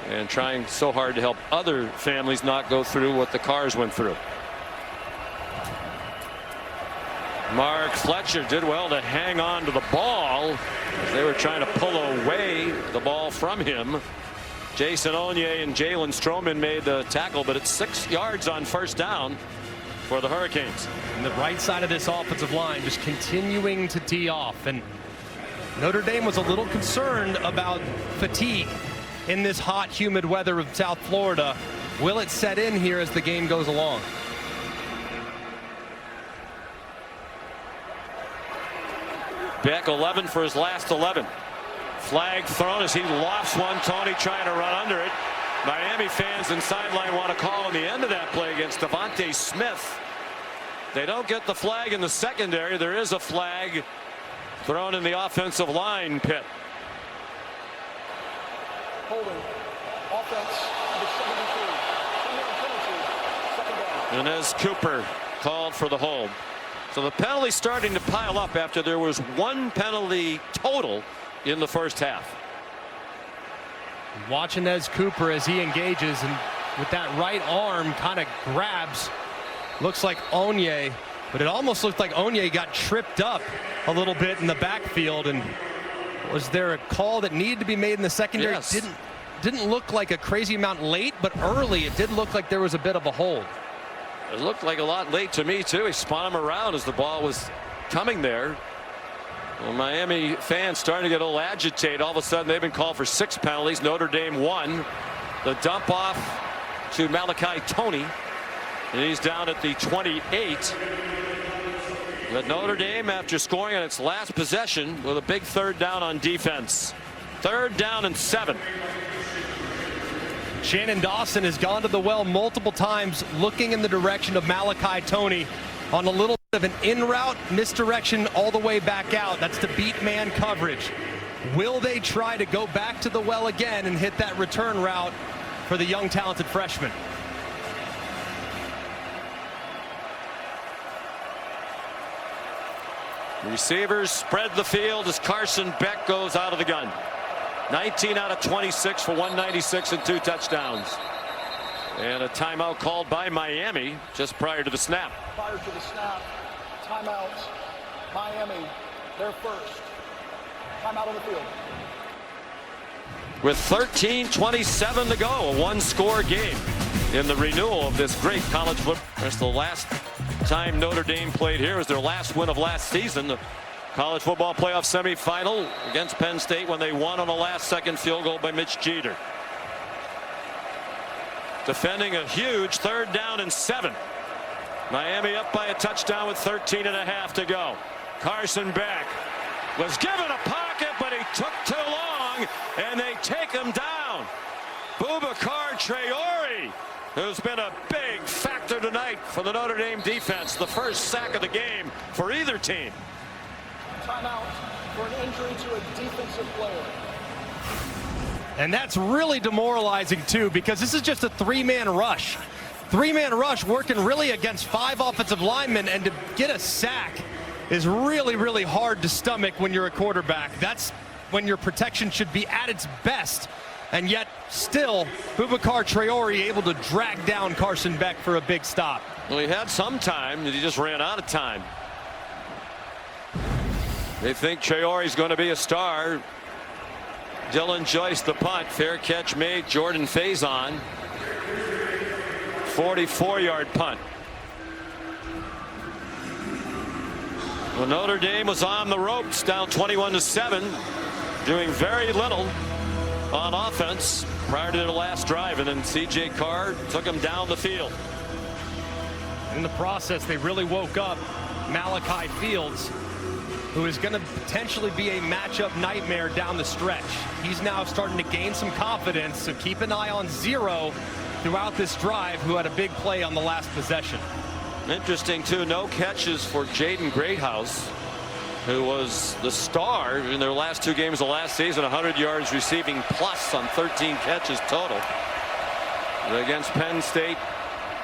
and trying so hard to help other families not go through what the Carrs went through. Mark Fletcher did well to hang on to the ball as they were trying to pull away the ball from him. Jason Onye and Jalen Stroman made the tackle, but it's 6 yards on first down for the Hurricanes. And the right side of this offensive line just continuing to tee off. And Notre Dame was a little concerned about fatigue in this hot, humid weather of South Florida. Will it set in here as the game goes along? Beck 11 for his last 11. Flag thrown as he lofts one. Tony trying to run under it. Miami fans and sideline want to call on the end of that play against Devontae Smith. They don't get the flag in the secondary. There is a flag thrown in the offensive line pit. Holding. Offense, number 73. Inez Cooper called for the hold. So the penalty starting to pile up after there was one penalty total in the first half. Watch Inez Cooper as he engages and with that right arm kind of grabs. Looks like Onye, but it almost looked like Onye got tripped up a little bit in the backfield. And was there a call that needed to be made in the secondary? Yes. Didn't look like a crazy amount late, but early it did look like there was a bit of a hold. It looked like a lot late to me too. He spun him around as the ball was coming there. Well, Miami fans starting to get a little agitated. All of a sudden they've been called for 6 penalties. Notre Dame 1. The dump off to Malachi Toney, and he's down at the 28. But Notre Dame, after scoring on its last possession, with a big 3rd down on defense. 3rd down and 7. Shannon Dawson has gone to the well multiple times looking in the direction of Malachi Toney on a little bit of an in route misdirection all the way back out. That's to beat man coverage. Will they try to go back to the well again and hit that return route for the young talented freshman? Receivers spread the field as Carson Beck goes out of the gun. 19 out of 26 for 196 and 2 touchdowns. And a timeout called by Miami just prior to the snap. Prior to the snap, timeout, Miami, their first. Timeout on the field. With 13:27 to go, a one-score game in the renewal of this great college football. That's the last time Notre Dame played here. It was their last win of last season. The college football playoff semifinal against Penn State when they won on a last-second field goal by Mitch Jeter. Defending a huge 3rd down and 7. Miami up by a touchdown with 13.5 to go. Carson Beck was given a pocket, but he took too long, and they take him down. Boubacar Traore, who's been a big factor tonight for the Notre Dame defense. The first sack of the game for either team. Timeout for an injury to a defensive player. And that's really demoralizing, too, because this is just a 3-man rush. 3-man rush working really against 5 offensive linemen, and to get a sack is really, really hard to stomach when you're a quarterback. That's when your protection should be at its best. And yet, still, Boubacar Traore able to drag down Carson Beck for a big stop. Well, he had some time, and he just ran out of time. They think Traore's going to be a star. Dylan Joyce the punt. Fair catch made. Jordan Faison. 44-yard punt. Well, Notre Dame was on the ropes, down 21-7, doing very little on offense prior to their last drive, and then C.J. Carr took him down the field. In the process, they really woke up Malachi Fields, who is going to potentially be a matchup nightmare down the stretch. He's now starting to gain some confidence, so keep an eye on Zero throughout this drive, who had a big play on the last possession. Interesting, too, no catches for Jaden Greathouse, who was the star in their last 2 games of last season. 100 yards receiving plus on 13 catches total against Penn State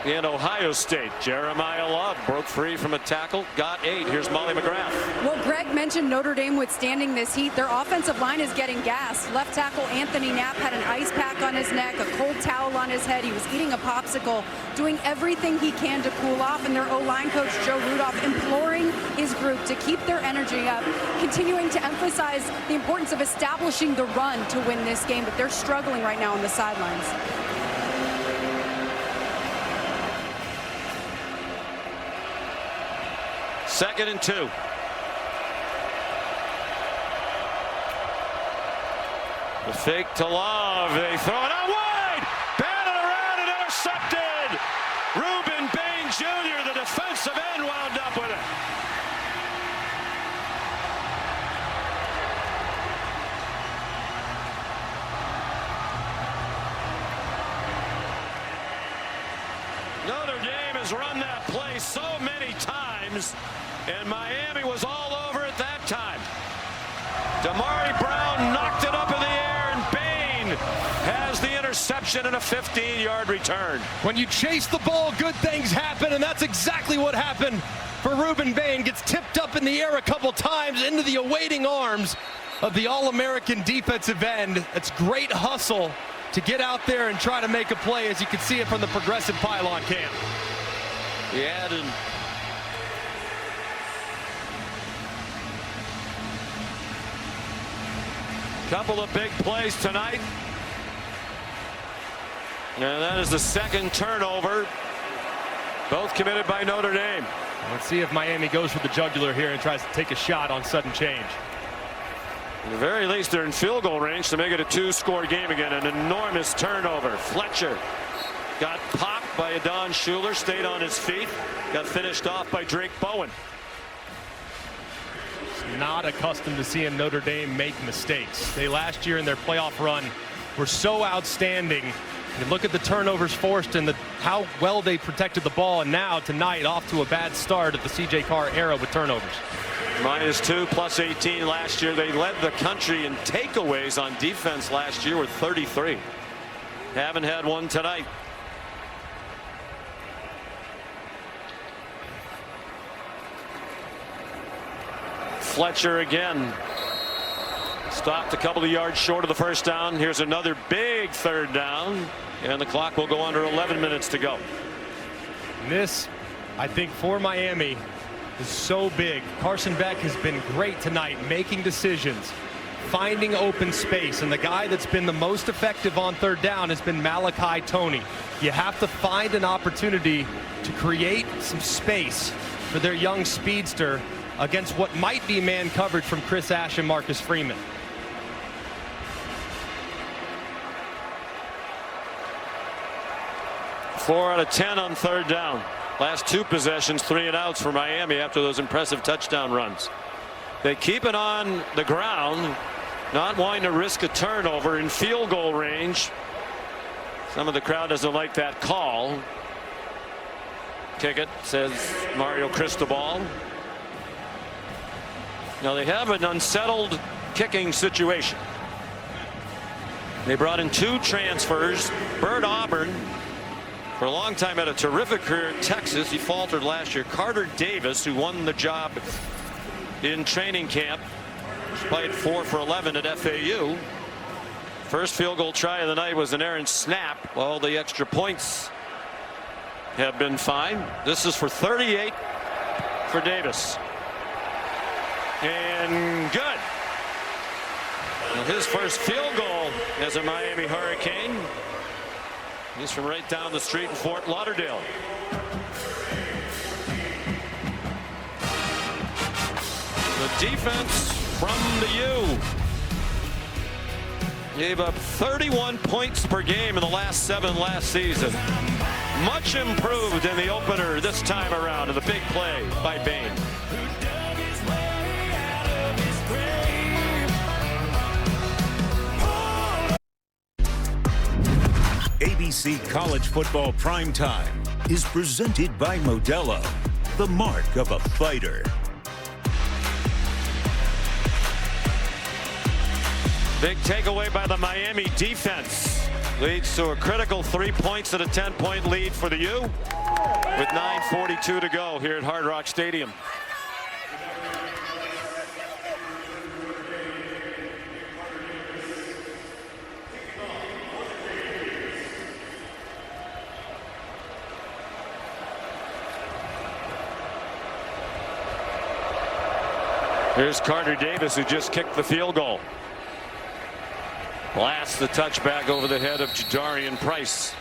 and Ohio State. Jeremiah Love broke free from a tackle, got 8. Here's Molly McGrath. Well, Greg mentioned Notre Dame withstanding this heat. Their offensive line is getting gassed. Left tackle Anthony Knapp had an ice pack on his neck, a cold towel on his head. He was eating a popsicle, doing everything he can to cool off. And their O-line coach, Joe Rudolph, imploring his group to keep their energy up, continuing to emphasize the importance of establishing the run to win this game. But they're struggling right now on the sidelines. Second and 2. The fake to Love. They throw it out wide. Batted around and intercepted. Ruben Bain Jr., the defensive end, wound up with it. Notre Dame has run that play so many times, and Miami was all over it that time. Damari Brown knocked it up in the air, and Bain has the interception and a 15-yard return. When you chase the ball, good things happen, and that's exactly what happened for Ruben Bain. Gets tipped up in the air a couple times into the awaiting arms of the All-American defensive end. It's great hustle to get out there and try to make a play, as you can see it from the Progressive Pylon cam. Yeah, and couple of big plays tonight. And that is the second turnover, both committed by Notre Dame. Let's see if Miami goes for the jugular here and tries to take a shot on sudden change. At the very least, they're in field goal range to make it a 2-score game again. An enormous turnover. Fletcher got popped by Adon Schuler, stayed on his feet, got finished off by Drake Bowen. Not accustomed to seeing Notre Dame make mistakes. They last year in their playoff run were so outstanding You look at the turnovers forced and how well they protected the ball, and now tonight off to a bad start at the C.J. Carr era with turnovers. -2, +18 last year. They led the country in takeaways on defense last year with 33. Haven't had one tonight. Fletcher again. Stopped a couple of yards short of the first down. Here's another big third down, and the clock will go under 11 minutes to go. This, I think, for Miami is so big. Carson Beck has been great tonight, making decisions, finding open space, and the guy that's been the most effective on third down has been Malachi Toney. You have to find an opportunity to create some space for their young speedster against what might be man coverage from Chris Ash and Marcus Freeman. Four out of 10 on third down. Last 2 possessions, 3 and outs for Miami after those impressive touchdown runs. They keep it on the ground, not wanting to risk a turnover in field goal range. Some of the crowd doesn't like that call. Kick it, says Mario Cristobal. Now they have an unsettled kicking situation. They brought in 2 transfers. Bert Auburn, for a long time, had a terrific career at Texas. He faltered last year. Carter Davis, who won the job in training camp, played 4 for 11 at FAU. First field goal try of the night was an errant snap. All the extra points have been fine. This is for 38 for Davis. And good. Well, his first field goal as a Miami Hurricane. He's from right down the street in Fort Lauderdale. The defense from the U gave up 31 points per game in the last 7 last season. Much improved in the opener this time around in the big play by Bain. ABC College Football Primetime is presented by Modelo, the mark of a fighter. Big takeaway by the Miami defense. Leads to a critical 3 points and a 10-point lead for the U with 9:42 to go here at Hard Rock Stadium. Here's Carter Davis, who just kicked the field goal. Blasts the touchback over the head of Jadarian Price.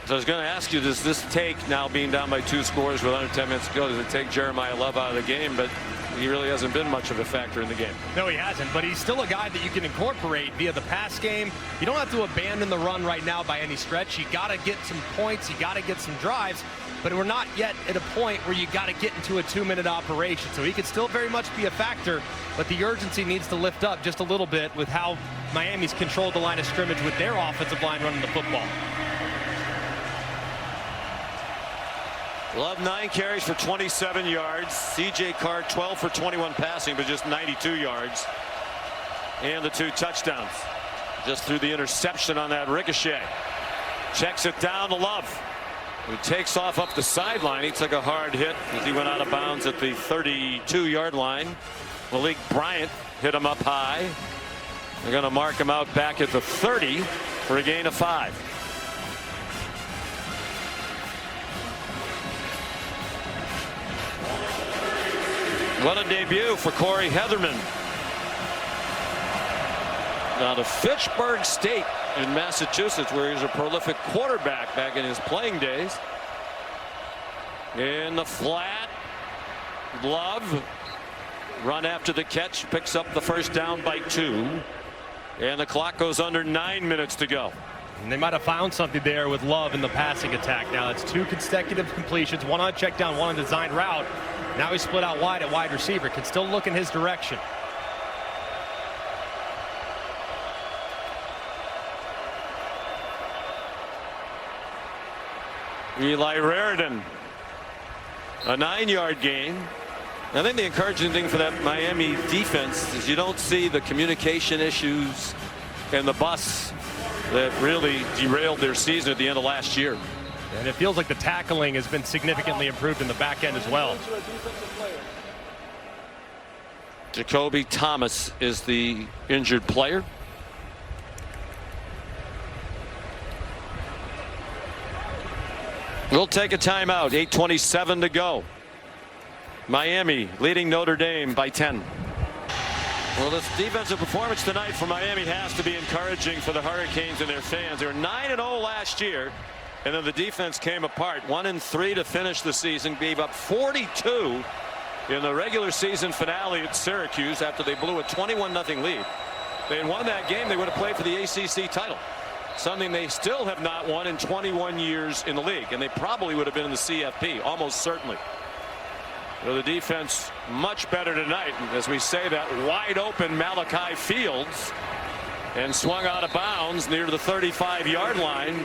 So I was going to ask you, does this take, now being down by 2 scores with under 10 minutes to go, does it take Jeremiah Love out of the game? But he really hasn't been much of a factor in the game. No, he hasn't, but he's still a guy that you can incorporate via the pass game. You don't have to abandon the run right now by any stretch. You got to get some points, you got to get some drives, but we're not yet at a point where you got to get into a 2-minute operation. So he could still very much be a factor, but the urgency needs to lift up just a little bit with how Miami's controlled the line of scrimmage with their offensive line running the football. Love 9 carries for 27 yards. C.J. Carr 12 for 21 passing, but just 92 yards. And the 2 touchdowns. Just through the interception on that ricochet. Checks it down to Love, who takes off up the sideline. He took a hard hit as he went out of bounds at the 32-yard line. Malik Bryant hit him up high. They're going to mark him out back at the 30 for a gain of 5. What a debut for Corey Heatherman. Now to Fitchburg State in Massachusetts, where he was a prolific quarterback back in his playing days. In the flat, Love, run after the catch, picks up the first down by 2. And the clock goes under 9 minutes to go. And they might have found something there with Love in the passing attack. Now it's 2 consecutive completions, 1 on check down, 1 on designed route. Now he's split out wide at wide receiver. Can still look in his direction. Eli Raridan, a 9-yard gain. I think the encouraging thing for that Miami defense is you don't see the communication issues and the bus that really derailed their season at the end of last year. And it feels like the tackling has been significantly improved in the back end as well. Jacoby Thomas is the injured player. We'll take a timeout. 8:27 to go. Miami leading Notre Dame by 10. Well, this defensive performance tonight for Miami has to be encouraging for the Hurricanes and their fans. They were 9-0 last year, and then the defense came apart. 1-3 to finish the season. Gave up 42 in the regular season finale at Syracuse after they blew a 21-0 lead. If they had won that game, they would have played for the ACC title. Something they still have not won in 21 years in the league, and they probably would have been in the CFP, almost certainly. So the defense much better tonight, as we say that wide open Malachi Fields, and swung out of bounds near the 35-yard line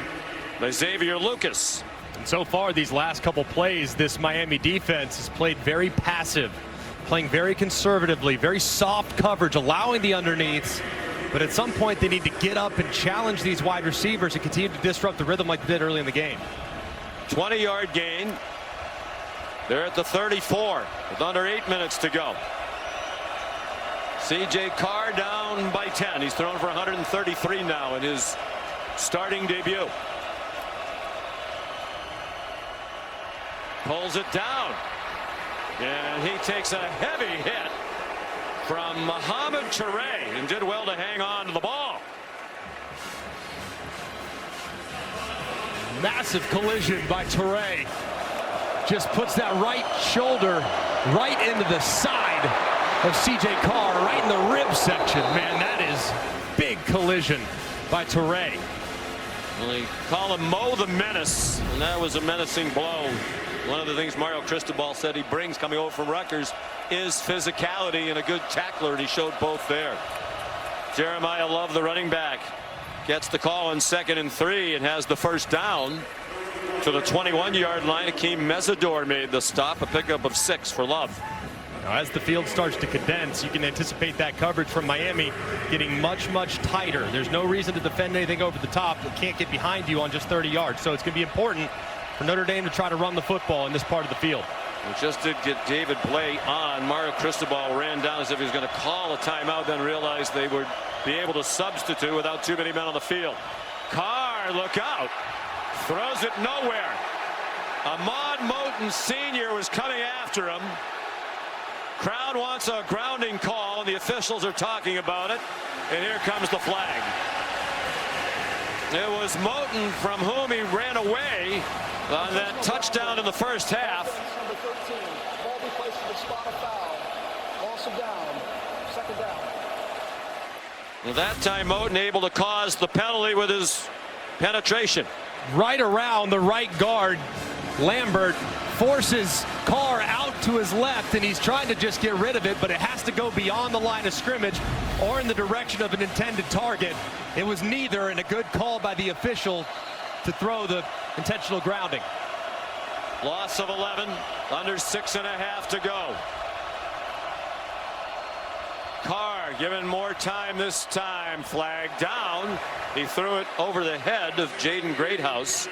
by Xavier Lucas. And so far these last couple plays, this Miami defense has played very passive, playing very conservatively, very soft coverage, allowing the underneaths. But at some point they need to get up and challenge these wide receivers and continue to disrupt the rhythm like they did early in the game. 20-yard gain. They're at the 34 with under 8 minutes to go. C.J. Carr down by 10. He's thrown for 133 now in his starting debut. Pulls it down. And he takes a heavy hit from Mohamed Touré and did well to hang on to the ball. Massive collision by Touré. Just puts that right shoulder right into the side of C.J. Carr, right in the rib section. Man, that is big collision by Touré. Well, they call him Mo the Menace, and that was a menacing blow. One of the things Mario Cristobal said he brings coming over from Rutgers is physicality and a good tackler, and he showed both there. Jeremiah Love, the running back, gets the call on 2nd and 3 and has the first down to the 21-yard line. Akeem Mesidor made the stop, a pickup of 6 for Love. Now, as the field starts to condense, you can anticipate that coverage from Miami getting much, much tighter. There's no reason to defend anything over the top. It can't get behind you on just 30 yards. So it's going to be important for Notre Dame to try to run the football in this part of the field. We just did get David Blay on. Mario Cristobal ran down as if he was going to call a timeout, then realized they would be able to substitute without too many men on the field. Carr, look out. Throws it nowhere. Ahmad Moten Sr. was coming after him. Crowd wants a grounding call, and the officials are talking about it. And here comes the flag. It was Moten from whom he ran away on that touchdown in the first half. Number 13, ball be placed in the spot of foul. Loss of down, 2nd down. Well, that time Moten able to cause the penalty with his penetration. Right around the right guard, Lambert forces Carr out to his left, and he's trying to just get rid of it, but it has to go beyond the line of scrimmage or in the direction of an intended target. It was neither, and a good call by the official to throw the intentional grounding. Loss of 11, under 6.5 to go. Carr given more time this time. Flag down. He threw it over the head of Jaden Greathouse.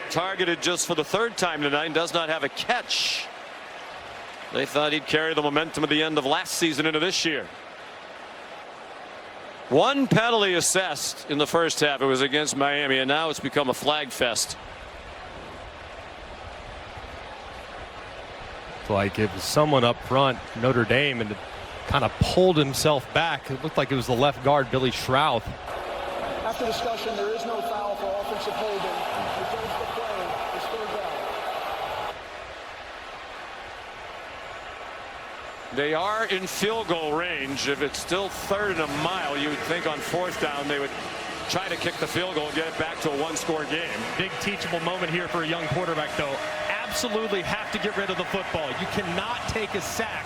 Targeted just for the 3rd time tonight and does not have a catch. They thought he'd carry the momentum at the end of last season into this year. 1 penalty assessed in the first half. It was against Miami, and now it's become a flag fest. Like it was someone up front, Notre Dame, and kind of pulled himself back. It looked like it was the left guard, Billy Schrouth. After discussion, there is no foul for offensive holding. The judge the play is 3rd down. They are in field goal range. If it's still 3rd and a mile, you would think on 4th down they would try to kick the field goal and get it back to a 1-score game. Big teachable moment here for a young quarterback, though. Absolutely have to get rid of the football. You cannot take a sack.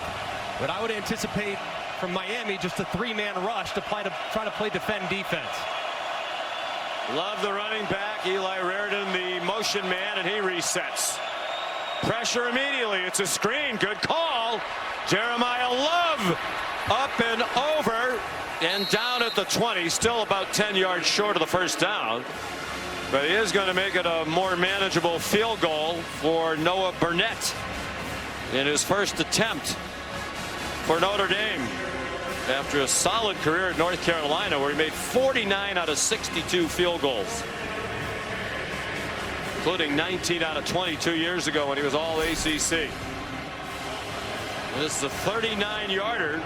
But I would anticipate from Miami just a 3-man rush to try to play defend defense. Love the running back, Eli Raridan, the motion man, and he resets. Pressure immediately. It's a screen. Good call. Jeremiah Love up and over and down at the 20. Still about 10 yards short of the first down. But he is going to make it a more manageable field goal for Noah Burnett in his first attempt for Notre Dame after a solid career at North Carolina, where he made 49 out of 62 field goals, including 19 out of 22 years ago when he was all ACC. And this is a 39-yarder.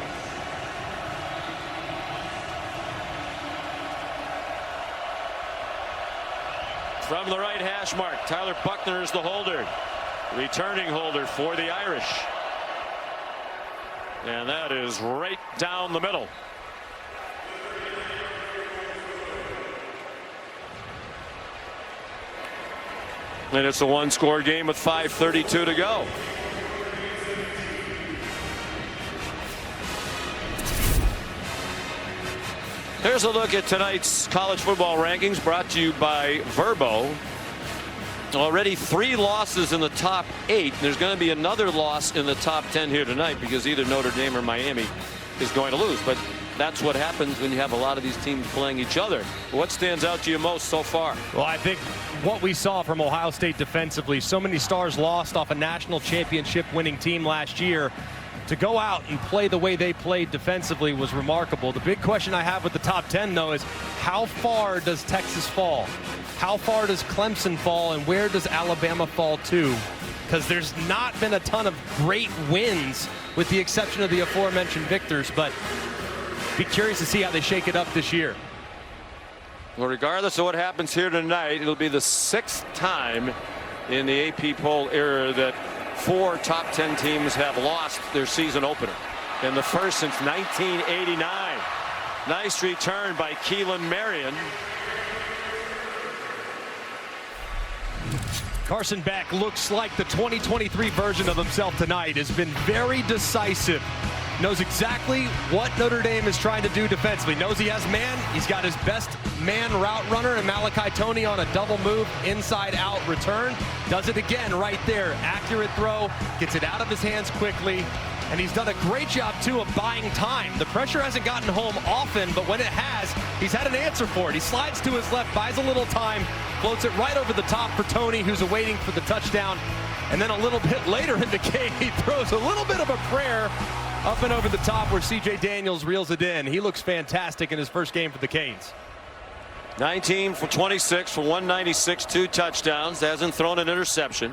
From the right hash mark, Tyler Buckner is the holder, returning holder for the Irish. And that is right down the middle. And it's a one-score game with 5:32 to go. Here's a look at tonight's college football rankings, brought to you by Verbo. Already 3 losses in the top 8. There's going to be another loss in the top 10 here tonight, because either Notre Dame or Miami is going to lose. But that's what happens when you have a lot of these teams playing each other. What stands out to you most so far? Well, I think what we saw from Ohio State defensively, so many stars lost off a national championship winning team last year. To go out and play the way they played defensively was remarkable. The big question I have with the top 10, though, is how far does Texas fall? How far does Clemson fall, and where does Alabama fall to? Because there's not been a ton of great wins, with the exception of the aforementioned victors, but be curious to see how they shake it up this year. Well, regardless of what happens here tonight, it'll be the 6th time in the AP poll era that 4 top 10 teams have lost their season opener, and the first since 1989. Nice return by Keelan Marion. Carson Beck looks like the 2023 version of himself tonight. Has been very decisive. Knows exactly what Notre Dame is trying to do defensively. Knows he has man. He's got his best man route runner in Malachi Toney on a double move inside out return. Does it again right there. Accurate throw. Gets it out of his hands quickly. And he's done a great job, too, of buying time. The pressure hasn't gotten home often, but when it has, he's had an answer for it. He slides to his left, buys a little time, floats it right over the top for Toney, who's awaiting for the touchdown. And then a little bit later in the game, he throws a little bit of a prayer up and over the top where C.J. Daniels reels it in. He looks fantastic in his first game for the Canes. 19 for 26 for 196, 2 touchdowns. Hasn't thrown an interception.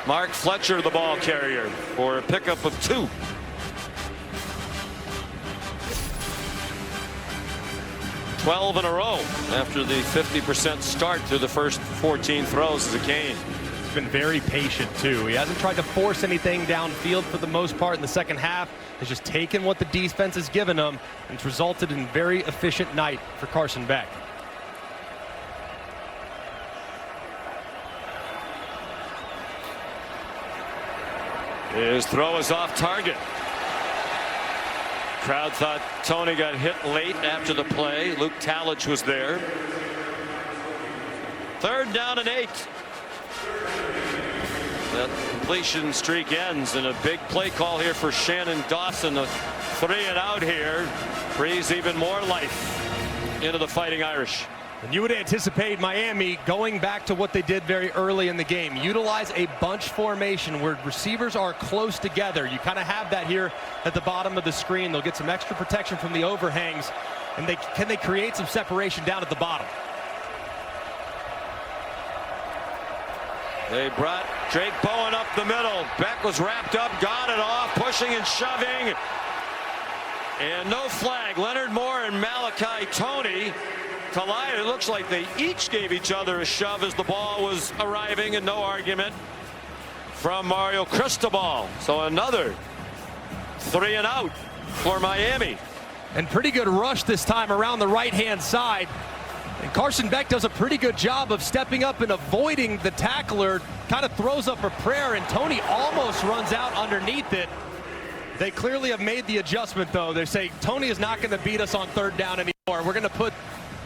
Mark Fletcher, the ball carrier, for a pickup of 2. $12 in a row after the 50% start through the first 14 throws as a Cane. He's been very patient, too. He hasn't tried to force anything downfield for the most part in the second half. He's just taken what the defense has given him, and it's resulted in a very efficient night for Carson Beck. His throw is off target. Crowd thought Toney got hit late after the play. Luke Talich was there. 3rd down and 8. That completion streak ends, and a big play call here for Shannon Dawson. A 3 and out here breathes even more life into the Fighting Irish. And you would anticipate Miami going back to what they did very early in the game. Utilize a bunch formation where receivers are close together. You kind of have that here at the bottom of the screen. They'll get some extra protection from the overhangs. And can they create some separation down at the bottom? They brought Drake Bowen up the middle. Beck was wrapped up, got it off, pushing and shoving. And no flag. Leonard Moore and Malachi Toney collided. It looks like they each gave each other a shove as the ball was arriving, and no argument from Mario Cristobal. So another 3 and out for Miami. And pretty good rush this time around the right-hand side. And Carson Beck does a pretty good job of stepping up and avoiding the tackler. Kind of throws up a prayer, and Toney almost runs out underneath it. They clearly have made the adjustment, though. They say Toney is not going to beat us on 3rd down anymore. We're going to put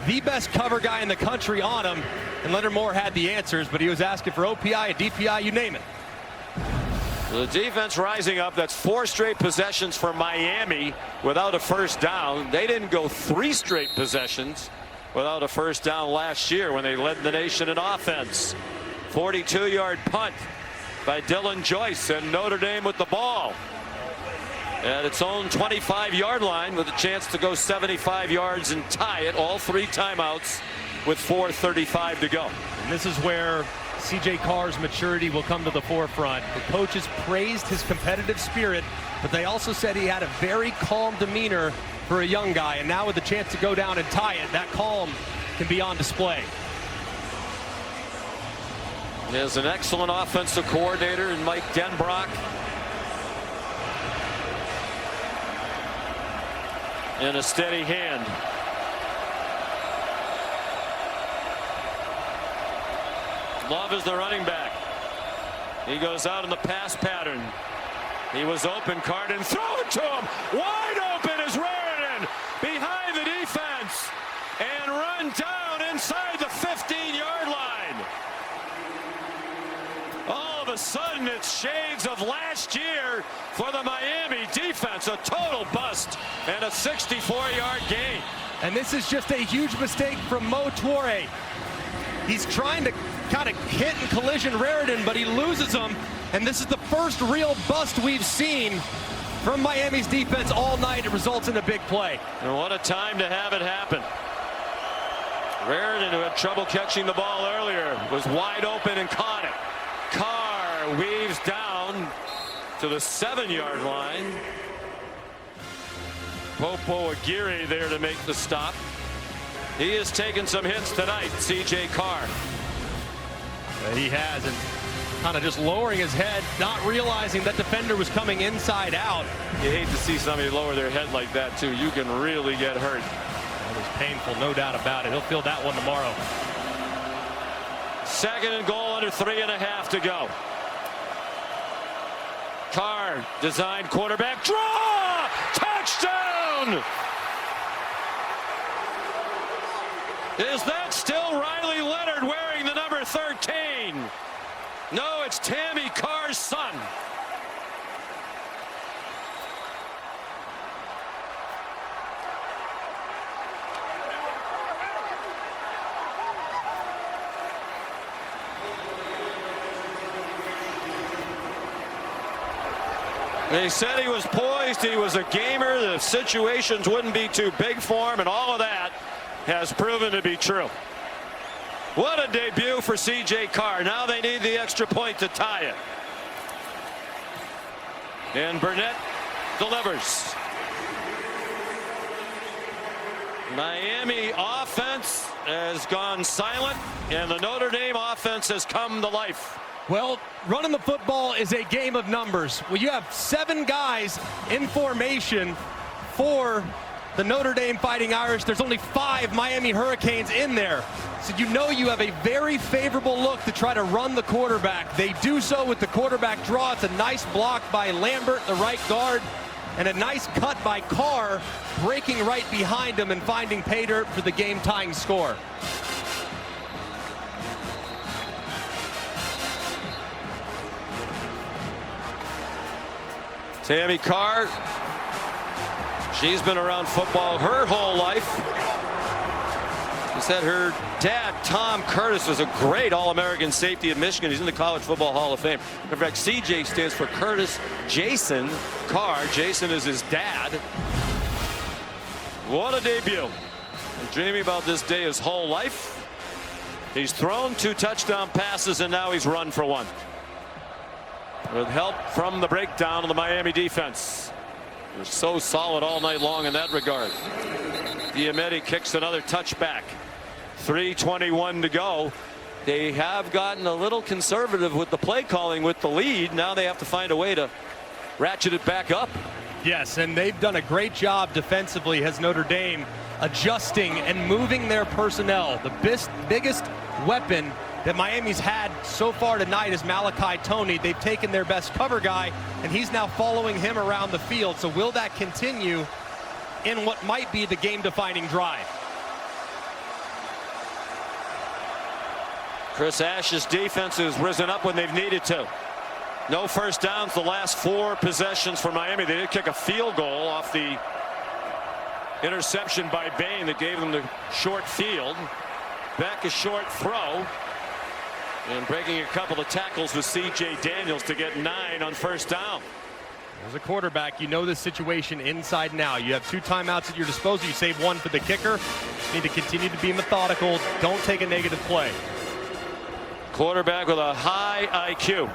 the best cover guy in the country on him, and Leonard Moore had the answers, but he was asking for OPI, a DPI, you name it. The defense rising up. That's 4 straight possessions for Miami without a first down. They didn't go 3 straight possessions without a first down last year when they led the nation in offense. 42-yard punt by Dylan Joyce, and Notre Dame with the ball at its own 25-yard line with a chance to go 75 yards and tie it. All 3 timeouts with 4:35 to go. And this is where C.J. Carr's maturity will come to the forefront. The coaches praised his competitive spirit, but they also said he had a very calm demeanor for a young guy. And now with the chance to go down and tie it, that calm can be on display. There's an excellent offensive coordinator in Mike Denbrock. And a steady hand. Love is the running back. He goes out in the pass pattern. He was open, Carden, throw it to him. Wide open is Raritan behind the defense and run down inside the 15-yard line. All of a sudden, it's shades of last year for the Miami defense. A total bust and a 64-yard gain. And this is just a huge mistake from Notre. He's trying to kind of hit and collision Raritan, but he loses him. And this is the first real bust we've seen from Miami's defense all night. It results in a big play. And what a time to have it happen. Raritan, who had trouble catching the ball earlier, was wide open and caught it. Carr weaves down to the 7-yard line. Popo Aguirre there to make the stop. He has taken some hits tonight, C.J. Carr. He has, and kind of just lowering his head, not realizing that defender was coming inside out. You hate to see somebody lower their head like that, too. You can really get hurt. That was painful, no doubt about it. He'll feel that one tomorrow. 2nd and goal, under 3.5 to go. Carr, designed quarterback draw! Touchdown! Is that still Riley Leonard wearing the number 13? No, it's Tammy Carr's son. They said he was poised, he was a gamer, the situations wouldn't be too big for him, and all of that has proven to be true. What a debut for C.J. Carr. Now they need the extra point to tie it. And Burnett delivers. Miami offense has gone silent, and the Notre Dame offense has come to life. Well, running the football is a game of numbers. Well, you have 7 guys in formation for the Notre Dame Fighting Irish. There's only 5 Miami Hurricanes in there. So you know you have a very favorable look to try to run the quarterback. They do so with the quarterback draw. It's a nice block by Lambert, the right guard, and a nice cut by Carr, breaking right behind him and finding pay dirt for the game-tying score. Tammy Carr, she's been around football her whole life. She said her dad, Tom Curtis, was a great All-American safety at Michigan. He's in the College Football Hall of Fame. In fact, CJ stands for Curtis Jason Carr. Jason is his dad. What a debut. And dreaming about this day his whole life. He's thrown 2 touchdown passes, and now he's run for 1. With help from the breakdown of the Miami defense. They're so solid all night long in that regard. Diamete kicks another touchback. 3:21 to go. They have gotten a little conservative with the play calling with the lead. Now they have to find a way to ratchet it back up. Yes, and they've done a great job defensively, has Notre Dame, adjusting and moving their personnel. The biggest weapon that Miami's had so far tonight is Malachi Toney. They've taken their best cover guy, and he's now following him around the field. So will that continue in what might be the game-defining drive? Chris Ash's defense has risen up when they've needed to. No first downs the last 4 possessions for Miami. They did kick a field goal off the interception by Bain that gave them the short field. Back a short throw. And breaking a couple of tackles with C.J. Daniels to get 9 on first down. As a quarterback, you know this situation inside and out. You have 2 timeouts at your disposal. You save 1 for the kicker. You need to continue to be methodical. Don't take a negative play. Quarterback with a high IQ.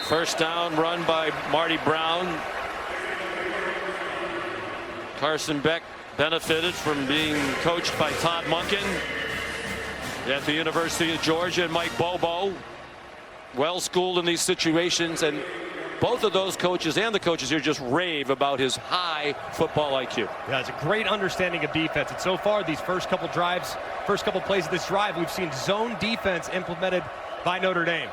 First down run by Marty Brown. Carson Beck benefited from being coached by Todd Monken at the University of Georgia, and Mike Bobo, well schooled in these situations, and both of those coaches and the coaches here just rave about his high football IQ. Yeah, it's a great understanding of defense, and so far these first couple drives, first couple plays of this drive, we've seen zone defense implemented by Notre Dame.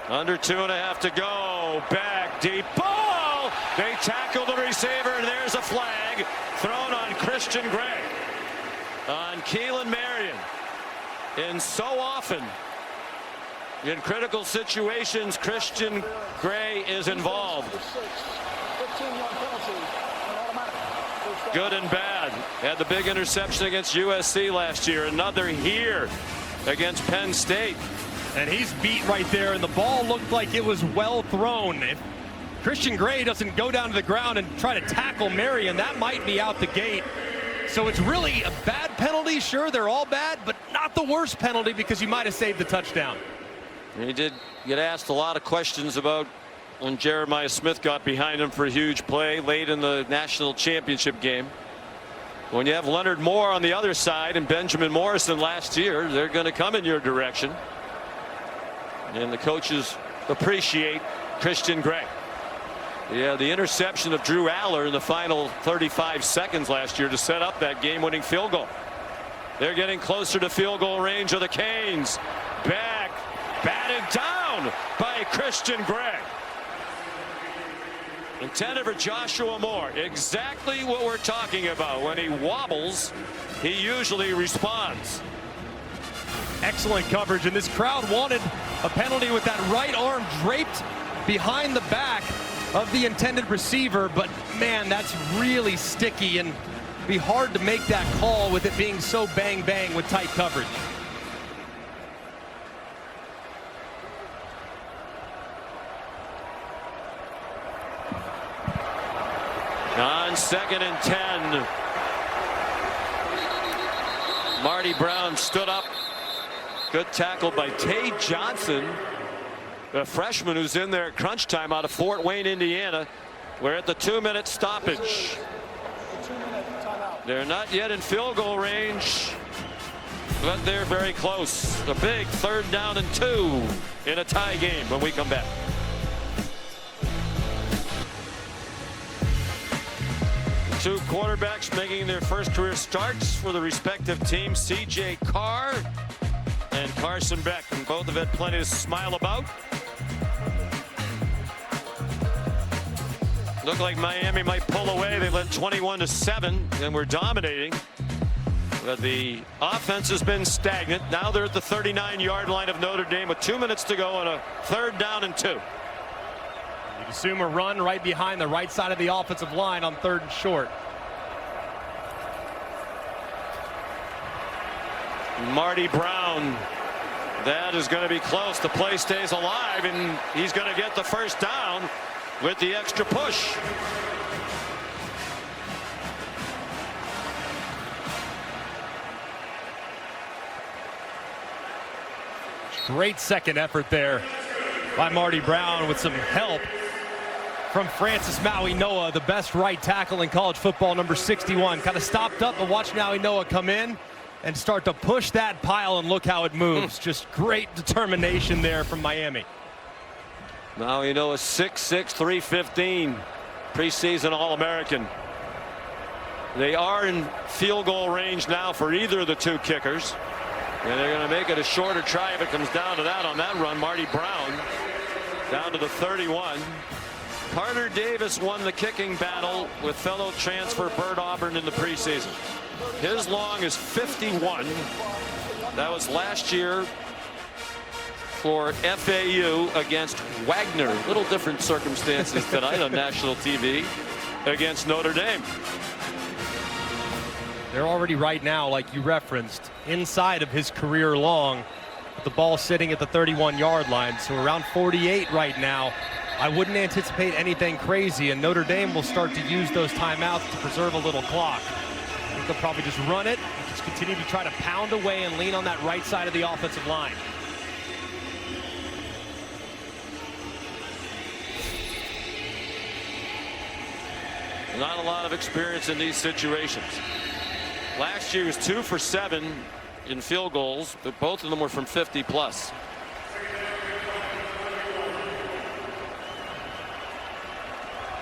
Under 2.5 to go. Back deep ball. They tackle the receiver, and there's a flag thrown on Christian Gray. On Keelan Marion. And so often in critical situations, Christian Gray is involved. Good and bad. Had the big interception against USC last year. Another here against Penn State. And he's beat right there, and the ball looked like it was well thrown. If Christian Gray doesn't go down to the ground and try to tackle Marion, that might be out the gate. So it's really a bad penalty. Sure, they're all bad, but not the worst penalty because you might have saved the touchdown. He did get asked a lot of questions about when Jeremiah Smith got behind him for a huge play late in the national championship game. When you have Leonard Moore on the other side and Benjamin Morrison last year, they're going to come in your direction. And the coaches appreciate Christian Gray. Yeah, the interception of Drew Aller in the final 35 seconds last year to set up that game-winning field goal. They're getting closer to field goal range of the Canes. Back, batted down by Christian Gray. Intended for Joshua Moore. Exactly what we're talking about. When he wobbles, he usually responds. Excellent coverage, and this crowd wanted a penalty with that right arm draped behind the back of the intended receiver, but man, that's really sticky and be hard to make that call with it being so bang with tight coverage. On 2nd and 10. Marty Brown stood up. Good tackle by Tay Johnson, a freshman who's in there at crunch time out of Fort Wayne, Indiana. We're at the 2-minute stoppage. They're not yet in field goal range, but they're very close. A big 3rd down and 2 in a tie game when we come back. Two quarterbacks making their first career starts for the respective teams, C.J. Carr and Carson Beck, and both have had plenty to smile about. Looked like Miami might pull away. They led 21-7 and were dominating. But the offense has been stagnant. Now they're at the 39-yard line of Notre Dame with 2 minutes to go on a 3rd down and 2. You assume a run right behind the right side of the offensive line on 3rd and short. Marty Brown. That is going to be close. The play stays alive, and he's going to get the first down with the extra push. Great second effort there by Marty Brown with some help from Francis Maui Noah, the best right tackle in college football, number 61. Kind of stopped up and watched Maui Noah come in and start to push that pile, and look how it moves. Just great determination there from Miami. Maui Noah 6'6", 315, preseason All-American. They are in field goal range now for either of the two kickers. And they're going to make it a shorter try if it comes down to that on that run. Marty Brown down to the 31. Carter Davis won the kicking battle with fellow transfer Bert Auburn in the preseason. His long is 51. That was last year for FAU against Wagner. A little different circumstances tonight on national TV against Notre Dame. They're already right now, like you referenced, inside of his career long, with the ball sitting at the 31-yard line. So around 48 right now. I wouldn't anticipate anything crazy, and Notre Dame will start to use those timeouts to preserve a little clock. I think they'll probably just run it and just continue to try to pound away and lean on that right side of the offensive line. Not a lot of experience in these situations. Last year was 2 for 7 in field goals, but both of them were from 50 plus.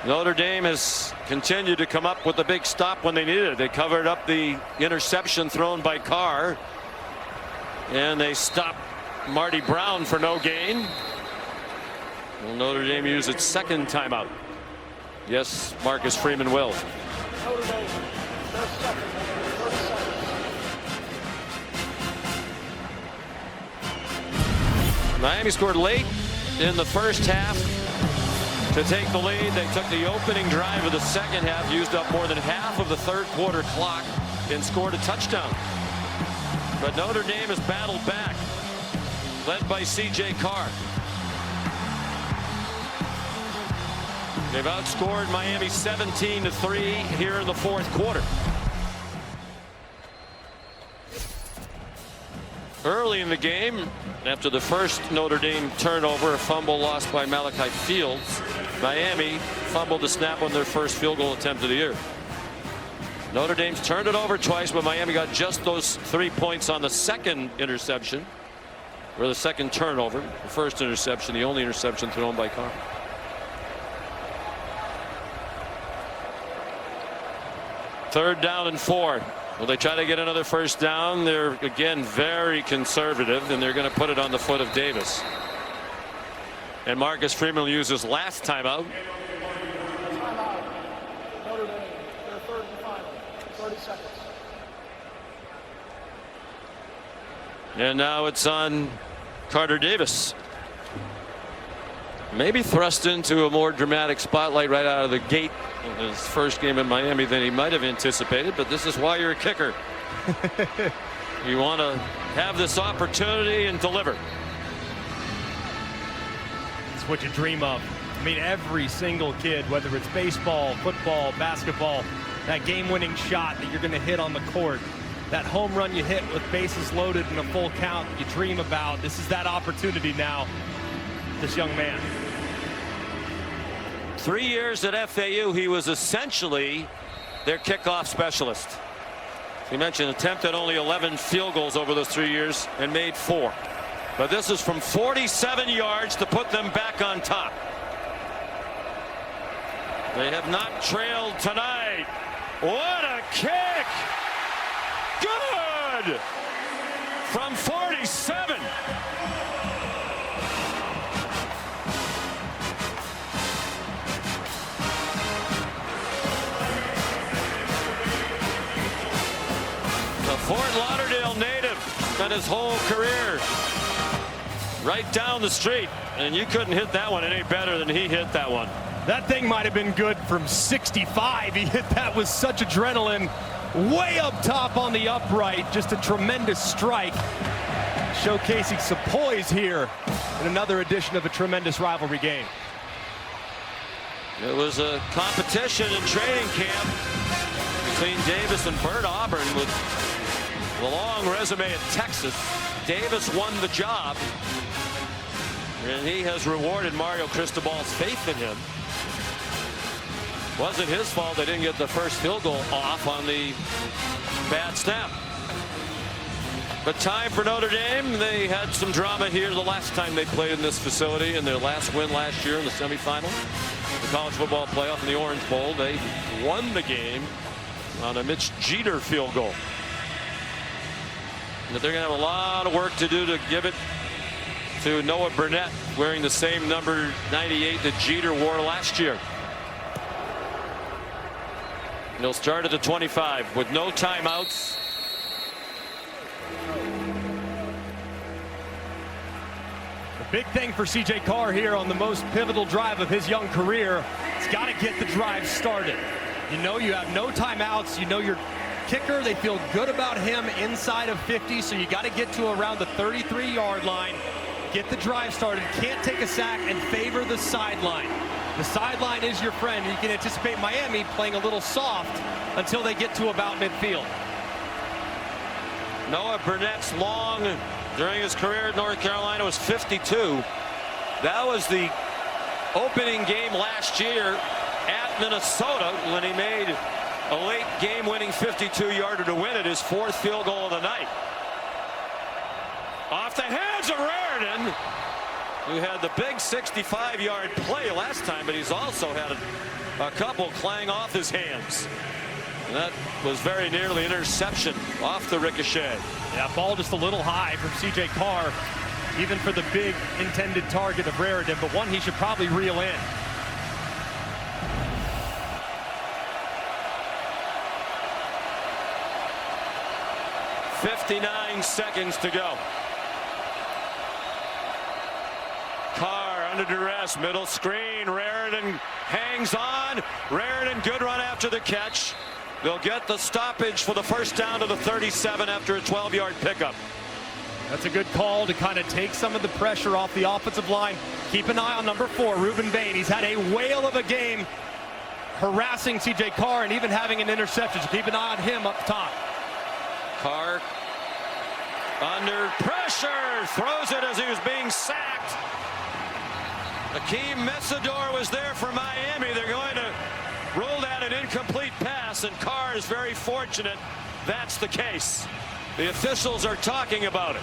Notre Dame has continued to come up with a big stop when they needed it. They covered up the interception thrown by Carr, and they stopped Marty Brown for no gain. Will Notre Dame use its second timeout? Yes, Marcus Freeman will. Notre Dame, their second, 30 seconds. Miami scored late in the first half to take the lead. They took the opening drive of the second half, used up more than half of the third quarter clock, and scored a touchdown. But Notre Dame has battled back, led by C.J. Carr. They've outscored Miami 17-3 here in the fourth quarter. Early in the game, after the first Notre Dame turnover, a fumble lost by Malachi Fields, Miami fumbled the snap on their first field goal attempt of the year. Notre Dame's turned it over twice, but Miami got just those 3 points on the second interception, or the second turnover. The first interception, the only interception thrown by Carr. Third down and 4. Will they try to get another first down? They're again very conservative, and they're going to put it on the foot of Davis. And Marcus Freeman will use his last timeout. Timeout. Notre Dame, their third and final. 30 seconds. And now it's on Carter Davis. Maybe thrust into a more dramatic spotlight right out of the gate in his first game in Miami than he might have anticipated, but this is why you're a kicker. You want to have this opportunity and deliver. It's what you dream of. I mean, every single kid, whether it's baseball, football, basketball, that game-winning shot that you're going to hit on the court, that home run you hit with bases loaded and a full count you dream about. This is that opportunity now, this young man. 3 years at FAU, he was essentially their kickoff specialist. He mentioned attempted only 11 field goals over those 3 years and made 4. But this is from 47 yards to put them back on top. They have not trailed tonight. What a kick! Good! From 47. A Fort Lauderdale native, spent his whole career right down the street, and you couldn't hit that one any better than he hit that one. That thing might have been good from 65. He hit that with such adrenaline, way up top on the upright. Just a tremendous strike, showcasing some poise here in another edition of a tremendous rivalry game. It was a competition in training camp between Davis and Bert Auburn. With the long resume at Texas, Davis won the job, and he has rewarded Mario Cristobal's faith in him. Wasn't his fault they didn't get the first field goal off on the bad snap. But time for Notre Dame. They had some drama here the last time they played in this facility in their last win last year in the semifinal, the college football playoff in the Orange Bowl. They won the game on a Mitch Jeter field goal. But they're going to have a lot of work to do to give it to Noah Burnett, wearing the same number 98 that Jeter wore last year. And they'll start at the 25 with no timeouts. Big thing for C.J. Carr here on the most pivotal drive of his young career. He's got to get the drive started. You know you have no timeouts. You know your kicker, they feel good about him inside of 50, so you got to get to around the 33-yard line. Get the drive started. Can't take a sack and favor the sideline. The sideline is your friend. You can anticipate Miami playing a little soft until they get to about midfield. Noah Burnett's long during his career at North Carolina was 52. That was the opening game last year at Minnesota when he made a late game-winning 52-yarder to win it, his 4th field goal of the night. Off the hands of Raridan, who had the big 65-yard play last time, but he's also had a couple clang off his hands. And that was very nearly an interception off the ricochet. Yeah, ball just a little high from C.J. Carr, even for the big intended target of Raridan, but one he should probably reel in. 59 seconds to go. Carr under duress, middle screen. Raridan hangs on. Raridan, good run after the catch. They'll get the stoppage for the first down to the 37 after a 12-yard pickup. That's a good call to kind of take some of the pressure off the offensive line. Keep an eye on number 4, Ruben Bain. He's had a whale of a game harassing C.J. Carr and even having an interception. So keep an eye on him up top. Carr under pressure, throws it as he was being sacked. Akeem Messidor was there for Miami. They're going to rule that an incomplete pass, and Carr is very fortunate that's the case. The officials are talking about it.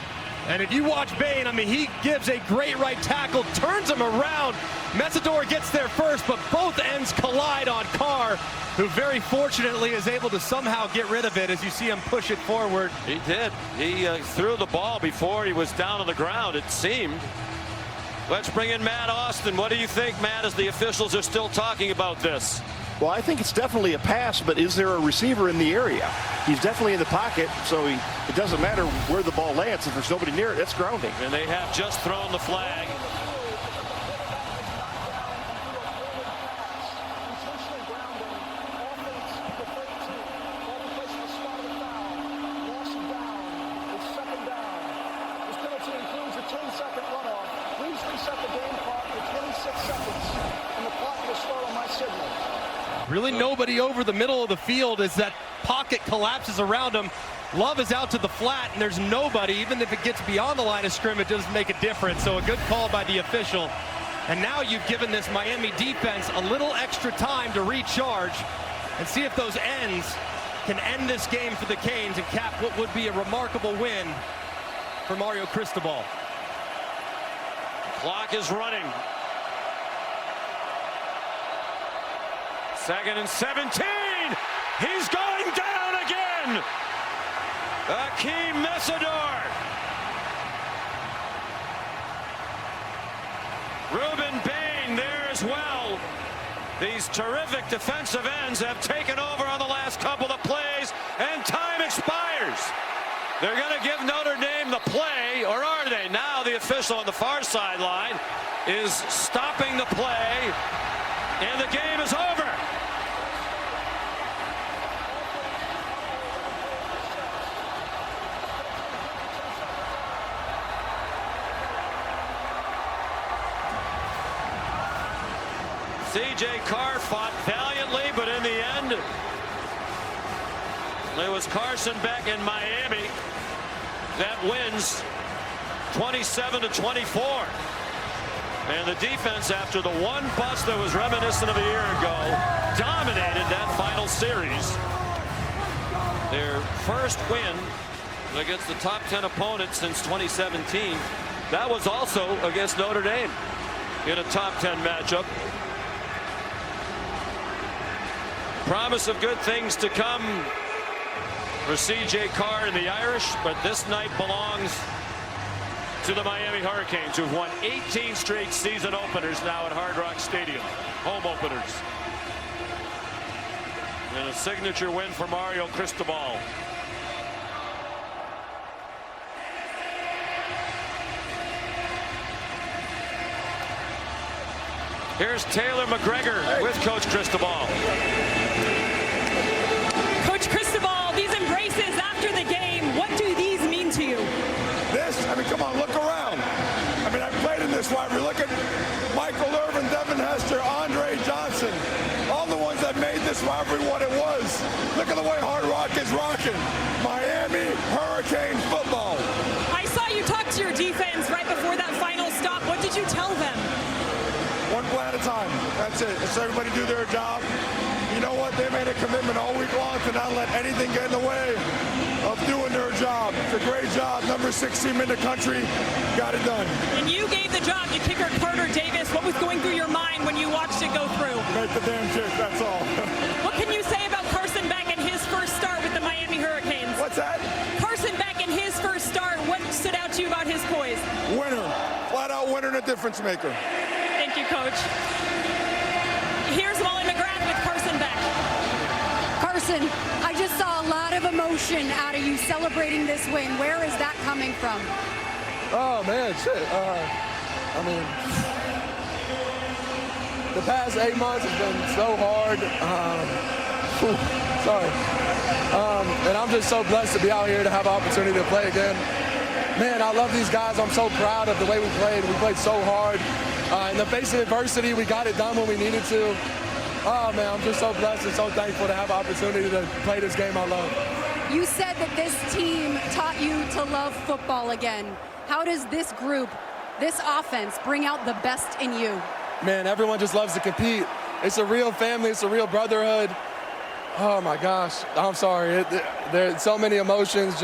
And if you watch Bain, I mean, he gives a great right tackle, turns him around. Messidor gets there first, but both ends collide on Carr, who very fortunately is able to somehow get rid of it as you see him push it forward. He did. He threw the ball before he was down on the ground, it seemed. Let's bring in Matt Austin. What do you think, Matt, as the officials are still talking about this? Well, I think it's definitely a pass, but is there a receiver in the area? He's definitely in the pocket, so it doesn't matter where the ball lands. If there's nobody near it, that's grounding. And they have just thrown the flag. Really nobody over the middle of the field as that pocket collapses around him. Love is out to the flat, and there's nobody. Even if it gets beyond the line of scrimmage, it doesn't make a difference. So a good call by the official. And now you've given this Miami defense a little extra time to recharge and see if those ends can end this game for the Canes and cap what would be a remarkable win for Mario Cristobal. Clock is running. 2nd and 17. He's going down again. Akeem Messidor. Ruben Bain there as well. These terrific defensive ends have taken over on the last couple of plays, and time expires. They're going to give Notre Dame the play, or are they? Now the official on the far sideline is stopping the play, and the game is over. C.J. Carr fought valiantly, but in the end, it was Carson Beck in Miami that wins 27-24. And the defense, after the one bust that was reminiscent of a year ago, dominated that final series. Their first win against the top 10 opponent since 2017. That was also against Notre Dame in a top 10 matchup. Promise of good things to come for C.J. Carr and the Irish, but this night belongs to the Miami Hurricanes, who've won 18 straight season openers now at Hard Rock Stadium, home openers. And a signature win for Mario Cristobal. Here's Taylor McGregor with Coach Cristobal. Coach Cristobal, these embraces after the game, what do these mean to you? This, I mean, come on, look around. I mean, I played in this rivalry. Look at Michael Irvin, Devin Hester, Andre Johnson, all the ones that made this rivalry what it was. Look at the way Hard Rock is rocking. Miami Hurricane football. I saw you talk to your defense right before that final stop. What did you tell them? One play at a time. That's it. Let's everybody do their job. You know what? They made a commitment all week long to not let anything get in the way of doing their job. It's a great job. Number 6 team in the country got it done. And you gave the job to kicker Carter Davis. What was going through your mind when you watched it go through? Make the damn kick, that's all. What can you say about Carson Beck and his first start with the Miami Hurricanes? What's that? Carson Beck and his first start. What stood out to you about his poise? Winner. Flat out winner and a difference maker. Thank you, Coach. Here's Molly McGrath with Carson Beck. Carson, I just saw a lot of emotion out of you celebrating this win. Where is that coming from? Oh, man, shit. I mean, the past 8 months has been so hard. And I'm just so blessed to be out here to have an opportunity to play again. Man, I love these guys. I'm so proud of the way we played. We played so hard. In the face of adversity, we got it done when we needed to. Oh, man, I'm just so blessed and so thankful to have an opportunity to play this game I love. You said that this team taught you to love football again. How does this group, this offense, bring out the best in you? Man, everyone just loves to compete. It's a real family. It's a real brotherhood. Oh, my gosh. I'm sorry. There's so many emotions.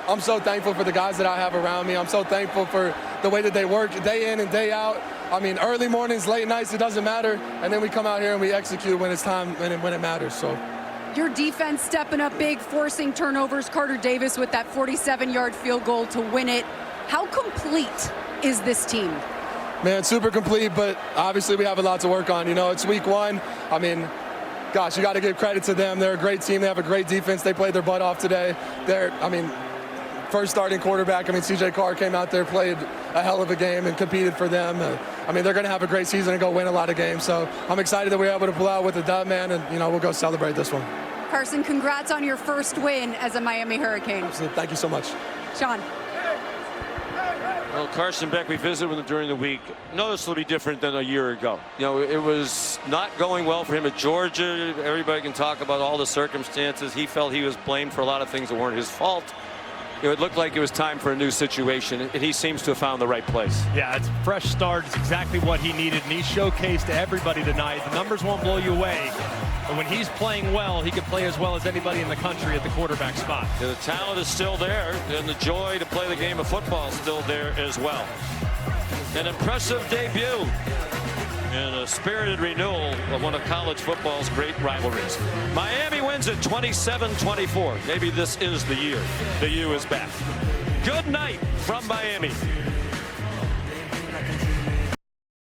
I'm so thankful for the guys that I have around me. I'm so thankful for the way that they work day in and day out. I mean, early mornings, late nights, it doesn't matter. And then we come out here and we execute when it's time and when it matters. So, your defense stepping up big, forcing turnovers. Carter Davis with that 47-yard field goal to win it. How complete is this team? Man, super complete, but obviously we have a lot to work on. You know, it's week 1. I mean, gosh, you got to give credit to them. They're a great team. They have a great defense. They played their butt off today. First starting quarterback. CJ Carr came out there, played a hell of a game and competed for them. They're going to have a great season and go win a lot of games. So I'm excited that we're able to pull out with a dub, man, and, we'll go celebrate this one. Carson, congrats on your first win as a Miami Hurricane. Absolutely. Thank you so much. Sean. Well, Carson Beck, we visited with him during the week. Noticeably different than a year ago. It was not going well for him at Georgia. Everybody can talk about all the circumstances. He felt he was blamed for a lot of things that weren't his fault. It looked like it was time for a new situation, and he seems to have found the right place. Yeah, it's a fresh start. It's exactly what he needed, and he showcased to everybody tonight. The numbers won't blow you away, but when he's playing well, he can play as well as anybody in the country at the quarterback spot. Yeah, the talent is still there, and the joy to play the game of football is still there as well. An impressive debut and a spirited renewal of one of college football's great rivalries. Miami wins at 27-24. Maybe this is the year the U is back. Good night from Miami.